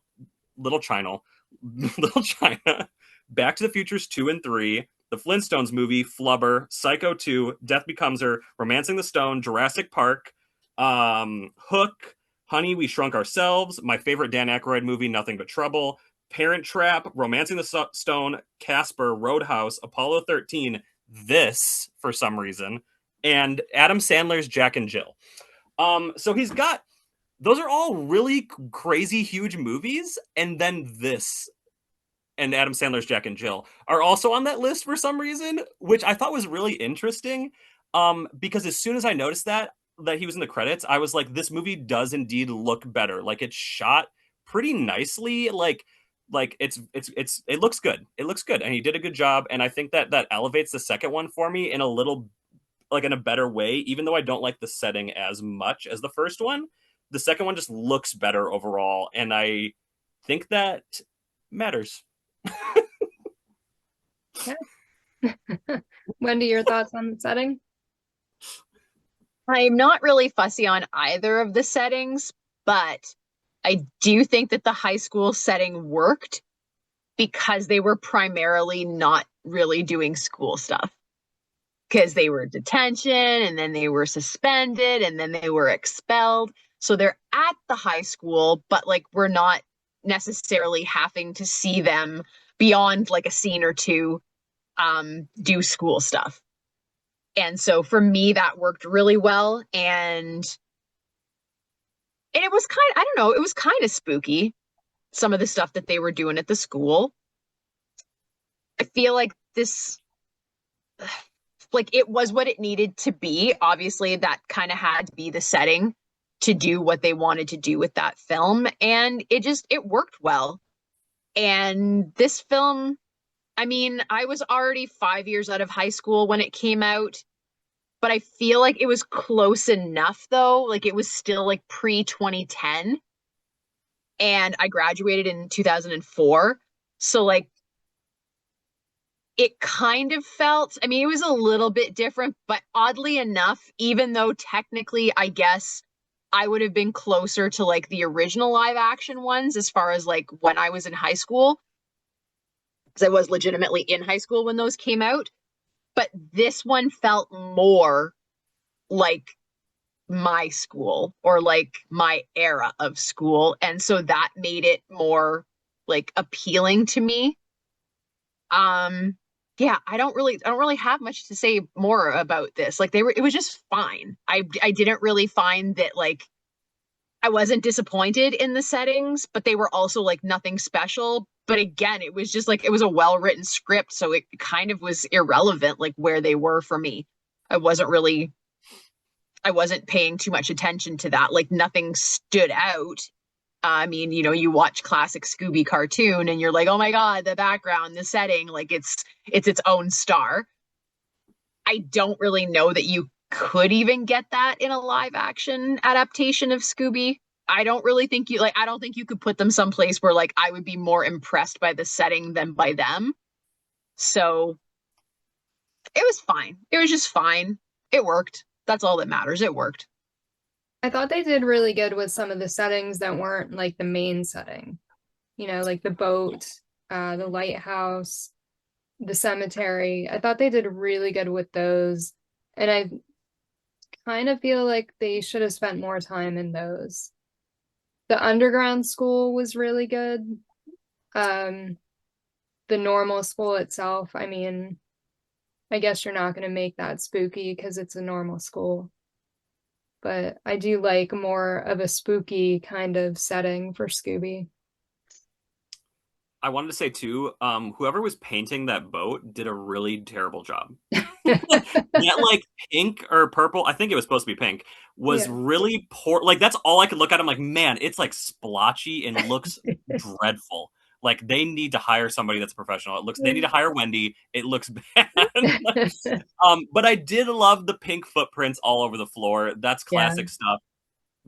Back to the Futures 2 and 3, The Flintstones movie, Flubber, Psycho 2, Death Becomes Her, Romancing the Stone, Jurassic Park, Hook, Honey, We Shrunk Ourselves, my favorite Dan Aykroyd movie, Nothing But Trouble, Parent Trap, Romancing the Stone, Casper, Roadhouse, Apollo 13, this, for some reason, and Adam Sandler's Jack and Jill. So he's got, those are all really crazy, huge movies, and then this and Adam Sandler's Jack and Jill are also on that list for some reason, which I thought was really interesting, because as soon as I noticed that he was in the credits, I was like, this movie does indeed look better. Like, it's shot pretty nicely, like it looks good. It looks good, and he did a good job. And I think that elevates the second one for me in a little, like, in a better way. Even though I don't like the setting as much as the first one, the second one just looks better overall, and I think that matters. Wendy, your thoughts on the setting? I'm not really fussy on either of the settings, but I do think that the high school setting worked because they were primarily not really doing school stuff. Because they were detention, and then they were suspended, and then they were expelled. So they're at the high school, but like we're not necessarily having to see them beyond like a scene or two do school stuff. And so for me, that worked really well. And it was I don't know, it was kind of spooky, some of the stuff that they were doing at the school. I feel like this, like, it was what it needed to be. Obviously, that kind of had to be the setting to do what they wanted to do with that film. And it worked well. And this film, I mean, I was already 5 years out of high school when it came out, but I feel like it was close enough, though. Like, it was still like pre-2010. And I graduated in 2004. So like, it kind of felt, I mean, it was a little bit different, but oddly enough, even though technically, I guess I would have been closer to like the original live action ones as far as like when I was in high school, because I was legitimately in high school when those came out. But this one felt more like my school, or like my era of school. And so that made it more like appealing to me. Yeah, I don't really have much to say more about this. Like, it was just fine. I didn't really find that, like, I wasn't disappointed in the settings, but they were also like nothing special. But again, it was just like, it was a well-written script, so it kind of was irrelevant, like, where they were for me. I wasn't paying too much attention to that. Like, nothing stood out. I mean, you know, you watch classic Scooby cartoon and you're like, oh my God, the background, the setting, like it's its own star. I don't really know that you could even get that in a live action adaptation of Scooby. I don't think you could put them someplace where like I would be more impressed by the setting than by them. So it was fine. It was just fine. It worked. That's all that matters. It worked. I thought they did really good with some of the settings that weren't like the main setting. You know, like the boat, the lighthouse, the cemetery. I thought they did really good with those. And I kind of feel like they should have spent more time in those. The underground school was really good. The normal school itself, I mean, I guess you're not going to make that spooky because it's a normal school. But I do like more of a spooky kind of setting for Scooby. I wanted to say too, whoever was painting that boat did a really terrible job. That like pink or purple, I think it was supposed to be pink, was Yeah. really poor. Like that's all I could look at. I'm like, man, it's like splotchy and looks dreadful. Like they need to hire somebody that's professional. They need to hire Wendy. It looks bad. But I did love the pink footprints all over the floor. That's classic stuff.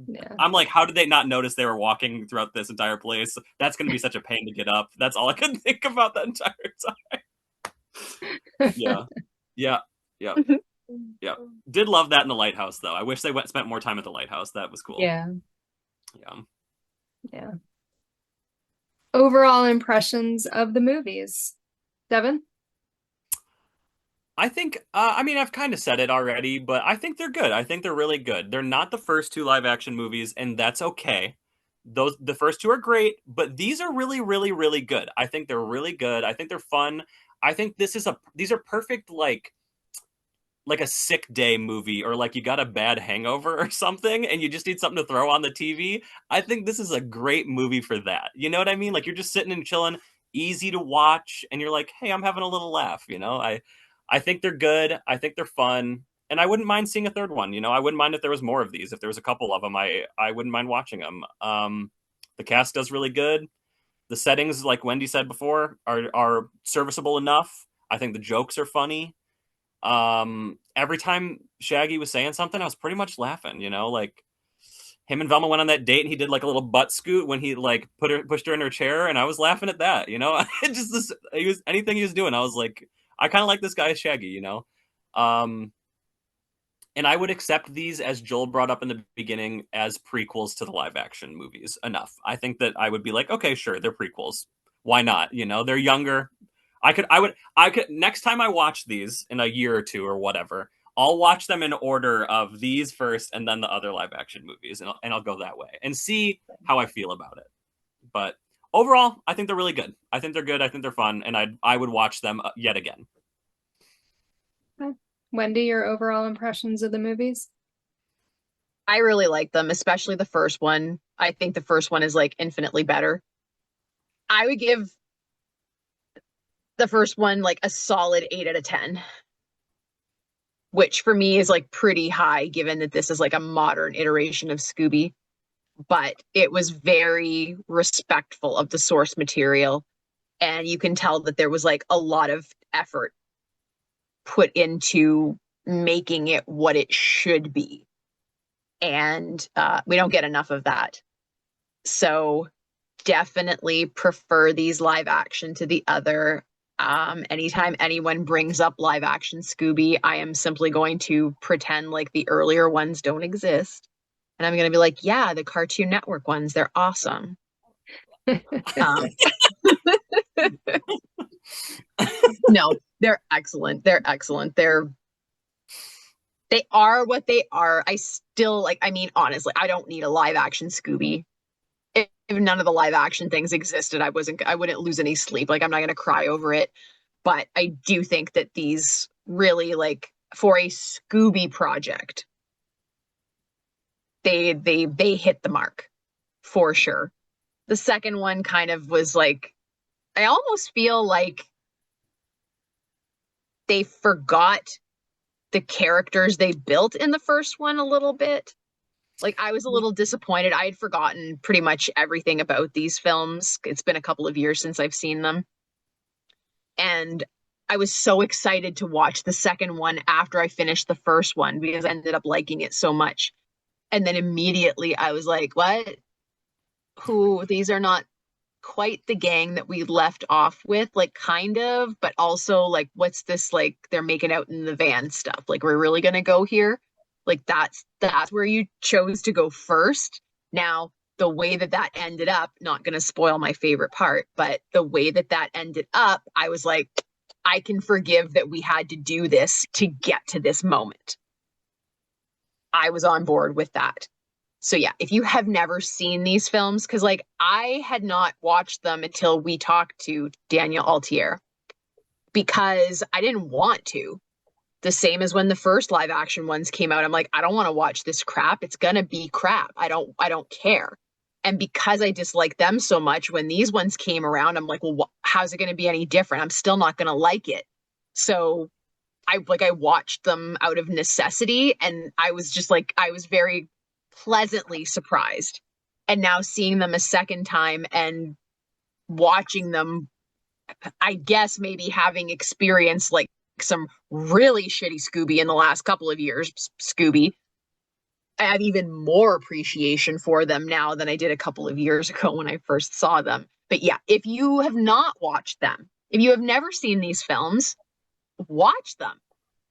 Yeah. I'm like, how did they not notice they were walking throughout this entire place? That's going to be such a pain to get up. That's all I could think about that entire time. Yeah. Yeah. Yeah. Yeah. Did love that in the lighthouse, though. I wish they spent more time at the lighthouse. That was cool. Yeah. Yeah. Yeah. Overall impressions of the movies. Devin? I think, I mean, I've kind of said it already, but I think they're good. I think they're really good. They're not the first two live action movies, and that's okay. The first two are great, but these are really, really, really good. I think they're really good. I think they're fun. I think these are perfect, like a sick day movie, or like you got a bad hangover or something and you just need something to throw on the TV. I think this is a great movie for that. You know what I mean? Like you're just sitting and chilling, easy to watch, and you're like, hey, I'm having a little laugh, you know? I think they're good. I think they're fun. And I wouldn't mind seeing a third one. You know, I wouldn't mind if there was more of these. If there was a couple of them, I wouldn't mind watching them. The cast does really good. The settings, like Wendy said before, are serviceable enough. I think the jokes are funny. Every time Shaggy was saying something, I was pretty much laughing, you know, like him and Velma went on that date and he did like a little butt scoot when he like pushed her in her chair, and I was laughing at that, you know. It just anything he was doing, I was like, I kind of like this guy as Shaggy, you know. And I would accept these, as Joel brought up in the beginning, as prequels to the live action movies enough. I think that I would be like, okay, sure, they're prequels. Why not? You know, they're younger. I could next time I watch these in a year or two or whatever, I'll watch them in order of these first and then the other live action movies, and I'll go that way and see how I feel about it. But overall, I think they're really good. I think they're good. I think they're fun, and I would watch them yet again. Wendy, your overall impressions of the movies? I really like them, especially the first one. I think the first one is like infinitely better. I would give the first one like a solid 8 out of 10, which for me is like pretty high given that this is like a modern iteration of Scooby. But it was very respectful of the source material, and you can tell that there was like a lot of effort put into making it what it should be, and we don't get enough of that. So definitely prefer these live action to the other. Anytime anyone brings up live action Scooby, I am simply going to pretend like the earlier ones don't exist, and I'm going to be like, yeah, the Cartoon Network ones, they're awesome. No, they're excellent. They're excellent. They are what they are. I still like, I mean, honestly, I don't need a live action Scooby. If none of the live action things existed, I wouldn't lose any sleep. Like, I'm not going to cry over it. But I do think that these really, like, for a Scooby project, they hit the mark for sure. The second one kind of was like, I almost feel like they forgot the characters they built in the first one a little bit. Like, I was a little disappointed. I had forgotten pretty much everything about these films. It's been a couple of years since I've seen them. And I was so excited to watch the second one after I finished the first one because I ended up liking it so much. And then immediately I was like, what? These are not quite the gang that we left off with, like, kind of, but also like, what's this, like, they're making out in the van stuff, like, we're really gonna go here? Like, that's where you chose to go first. Now, the way that ended up, not gonna spoil my favorite part, but the way that ended up, I was like, I can forgive that we had to do this to get to this moment. I was on board with that. So yeah, if you have never seen these films, because like I had not watched them until we talked to Daniel Altier, because I didn't want to. The same as when the first live action ones came out. I'm like, I don't want to watch this crap. It's gonna be crap. I don't care. And because I dislike them so much, when these ones came around, I'm like, well, how's it gonna be any different? I'm still not gonna like it. So I watched them out of necessity, and I was just like, I was very pleasantly surprised. And now seeing them a second time and watching them, I guess maybe having experienced like some really shitty Scooby in the last couple of years, Scooby, I have even more appreciation for them now than I did a couple of years ago when I first saw them. But yeah, if you have not watched them, if you have never seen these films, watch them.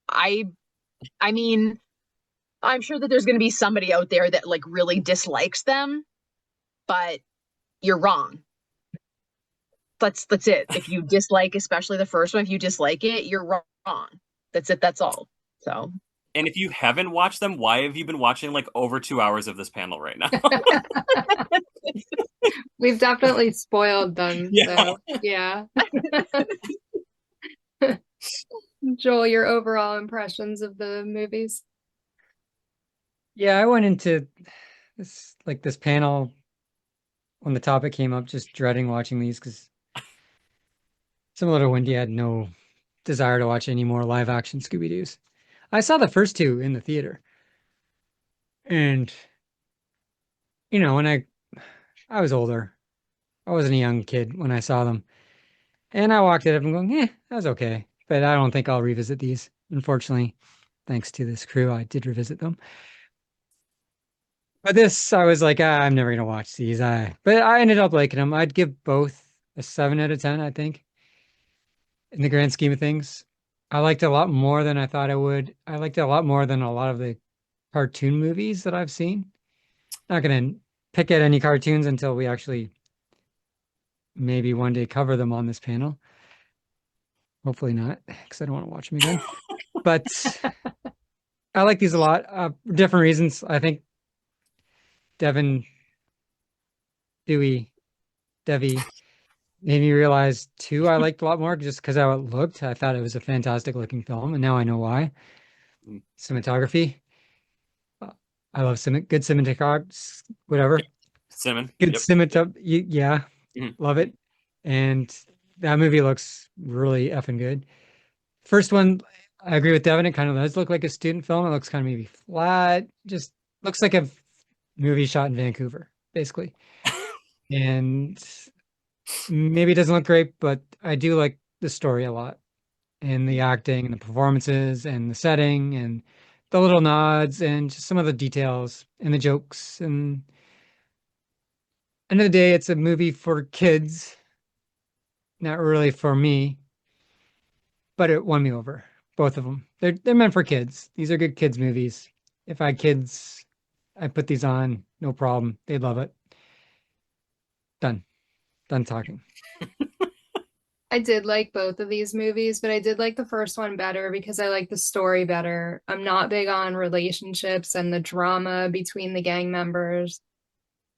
I mean, I'm sure that there's going to be somebody out there that like really dislikes them, but you're wrong. That's it. If you dislike, especially the first one, if you dislike it, you're wrong. That's it. That's all. So. And if you haven't watched them, why have you been watching like over 2 hours of this panel right now? We've definitely spoiled them. Yeah. So, yeah. Joel, your overall impressions of the movies? Yeah, I went into this panel when the topic came up, just dreading watching these because similar to Wendy, I had no desire to watch any more live action Scooby-Doos. I saw the first two in the theater. And when I was older. I wasn't a young kid when I saw them. And I walked it up and going, that was okay. But I don't think I'll revisit these. Unfortunately, thanks to this crew, I did revisit them. But this, I was like, I'm never going to watch these. But I ended up liking them. I'd give both a 7 out of 10, I think, in the grand scheme of things. I liked it a lot more than I thought I would. I liked it a lot more than a lot of the cartoon movies that I've seen. Not going to pick at any cartoons until we actually maybe one day cover them on this panel. Hopefully not, because I don't want to watch them again. But I like these a lot. Different reasons. I think Devin, Devi made me realize too I liked a lot more just because how it looked. I thought it was a fantastic looking film, and now I know why. Cinematography. I love good cinematography, whatever. Good cinematography. Yeah, love it. And that movie looks really effing good. First one, I agree with Devin. It kind of does look like a student film. It looks kind of maybe flat. Just looks like a movie shot in Vancouver, basically. And maybe it doesn't look great, but I do like the story a lot. And the acting and the performances and the setting and the little nods and just some of the details and the jokes. And end of the day, it's a movie for kids. Not really for me, but it won me over. Both of them. They're meant for kids. These are good kids movies. If I had kids, I'd put these on, no problem. They'd love it. Done talking. I did like both of these movies, but I did like the first one better because I like the story better. I'm not big on relationships and the drama between the gang members.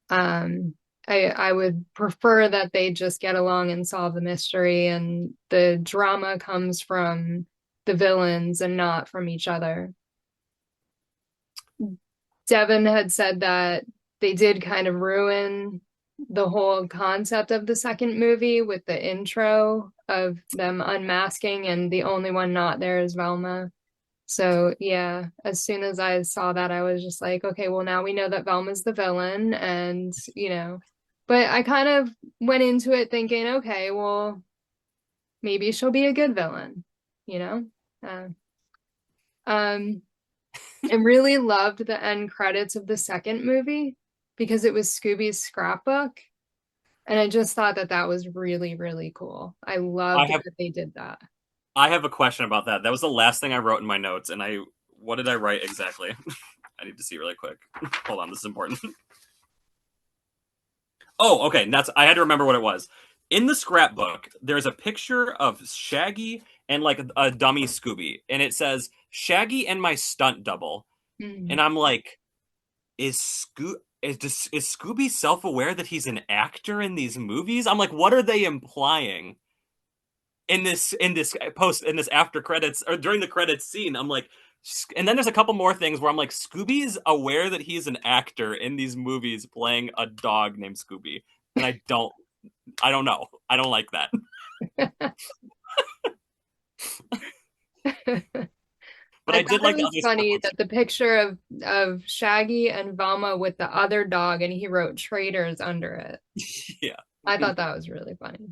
I would prefer that they just get along and solve the mystery, and the drama comes from the villains and not from each other. Devin had said that they did kind of ruin the whole concept of the second movie with the intro of them unmasking and the only one not there is Velma. So yeah, as soon as I saw that, I was just like, okay, well now we know that Velma's the villain, and but I kind of went into it thinking, okay, well, maybe she'll be a good villain, I really loved the end credits of the second movie because it was Scooby's scrapbook. And I just thought that was really, really cool. I loved that they did that. I have a question about that. That was the last thing I wrote in my notes. And what did I write exactly? I need to see really quick. Hold on, this is important. Oh, okay. I had to remember what it was. In the scrapbook, there's a picture of Shaggy and like a dummy Scooby. And it says, Shaggy and my stunt double. Mm-hmm. And I'm like, is Scooby self-aware that he's an actor in these movies? I'm like, what are they implying in this after credits or during the credits scene? I'm like, and then there's a couple more things where I'm like, Scooby's aware that he's an actor in these movies playing a dog named Scooby, and I don't know. I don't like that. But I did like it was funny that the picture of Shaggy and Velma with the other dog, and he wrote traitors under it. Yeah. I thought that was really funny.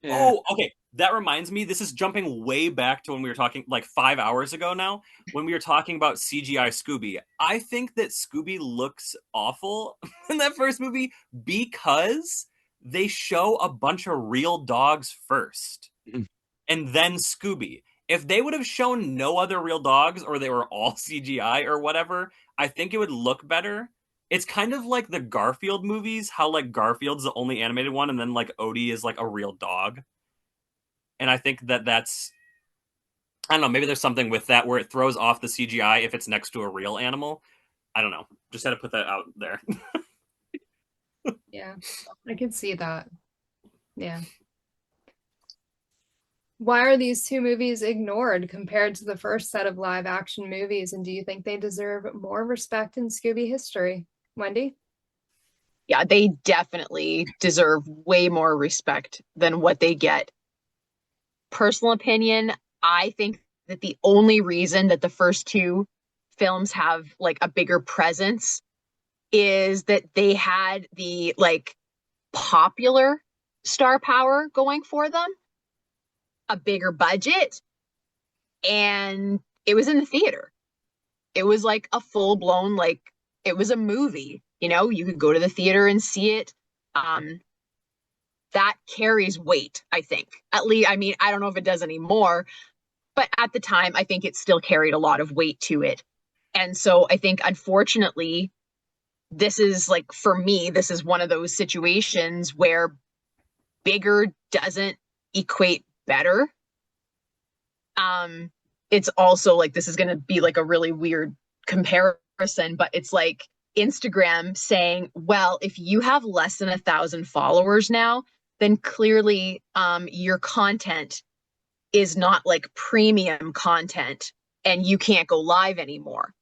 Yeah. Oh, okay. That reminds me, this is jumping way back to when we were talking like 5 hours ago now, when we were talking about CGI Scooby. I think that Scooby looks awful in that first movie because they show a bunch of real dogs first and then Scooby. If they would have shown no other real dogs or they were all CGI or whatever, I think it would look better. It's kind of like the Garfield movies, how like Garfield's the only animated one and then like Odie is like a real dog. And I think that's, I don't know, maybe there's something with that where it throws off the CGI if it's next to a real animal. I don't know. Just had to put that out there. Yeah, I can see that. Yeah. Why are these two movies ignored compared to the first set of live action movies? And do you think they deserve more respect in Scooby history? Wendy? Yeah, they definitely deserve way more respect than what they get. Personal opinion, I think that the only reason that the first two films have like a bigger presence is that they had the like popular star power going for them, a bigger budget, and it was in the theater. It was like a full-blown, like, it was a movie, you know, you could go to the theater and see it. That carries weight, I think. At least, I mean, I don't know if it does anymore, but at the time, I think it still carried a lot of weight to it. And so I think, unfortunately, this is like, for me, this is one of those situations where bigger doesn't equate better. It's also like, this is going to be like a really weird comparison, but it's like Instagram saying, well, if you have less than 1,000 followers now, then clearly your content is not like premium content and you can't go live anymore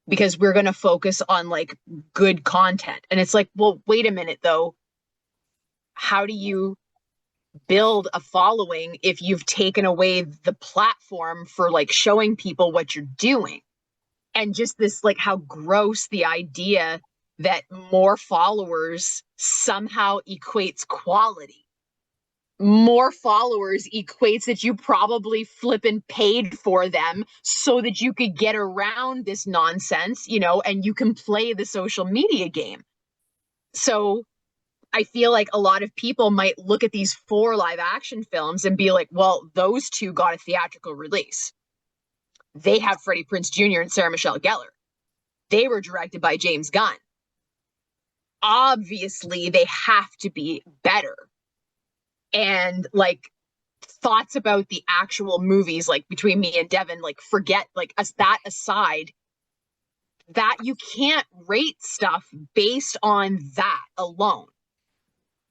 because we're going to focus on like good content. And it's like, well, wait a minute though. How do you build a following if you've taken away the platform for like showing people what you're doing? And just this, like, how gross the idea that more followers somehow equates quality. More followers equates that you probably flippin' paid for them so that you could get around this nonsense, you know, and you can play the social media game. So I feel like a lot of people might look at these 4 live action films and be like, well, those 2 got a theatrical release. They have Freddie Prinze Jr. and Sarah Michelle Gellar. They were directed by James Gunn. Obviously, they have to be better. And like, thoughts about the actual movies, like between me and Devin, like, forget, like, as that aside, that you can't rate stuff based on that alone.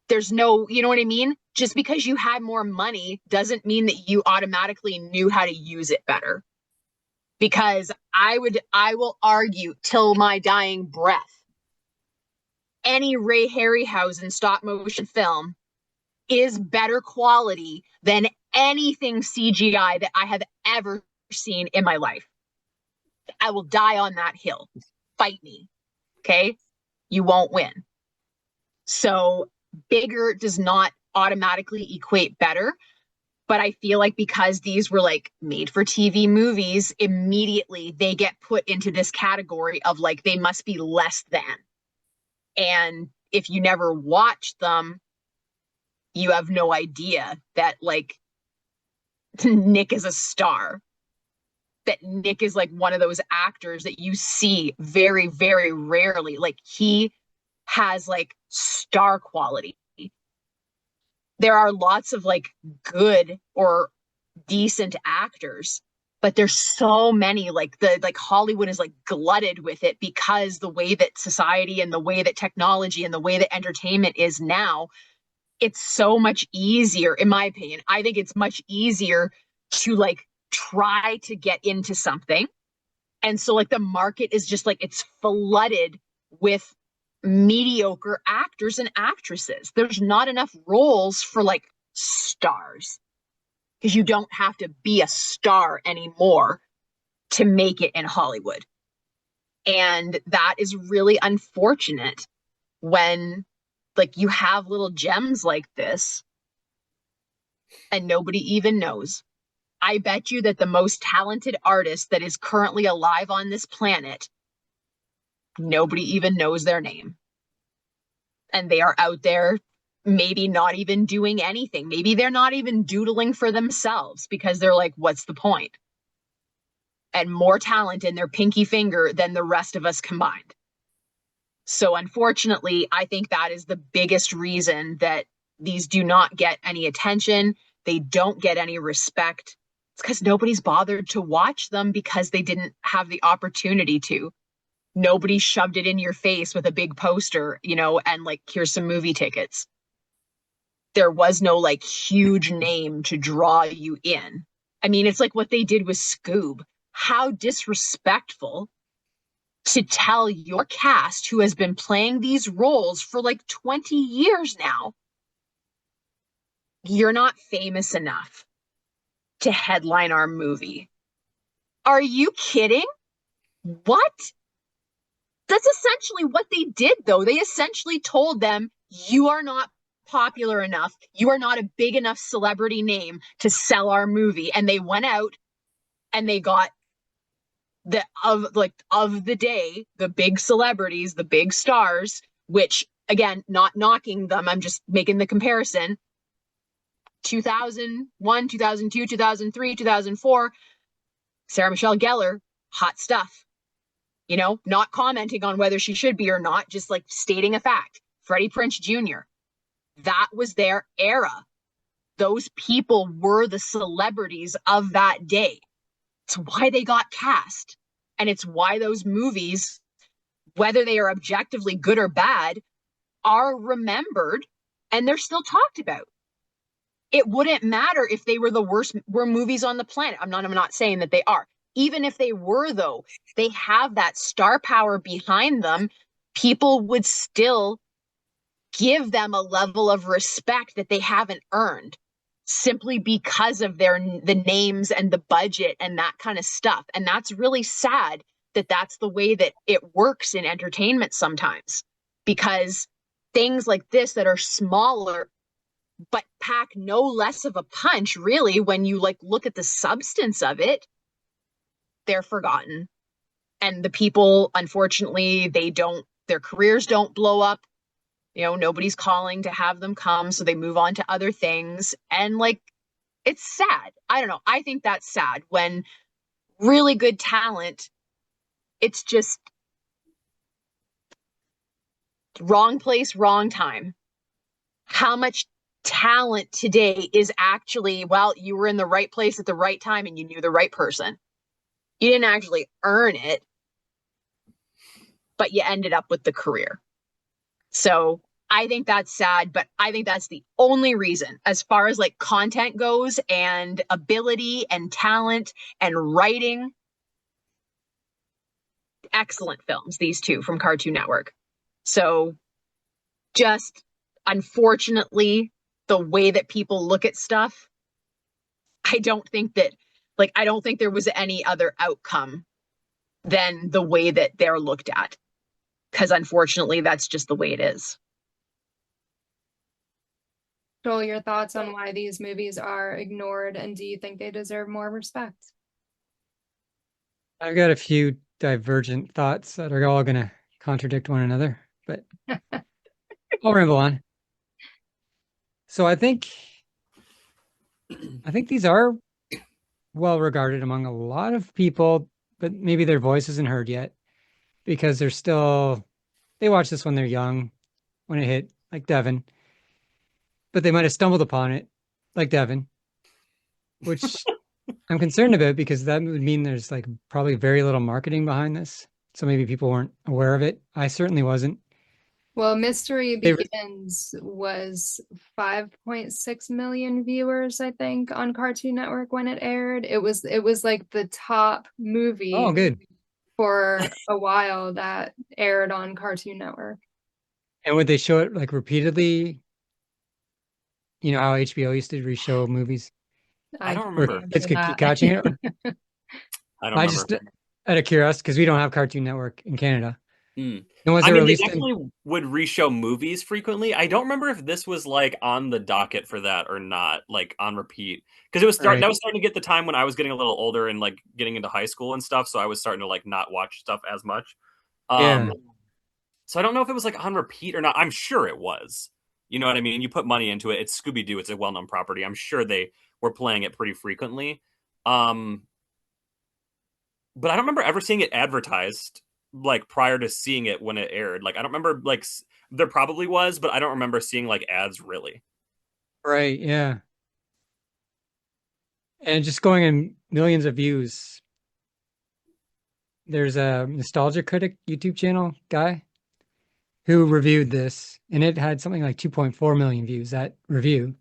There's no, you know what I mean? Just because you had more money doesn't mean that you automatically knew how to use it better. Because I will argue till my dying breath, any Ray Harryhausen stop motion film is better quality than anything CGI that I have ever seen in my life. I will die on that hill. Fight me. Okay? You won't win. So bigger does not automatically equate better. But I feel like because these were like made for TV movies, immediately they get put into this category of like, they must be less than. And if you never watched them, you have no idea that like Nick is a star. That Nick is like one of those actors that you see very, very rarely. Like, he has like star quality. There are lots of like good or decent actors, but there's so many, like Hollywood is like glutted with it because the way that society and the way that technology and the way that entertainment is now, it's so much easier, in my opinion. I think it's much easier to like try to get into something. And so like the market is just like, it's flooded with mediocre actors and actresses. There's not enough roles for like stars, because you don't have to be a star anymore to make it in Hollywood. And that is really unfortunate when like you have little gems like this and nobody even knows. I bet you that the most talented artist that is currently alive on this planet, nobody even knows their name. And they are out there maybe not even doing anything. Maybe they're not even doodling for themselves because they're like, what's the point? And more talent in their pinky finger than the rest of us combined. So unfortunately, I think that is the biggest reason that these do not get any attention. They don't get any respect. It's because nobody's bothered to watch them because they didn't have the opportunity to. Nobody shoved it in your face with a big poster, you know, and like, here's some movie tickets. There was no like huge name to draw you in. I mean, it's like what they did with Scoob. How disrespectful to tell your cast, who has been playing these roles for like 20 years now, you're not famous enough to headline our movie. Are you kidding? What? That's essentially what they did, though. They essentially told them, you are not popular enough. You are not a big enough celebrity name to sell our movie. And they went out and they got of the day, the big celebrities, the big stars, which again, not knocking them, I'm just making the comparison. 2001, 2002, 2003, 2004, Sarah Michelle Gellar, hot stuff. You know, not commenting on whether she should be or not, just like stating a fact. Freddie Prinze Jr., that was their era. Those people were the celebrities of that day. It's why they got cast. And it's why those movies, whether they are objectively good or bad, are remembered and they're still talked about. It wouldn't matter if they were the worst movies on the planet. I'm not saying that they are. Even if they were, though, they have that star power behind them. People would still give them a level of respect that they haven't earned simply because of the names and the budget and that kind of stuff. And that's really sad that that's the way that it works in entertainment sometimes, because things like this that are smaller but pack no less of a punch, really, when you like look at the substance of it, they're forgotten. And the people, unfortunately, their careers don't blow up. You know, nobody's calling to have them come, so they move on to other things. And like, it's sad. I don't know. I think that's sad when really good talent, it's just wrong place, wrong time. How much talent today is actually, well, you were in the right place at the right time and you knew the right person. You didn't actually earn it, but you ended up with the career. So I think that's sad, but I think that's the only reason, as far as like content goes and ability and talent and writing. Excellent films, these two from Cartoon Network. So just unfortunately, the way that people look at stuff, I don't think there was any other outcome than the way that they're looked at. Because unfortunately, that's just the way it is. Joel, your thoughts on why these movies are ignored, and do you think they deserve more respect? I've got a few divergent thoughts that are all going to contradict one another, but I'll ramble on. So I think these are well regarded among a lot of people, but maybe their voice isn't heard yet because they watch this when they're young, when it hit, like Devin, but they might have stumbled upon it like Devin, which I'm concerned about because that would mean there's like probably very little marketing behind this. So maybe people weren't aware of it. I certainly wasn't. Well, Mystery They, Begins was 5.6 million viewers, I think, on Cartoon Network when it aired. It was like the top movie oh, good. for a while that aired on Cartoon Network. And would they show it like repeatedly? You know how HBO used to re-show movies I don't can't remember. kids could keep that. catching it? Or, I don't I remember. just out of curiosity because we don't have Cartoon Network in Canada. Hmm. And was I it mean, they released in? definitely would reshow movies frequently. I don't remember if this was like on the docket for that or not, like on repeat. Because it was Right. that was starting to get the time when I was getting a little older and like getting into high school and stuff. So I was starting to like not watch stuff as much. Yeah. So I don't know if it was like on repeat or not. I'm sure it was. You know what I mean? You put money into it. It's Scooby-Doo. It's a well-known property. I'm sure they were playing it pretty frequently. But I don't remember ever seeing it advertised like prior to seeing it when it aired. Like I don't remember like there probably was, but I don't remember seeing like ads really. Right. Yeah. And just going in millions of views. There's a Nostalgia Critic YouTube channel guy who reviewed this, and it had something like 2.4 million views, that review,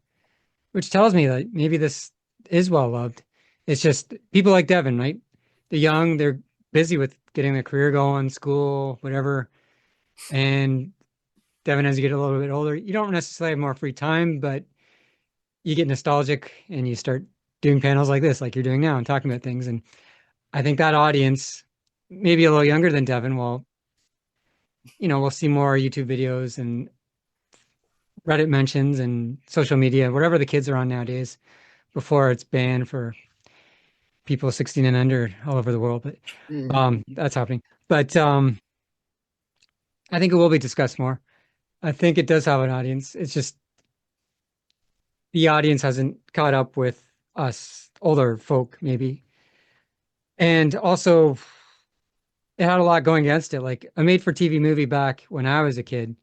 which tells me that maybe this is well loved. It's just people like Devin, right? They're young, they're busy with getting their career going, school, whatever. And Devin, as you get a little bit older, you don't necessarily have more free time, but you get nostalgic and you start doing panels like this, like you're doing now, and talking about things. And I think that audience, maybe a little younger than Devin, will, we'll see more YouTube videos and Reddit mentions and social media, whatever the kids are on nowadays, before it's banned for people 16 and under all over the world. But that's happening. But I think it will be discussed more. I think it does have an audience. It's just the audience hasn't caught up with us older folk, maybe. And also, it had a lot going against it. Like a made-for-TV movie back when I was a kid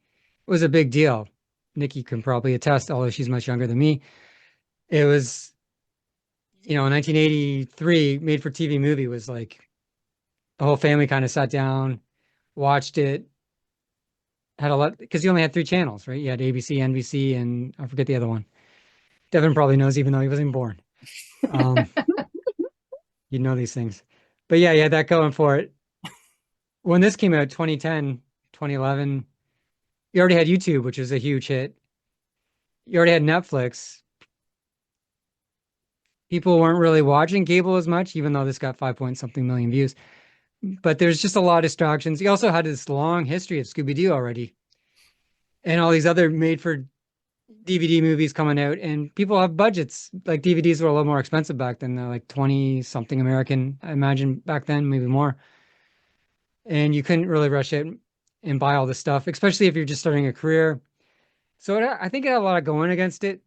was a big deal. Nikki can probably attest, although she's much younger than me. It was, 1983 made-for-TV movie was like the whole family kind of sat down, watched it, had a lot because you only had 3 channels, right? You had ABC, NBC, and I forget the other one. Devin probably knows, even though he wasn't born. You know these things. But yeah, you had that going for it. When this came out, 2010, 2011, you already had YouTube, which was a huge hit. You already had Netflix. People weren't really watching cable as much, even though this got 5 point something million views. But there's just a lot of distractions. You also had this long history of Scooby-Doo already. And all these other made-for DVD movies coming out, and people have budgets. Like DVDs were a little more expensive back then. They're like 20 something American, I imagine back then, maybe more. And you couldn't really rush it and buy all this stuff, especially if you're just starting a career. So I think it had a lot of going against it.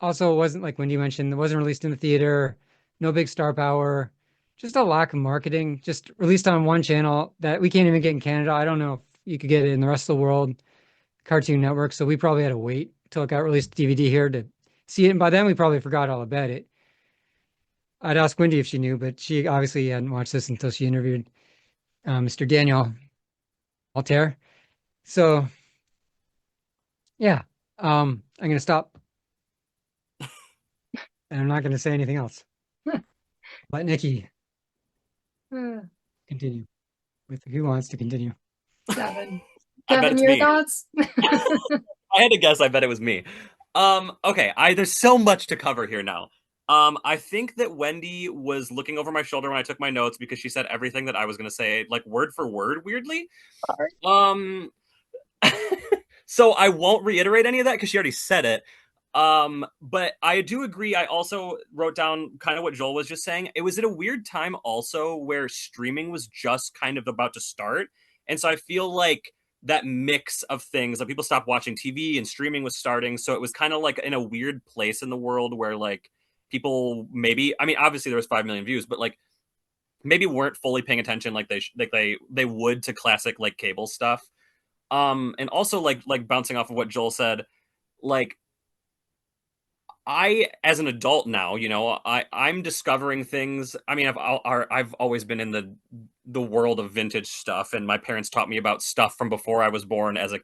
Also, it wasn't like Wendy mentioned, it wasn't released in the theater, no big star power, just a lack of marketing, just released on one channel that we can't even get in Canada. I don't know if you could get it in the rest of the world, Cartoon Network. So we probably had to wait till it got released DVD here to see it. And by then we probably forgot all about it. I'd ask Wendy if she knew, but she obviously hadn't watched this until she interviewed Mr. Daniel Altair. So yeah, I'm going to stop. And I'm not going to say anything else. Let Nikki continue with who wants to continue. Devin. I bet Devin, it's your me. thoughts? I had to guess. I bet it was me. Okay. There's so much to cover here now. I think that Wendy was looking over my shoulder when I took my notes because she said everything that I was going to say, like word for word, weirdly. So I won't reiterate any of that because she already said it. But I do agree. I also wrote down kind of what Joel was just saying. It was at a weird time also where streaming was just kind of about to start. And so I feel like that mix of things, like people stopped watching TV and streaming was starting. So it was kind of like in a weird place in the world where like people maybe, I mean, obviously there was 5 million views, but like maybe weren't fully paying attention like they would to classic like cable stuff. And also like bouncing off of what Joel said, like as an adult now, I'm discovering things. I mean, I've always been in the world of vintage stuff, and my parents taught me about stuff from before I was born as a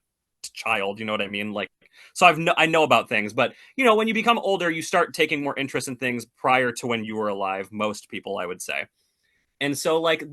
child. You know what I mean? Like, so I know about things, but when you become older, you start taking more interest in things prior to when you were alive. Most people, I would say, and so like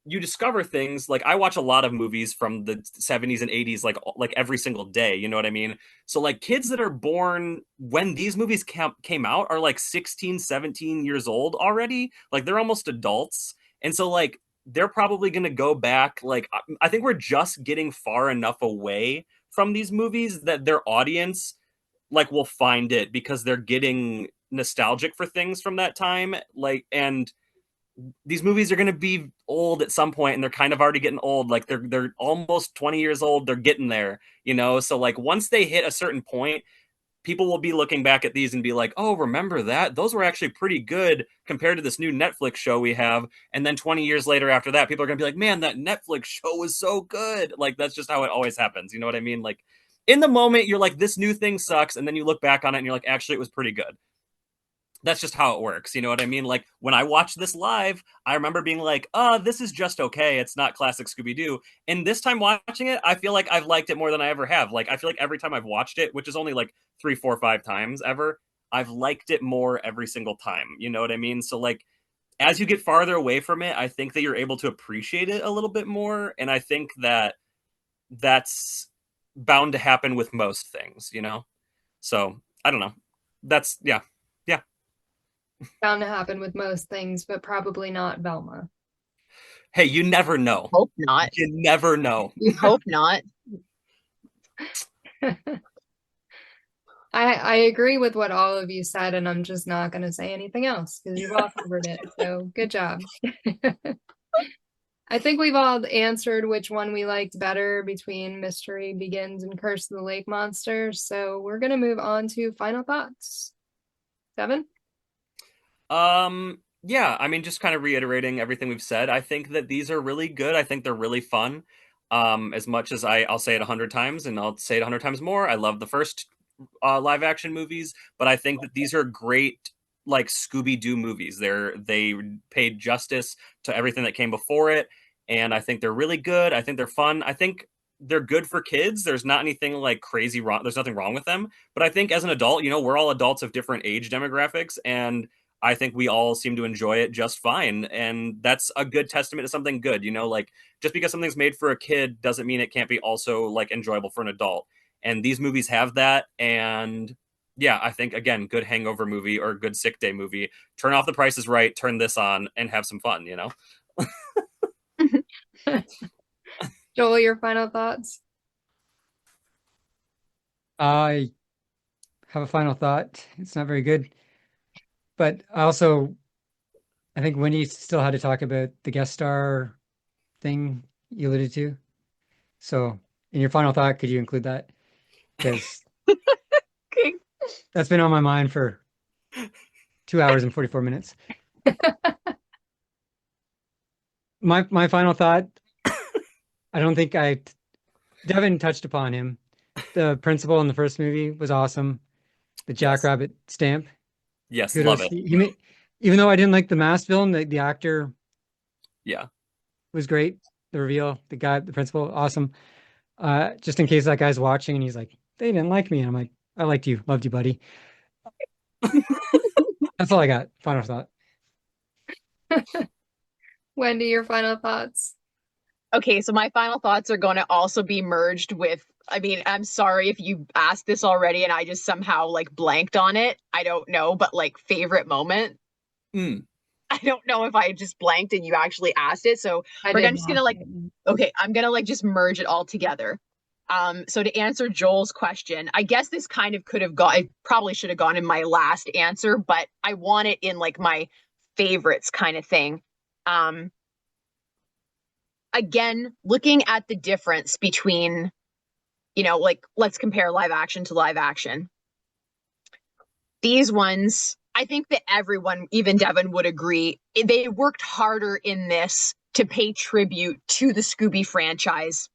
you discover things. Like I watch a lot of movies from the 70s and 80s like every single day, you know what I mean? So like kids that are born when these movies came out are like 16, 17 years old already. Like they're almost adults. And so like they're probably going to go back. Like I think we're just getting far enough away from these movies that their audience like will find it because they're getting nostalgic for things from that time. Like, and these movies are going to be old at some point, and they're kind of already getting old. Like they're almost 20 years old. They're getting there, So like once they hit a certain point, people will be looking back at these and be like, "Oh, remember that? Those were actually pretty good compared to this new Netflix show we have." And then 20 years later after that, people are going to be like, "Man, that Netflix show was so good." Like that's just how it always happens. You know what I mean? Like in the moment, you're like, "This new thing sucks," and then you look back on it and you're like, "Actually, it was pretty good." That's just how it works. You know what I mean? Like when I watched this live, I remember being like, this is just okay. It's not classic Scooby-Doo. And this time watching it, I feel like I've liked it more than I ever have. Like I feel like every time I've watched it, which is only like 3, 4, 5 times ever, I've liked it more every single time. You know what I mean? So like as you get farther away from it, I think that you're able to appreciate it a little bit more. And I think that that's bound to happen with most things, So I don't know. That's yeah. Bound to happen with most things, but probably not Velma. Hey, you never know. Hope not. You never know. You hope not. I agree with what all of you said, and I'm just not going to say anything else because you've all covered it. So good job. I think we've all answered which one we liked better between Mystery Begins and Curse of the Lake Monster. So we're going to move on to final thoughts. Devin? Yeah, I mean, just kind of reiterating everything we've said. I think that these are really good. I think they're really fun. As much as I'll say it 100 times and I'll say it 100 times more. I love the first live action movies, but I think that these are great, like Scooby-Doo movies. They paid justice to everything that came before it, and I think they're really good. I think they're fun. I think they're good for kids. There's not anything like crazy wrong. There's nothing wrong with them. But I think as an adult, we're all adults of different age demographics, and I think we all seem to enjoy it just fine. And that's a good testament to something good, like just because something's made for a kid doesn't mean it can't be also like enjoyable for an adult. And these movies have that. And yeah, I think again, good hangover movie or good sick day movie, turn off The Price is Right, turn this on and have some fun, Joel, your final thoughts? I have a final thought. It's not very good. But I think Wendy still had to talk about the guest star thing you alluded to. So in your final thought, could you include that? Because Okay. that's been on my mind for 2 hours and 44 minutes. My final thought, I don't think Devin touched upon him. The principal in the first movie was awesome. The Jackrabbit stamp. Yes, Kudos. love it. Even though I didn't like the masked villain, the actor was great. The reveal, the principal, awesome. Just in case that guy's watching and he's like, they didn't like me. And I'm like, I liked you. Loved you, buddy. That's all I got. Final thought. Wendy, your final thoughts? Okay, so my final thoughts are going to also be merged with, I'm sorry if you asked this already and I just somehow like blanked on it. I don't know, but like favorite moment. I don't know if I just blanked and you actually asked it. So I'm just going to I'm going to like just merge it all together. So to answer Joel's question, I guess this kind of I probably should have gone in my last answer, but I want it in like my favorites kind of thing. Again, looking at the difference between, like let's compare live action to live action. These ones, I think that everyone, even Devin, would agree, they worked harder in this to pay tribute to the Scooby franchise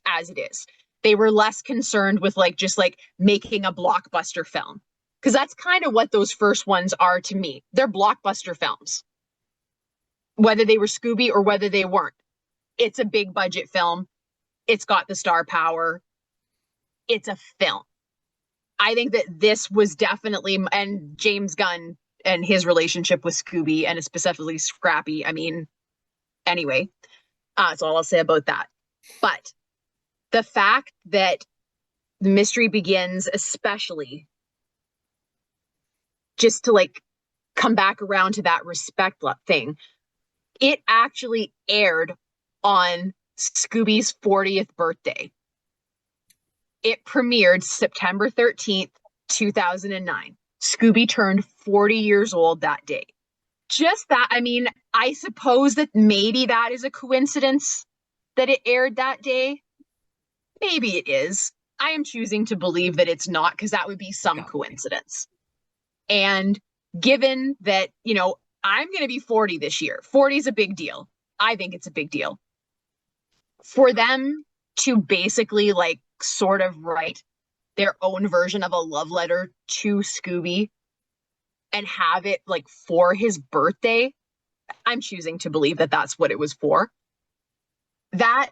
as it is. They were less concerned with just making a blockbuster film. Because that's kind of what those first ones are to me. They're blockbuster films. Whether they were Scooby or whether they weren't. It's a big budget film. It's got the star power. It's a film. I think that this was definitely, and James Gunn and his relationship with Scooby and specifically Scrappy, I mean, anyway, that's all I'll say about that. But the fact that The Mystery Begins, especially, just to like come back around to that respect thing, it actually aired on Scooby's 40th birthday. It premiered September 13th, 2009. Scooby turned 40 years old that day. Just that, I mean, I suppose that maybe that is a coincidence that it aired that day. Maybe it is. I am choosing to believe that it's not, because that would be some coincidence. And given that, you know, I'm going to be 40 this year. 40 is a big deal. I think it's a big deal. For them to basically like sort of write their own version of a love letter to Scooby and have it like for his birthday, I'm choosing to believe that that's what it was for. That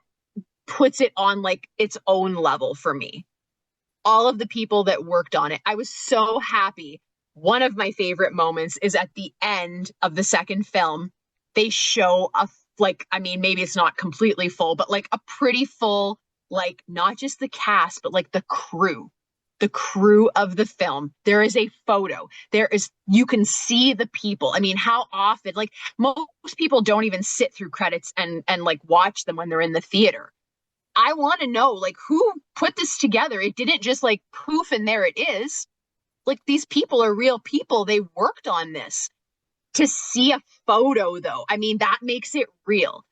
puts it on like its own level for me. All of the people that worked on it, I was so happy. One of my favorite moments is at the end of the second film. They show a, like, I mean, maybe it's not completely full, but like a pretty full, like not just the cast, but like the crew of the film. There is a photo. There is, you can see the people. I mean, how often, like most people don't even sit through credits and like watch them when they're in the theater. I want to know like who put this together. It didn't just like poof and there it is. Like these people are real people. They worked on this. To see a photo though, I mean, that makes it real.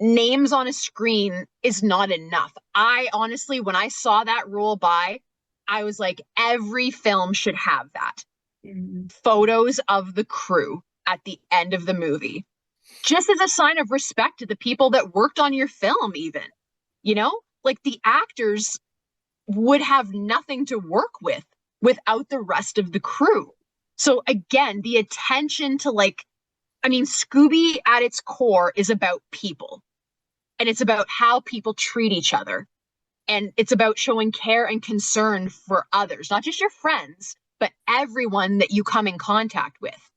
Names on a screen is not enough. I honestly, when I saw that roll by, I was like, every film should have that. Photos of the crew at the end of the movie. Just as a sign of respect to the people that worked on your film even. You know? Like the actors would have nothing to work with without the rest of the crew. So again, the attention to like, I mean, Scooby at its core is about people. And it's about how people treat each other. And it's about showing care and concern for others, not just your friends, but everyone that you come in contact with.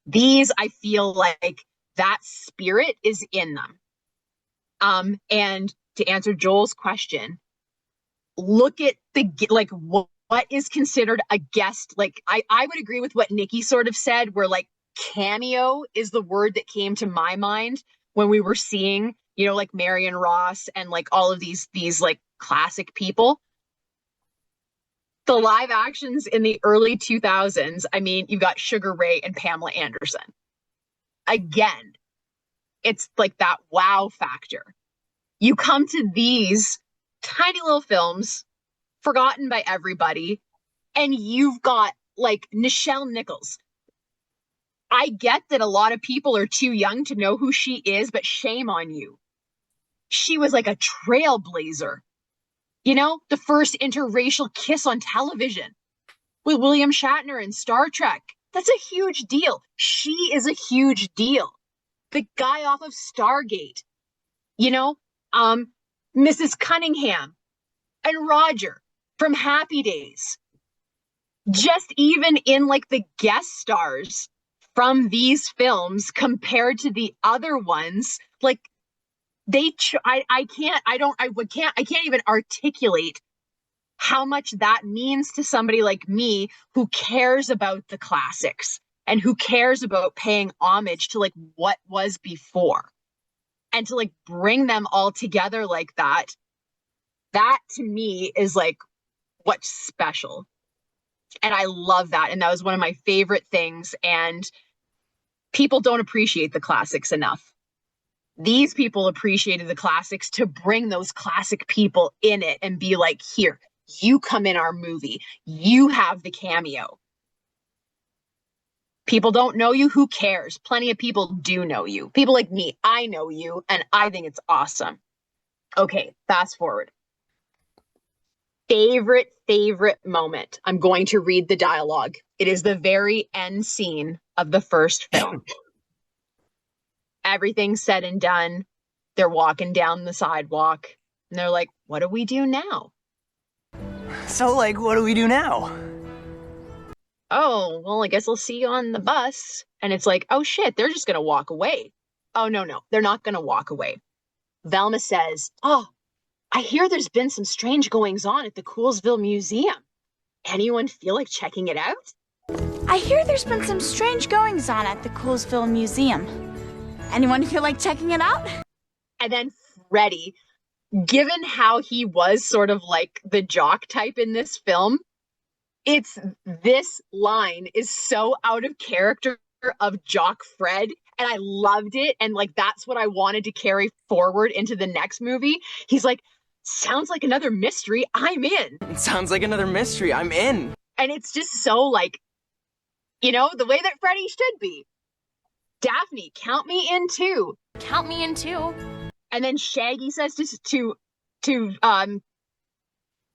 These, I feel like that spirit is in them. And to answer Joel's question, look at the, like, what is considered a guest. Like, I would agree with what Nikki sort of said, where like cameo is the word that came to my mind when we were seeing, you know, like Marion Ross and like all of these like classic people. The live actions in the early 2000s, I mean, you've got Sugar Ray and Pamela Anderson. Again, it's like that wow factor. You come to these tiny little films, forgotten by everybody, and you've got like Nichelle Nichols. I get that a lot of people are too young to know who she is, but shame on you. She was like a trailblazer. You know, the first interracial kiss on television with William Shatner in Star Trek. That's a huge deal. She is a huge deal. The guy off of Stargate, you know, Mrs. Cunningham and Roger from Happy Days. Just even in like the guest stars from these films compared to the other ones, like I can't even articulate how much that means to somebody like me who cares about the classics and who cares about paying homage to like what was before, and to like bring them all together like that. That to me is like what's special. And I love that. And that was one of my favorite things. And people don't appreciate the classics enough. These people appreciated the classics to bring those classic people in it and be like, here, you come in our movie. You have the cameo. People don't know you. Who cares? Plenty of people do know you. People like me, I know you, and I think it's awesome. Okay, fast forward. Favorite moment. I'm going to read the dialogue. It is the very end scene of the first film. Everything's said and done. They're walking down the sidewalk and they're like, what do we do now? So, like, what do we do now? Oh, well, I guess I'll see you on the bus. And it's like, oh shit, they're just gonna walk away. Oh, no, they're not gonna walk away. Velma says, oh, I hear there's been some strange goings on at the Coolsville Museum. Anyone feel like checking it out? I hear there's been some strange goings on at the Coolsville Museum. Anyone feel like checking it out? And then Freddy, given how he was sort of like the jock type in this film, this line is so out of character of Jock Fred, and I loved it, and like that's what I wanted to carry forward into the next movie. He's like, sounds like another mystery, I'm in. It sounds like another mystery, I'm in. And it's just so like, you know, the way that Freddy should be. Daphne, count me in too. Count me in too. And then Shaggy says to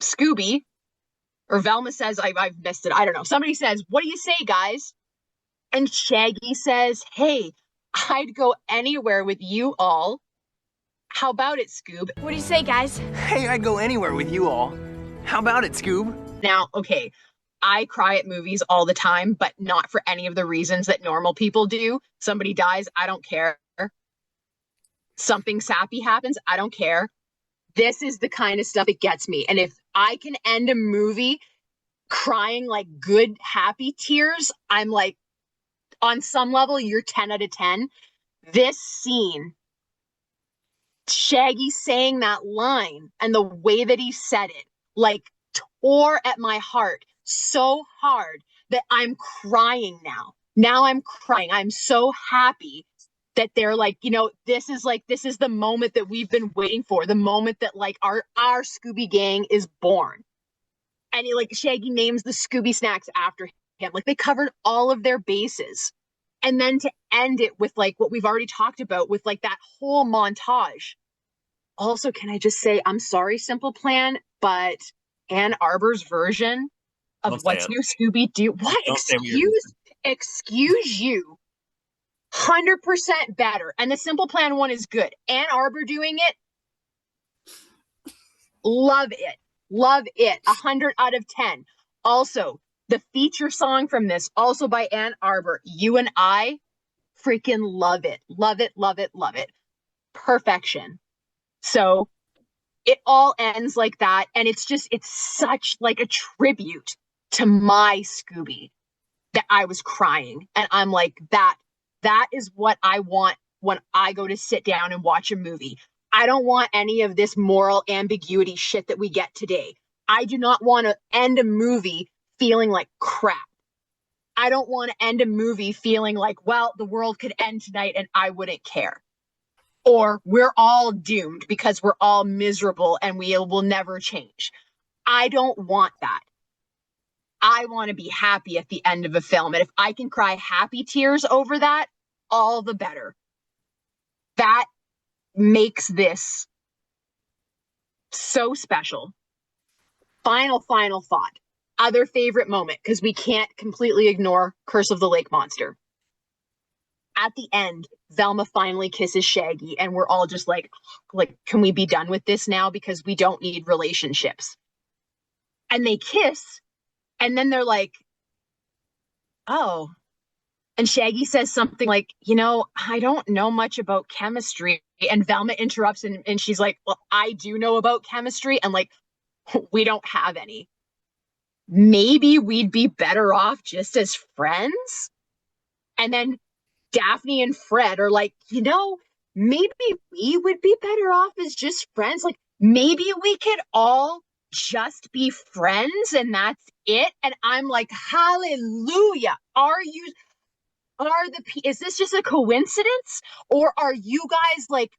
Scooby, or Velma says, I've missed it, I don't know. Somebody says, what do you say, guys? And Shaggy says, hey, I'd go anywhere with you all. How about it, Scoob? What do you say, guys? Hey, I'd go anywhere with you all. How about it, Scoob? Now, okay, I cry at movies all the time, but not for any of the reasons that normal people do. Somebody dies, I don't care. Something sappy happens, I don't care. This is the kind of stuff that gets me. And if I can end a movie crying like good, happy tears, I'm like, on some level, you're 10 out of 10. This scene, Shaggy saying that line and the way that he said it, like tore at my heart so hard that I'm crying now. Now I'm crying. I'm so happy that they're like, you know, this is the moment that we've been waiting for, the moment that like our Scooby gang is born. And he, like, Shaggy names the Scooby snacks after him. Like, they covered all of their bases. And then to end it with like what we've already talked about with like that whole montage. Also, can I just say, I'm sorry, Simple Plan, but Ann Arbor's version of What's New Scooby-Doo, what? Excuse you. 100% better. And the Simple Plan one is good. Ann Arbor doing it, love it. Love it. 100 out of 10. Also, the feature song from this, also by Ann Arbor, You and I, freaking love it. Love it, love it, love it. Perfection. So it all ends like that. And it's such like a tribute to my Scooby that I was crying. And I'm like, that is what I want when I go to sit down and watch a movie. I don't want any of this moral ambiguity shit that we get today. I do not want to end a movie feeling like crap. I don't want to end a movie feeling like, well, the world could end tonight and I wouldn't care. Or we're all doomed because we're all miserable and we will never change. I don't want that. I want to be happy at the end of a film. And if I can cry happy tears over that, all the better. That makes this so special. Final thought. Other favorite moment, because we can't completely ignore Curse of the Lake Monster. At the end, Velma finally kisses Shaggy, and we're all just like, can we be done with this now? Because we don't need relationships. And they kiss, and then they're like, oh. And Shaggy says something like, you know, I don't know much about chemistry. And Velma interrupts and she's like, well, I do know about chemistry. And like, we don't have any. Maybe we'd be better off just as friends. And then Daphne and Fred are like, you know, maybe we would be better off as just friends. Like, maybe we could all just be friends and that's it. And I'm like, hallelujah. Is this just a coincidence? Or are you guys like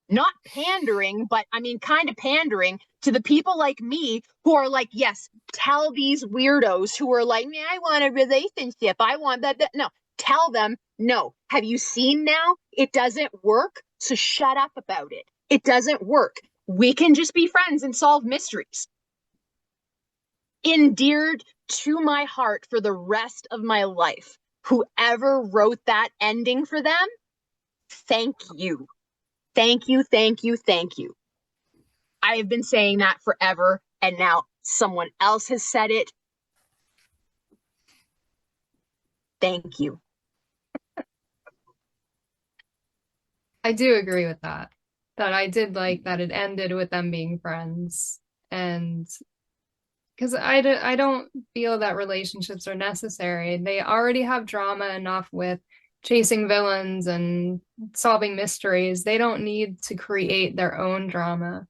not pandering, but I mean, kind of pandering to the people like me who are like, yes, tell these weirdos who are like, I want a relationship. I want that. No, tell them, no. Have you seen now? It doesn't work. So shut up about it. It doesn't work. We can just be friends and solve mysteries. endeared to my heart for the rest of my life. Whoever wrote that ending for them, thank you. Thank you, thank you, thank you. I have been saying that forever, and now someone else has said it. Thank you. I do agree with that. That I did like that it ended with them being friends. And because I don't feel that relationships are necessary. They already have drama enough with chasing villains and solving mysteries. They don't need to create their own drama.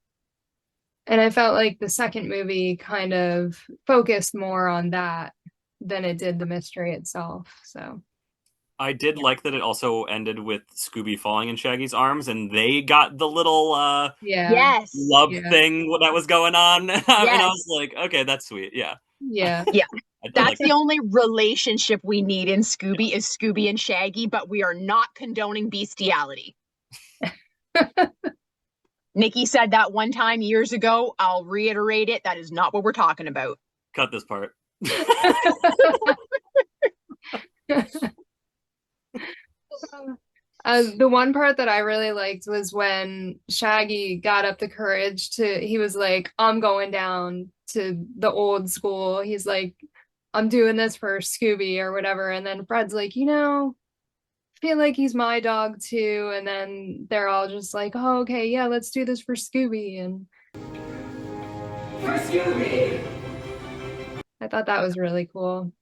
And I felt like the second movie kind of focused more on that than it did the mystery itself. So I did like that it also ended with Scooby falling in Shaggy's arms, and they got the little Yes. love thing that was going on. And I was like, okay, that's sweet. Yeah. Yeah. Yeah. That's like the only relationship we need in Scooby is Scooby and Shaggy, but we are not condoning bestiality. Nikki said that one time years ago. I'll reiterate it. That is not what we're talking about. Cut this part. The one part that I really liked was when Shaggy got up the courage he was like, I'm going down to the old school. He's like, I'm doing this for Scooby or whatever. And then Fred's like, I feel like he's my dog too. And then they're all just like, oh, okay, yeah, let's do this for Scooby. And for Scooby. I thought that was really cool.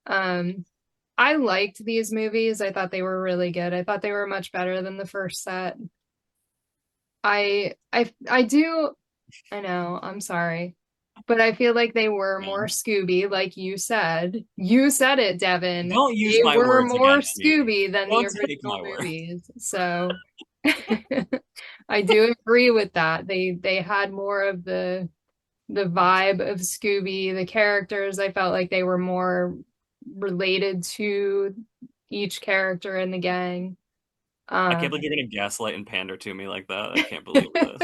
I liked these movies. I thought they were really good. I thought they were much better than the first set. I know, I'm sorry. But I feel like they were more Scooby, like you said. You said it, Devin. Don't use they my were words more against me. Scooby than Don't the take original my word. movies. So I do agree with that. They had more of the vibe of Scooby. The characters, I felt like they were more related to each character in the gang. I can't believe you're gonna gaslight and pander to me like that. I can't believe this.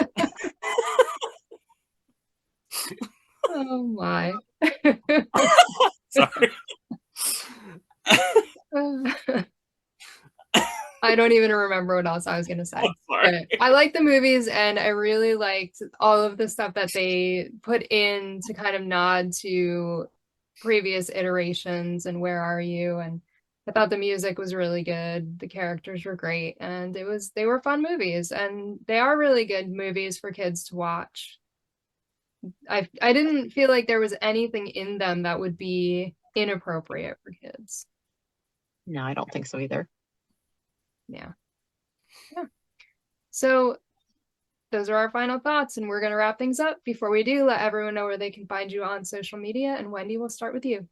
Oh my. Sorry. I don't even remember what else I was going to say. Sorry. But I like the movies, and I really liked all of the stuff that they put in to kind of nod to previous iterations and Where Are You? And I thought the music was really good. The characters were great, and they were fun movies, and they are really good movies for kids to watch. I didn't feel like there was anything in them that would be inappropriate for kids. No, I don't think so either. Yeah. So those are our final thoughts, and we're going to wrap things up. Before we do, let everyone know where they can find you on social media. And Wendy, we'll start with you.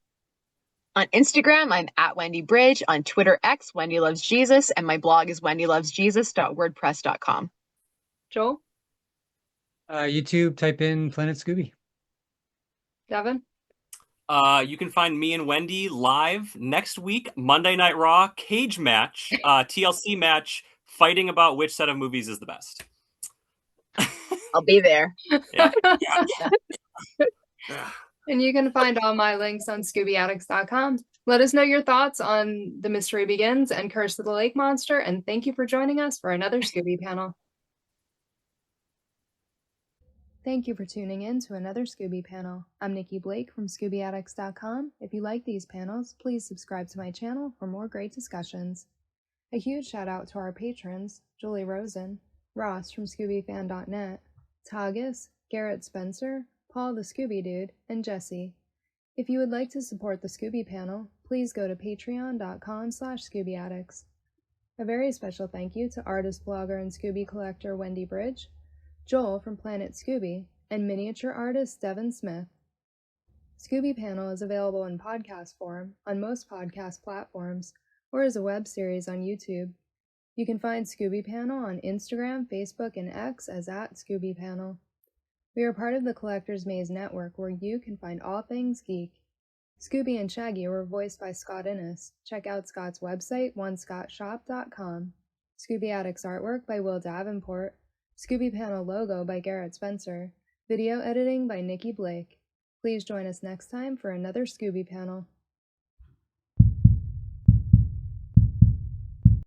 On Instagram, I'm at Wendy Bridge. On Twitter X, Wendy Loves Jesus. And my blog is wendylovesjesus.wordpress.com. Joel? YouTube, type in Planet Scooby. Devin? You can find me and Wendy live next week, Monday Night Raw, cage match, TLC match, fighting about which set of movies is the best. I'll be there. Yeah. And you can find all my links on ScoobyAddicts.com. Let us know your thoughts on The Mystery Begins and Curse of the Lake Monster, and thank you for joining us for another Scooby panel. Thank you for tuning in to another Scooby panel. I'm Nikki Blake from ScoobyAddicts.com. If you like these panels, please subscribe to my channel for more great discussions. A huge shout out to our patrons, Julie Rosen, Ross from ScoobyFan.net, Tagus, Garrett Spencer, Paul the Scooby Dude, and Jesse. If you would like to support the Scooby panel, please go to patreon.com/ScoobyAddicts. A very special thank you to artist, blogger, and Scooby collector Wendy Bridge, Joel from Planet Scooby, and miniature artist Devin Smith. Scooby Panel is available in podcast form on most podcast platforms or as a web series on YouTube. You can find Scooby Panel on Instagram, Facebook, and X as @ScoobyPanel. We are part of the Collector's Maze Network, where you can find all things geek. Scooby and Shaggy were voiced by Scott Innes. Check out Scott's website, onescottshop.com. Scooby Addicts artwork by Will Davenport. Scooby Panel logo by Garrett Spencer. Video editing by Nikki Blake. Please join us next time for another Scooby panel.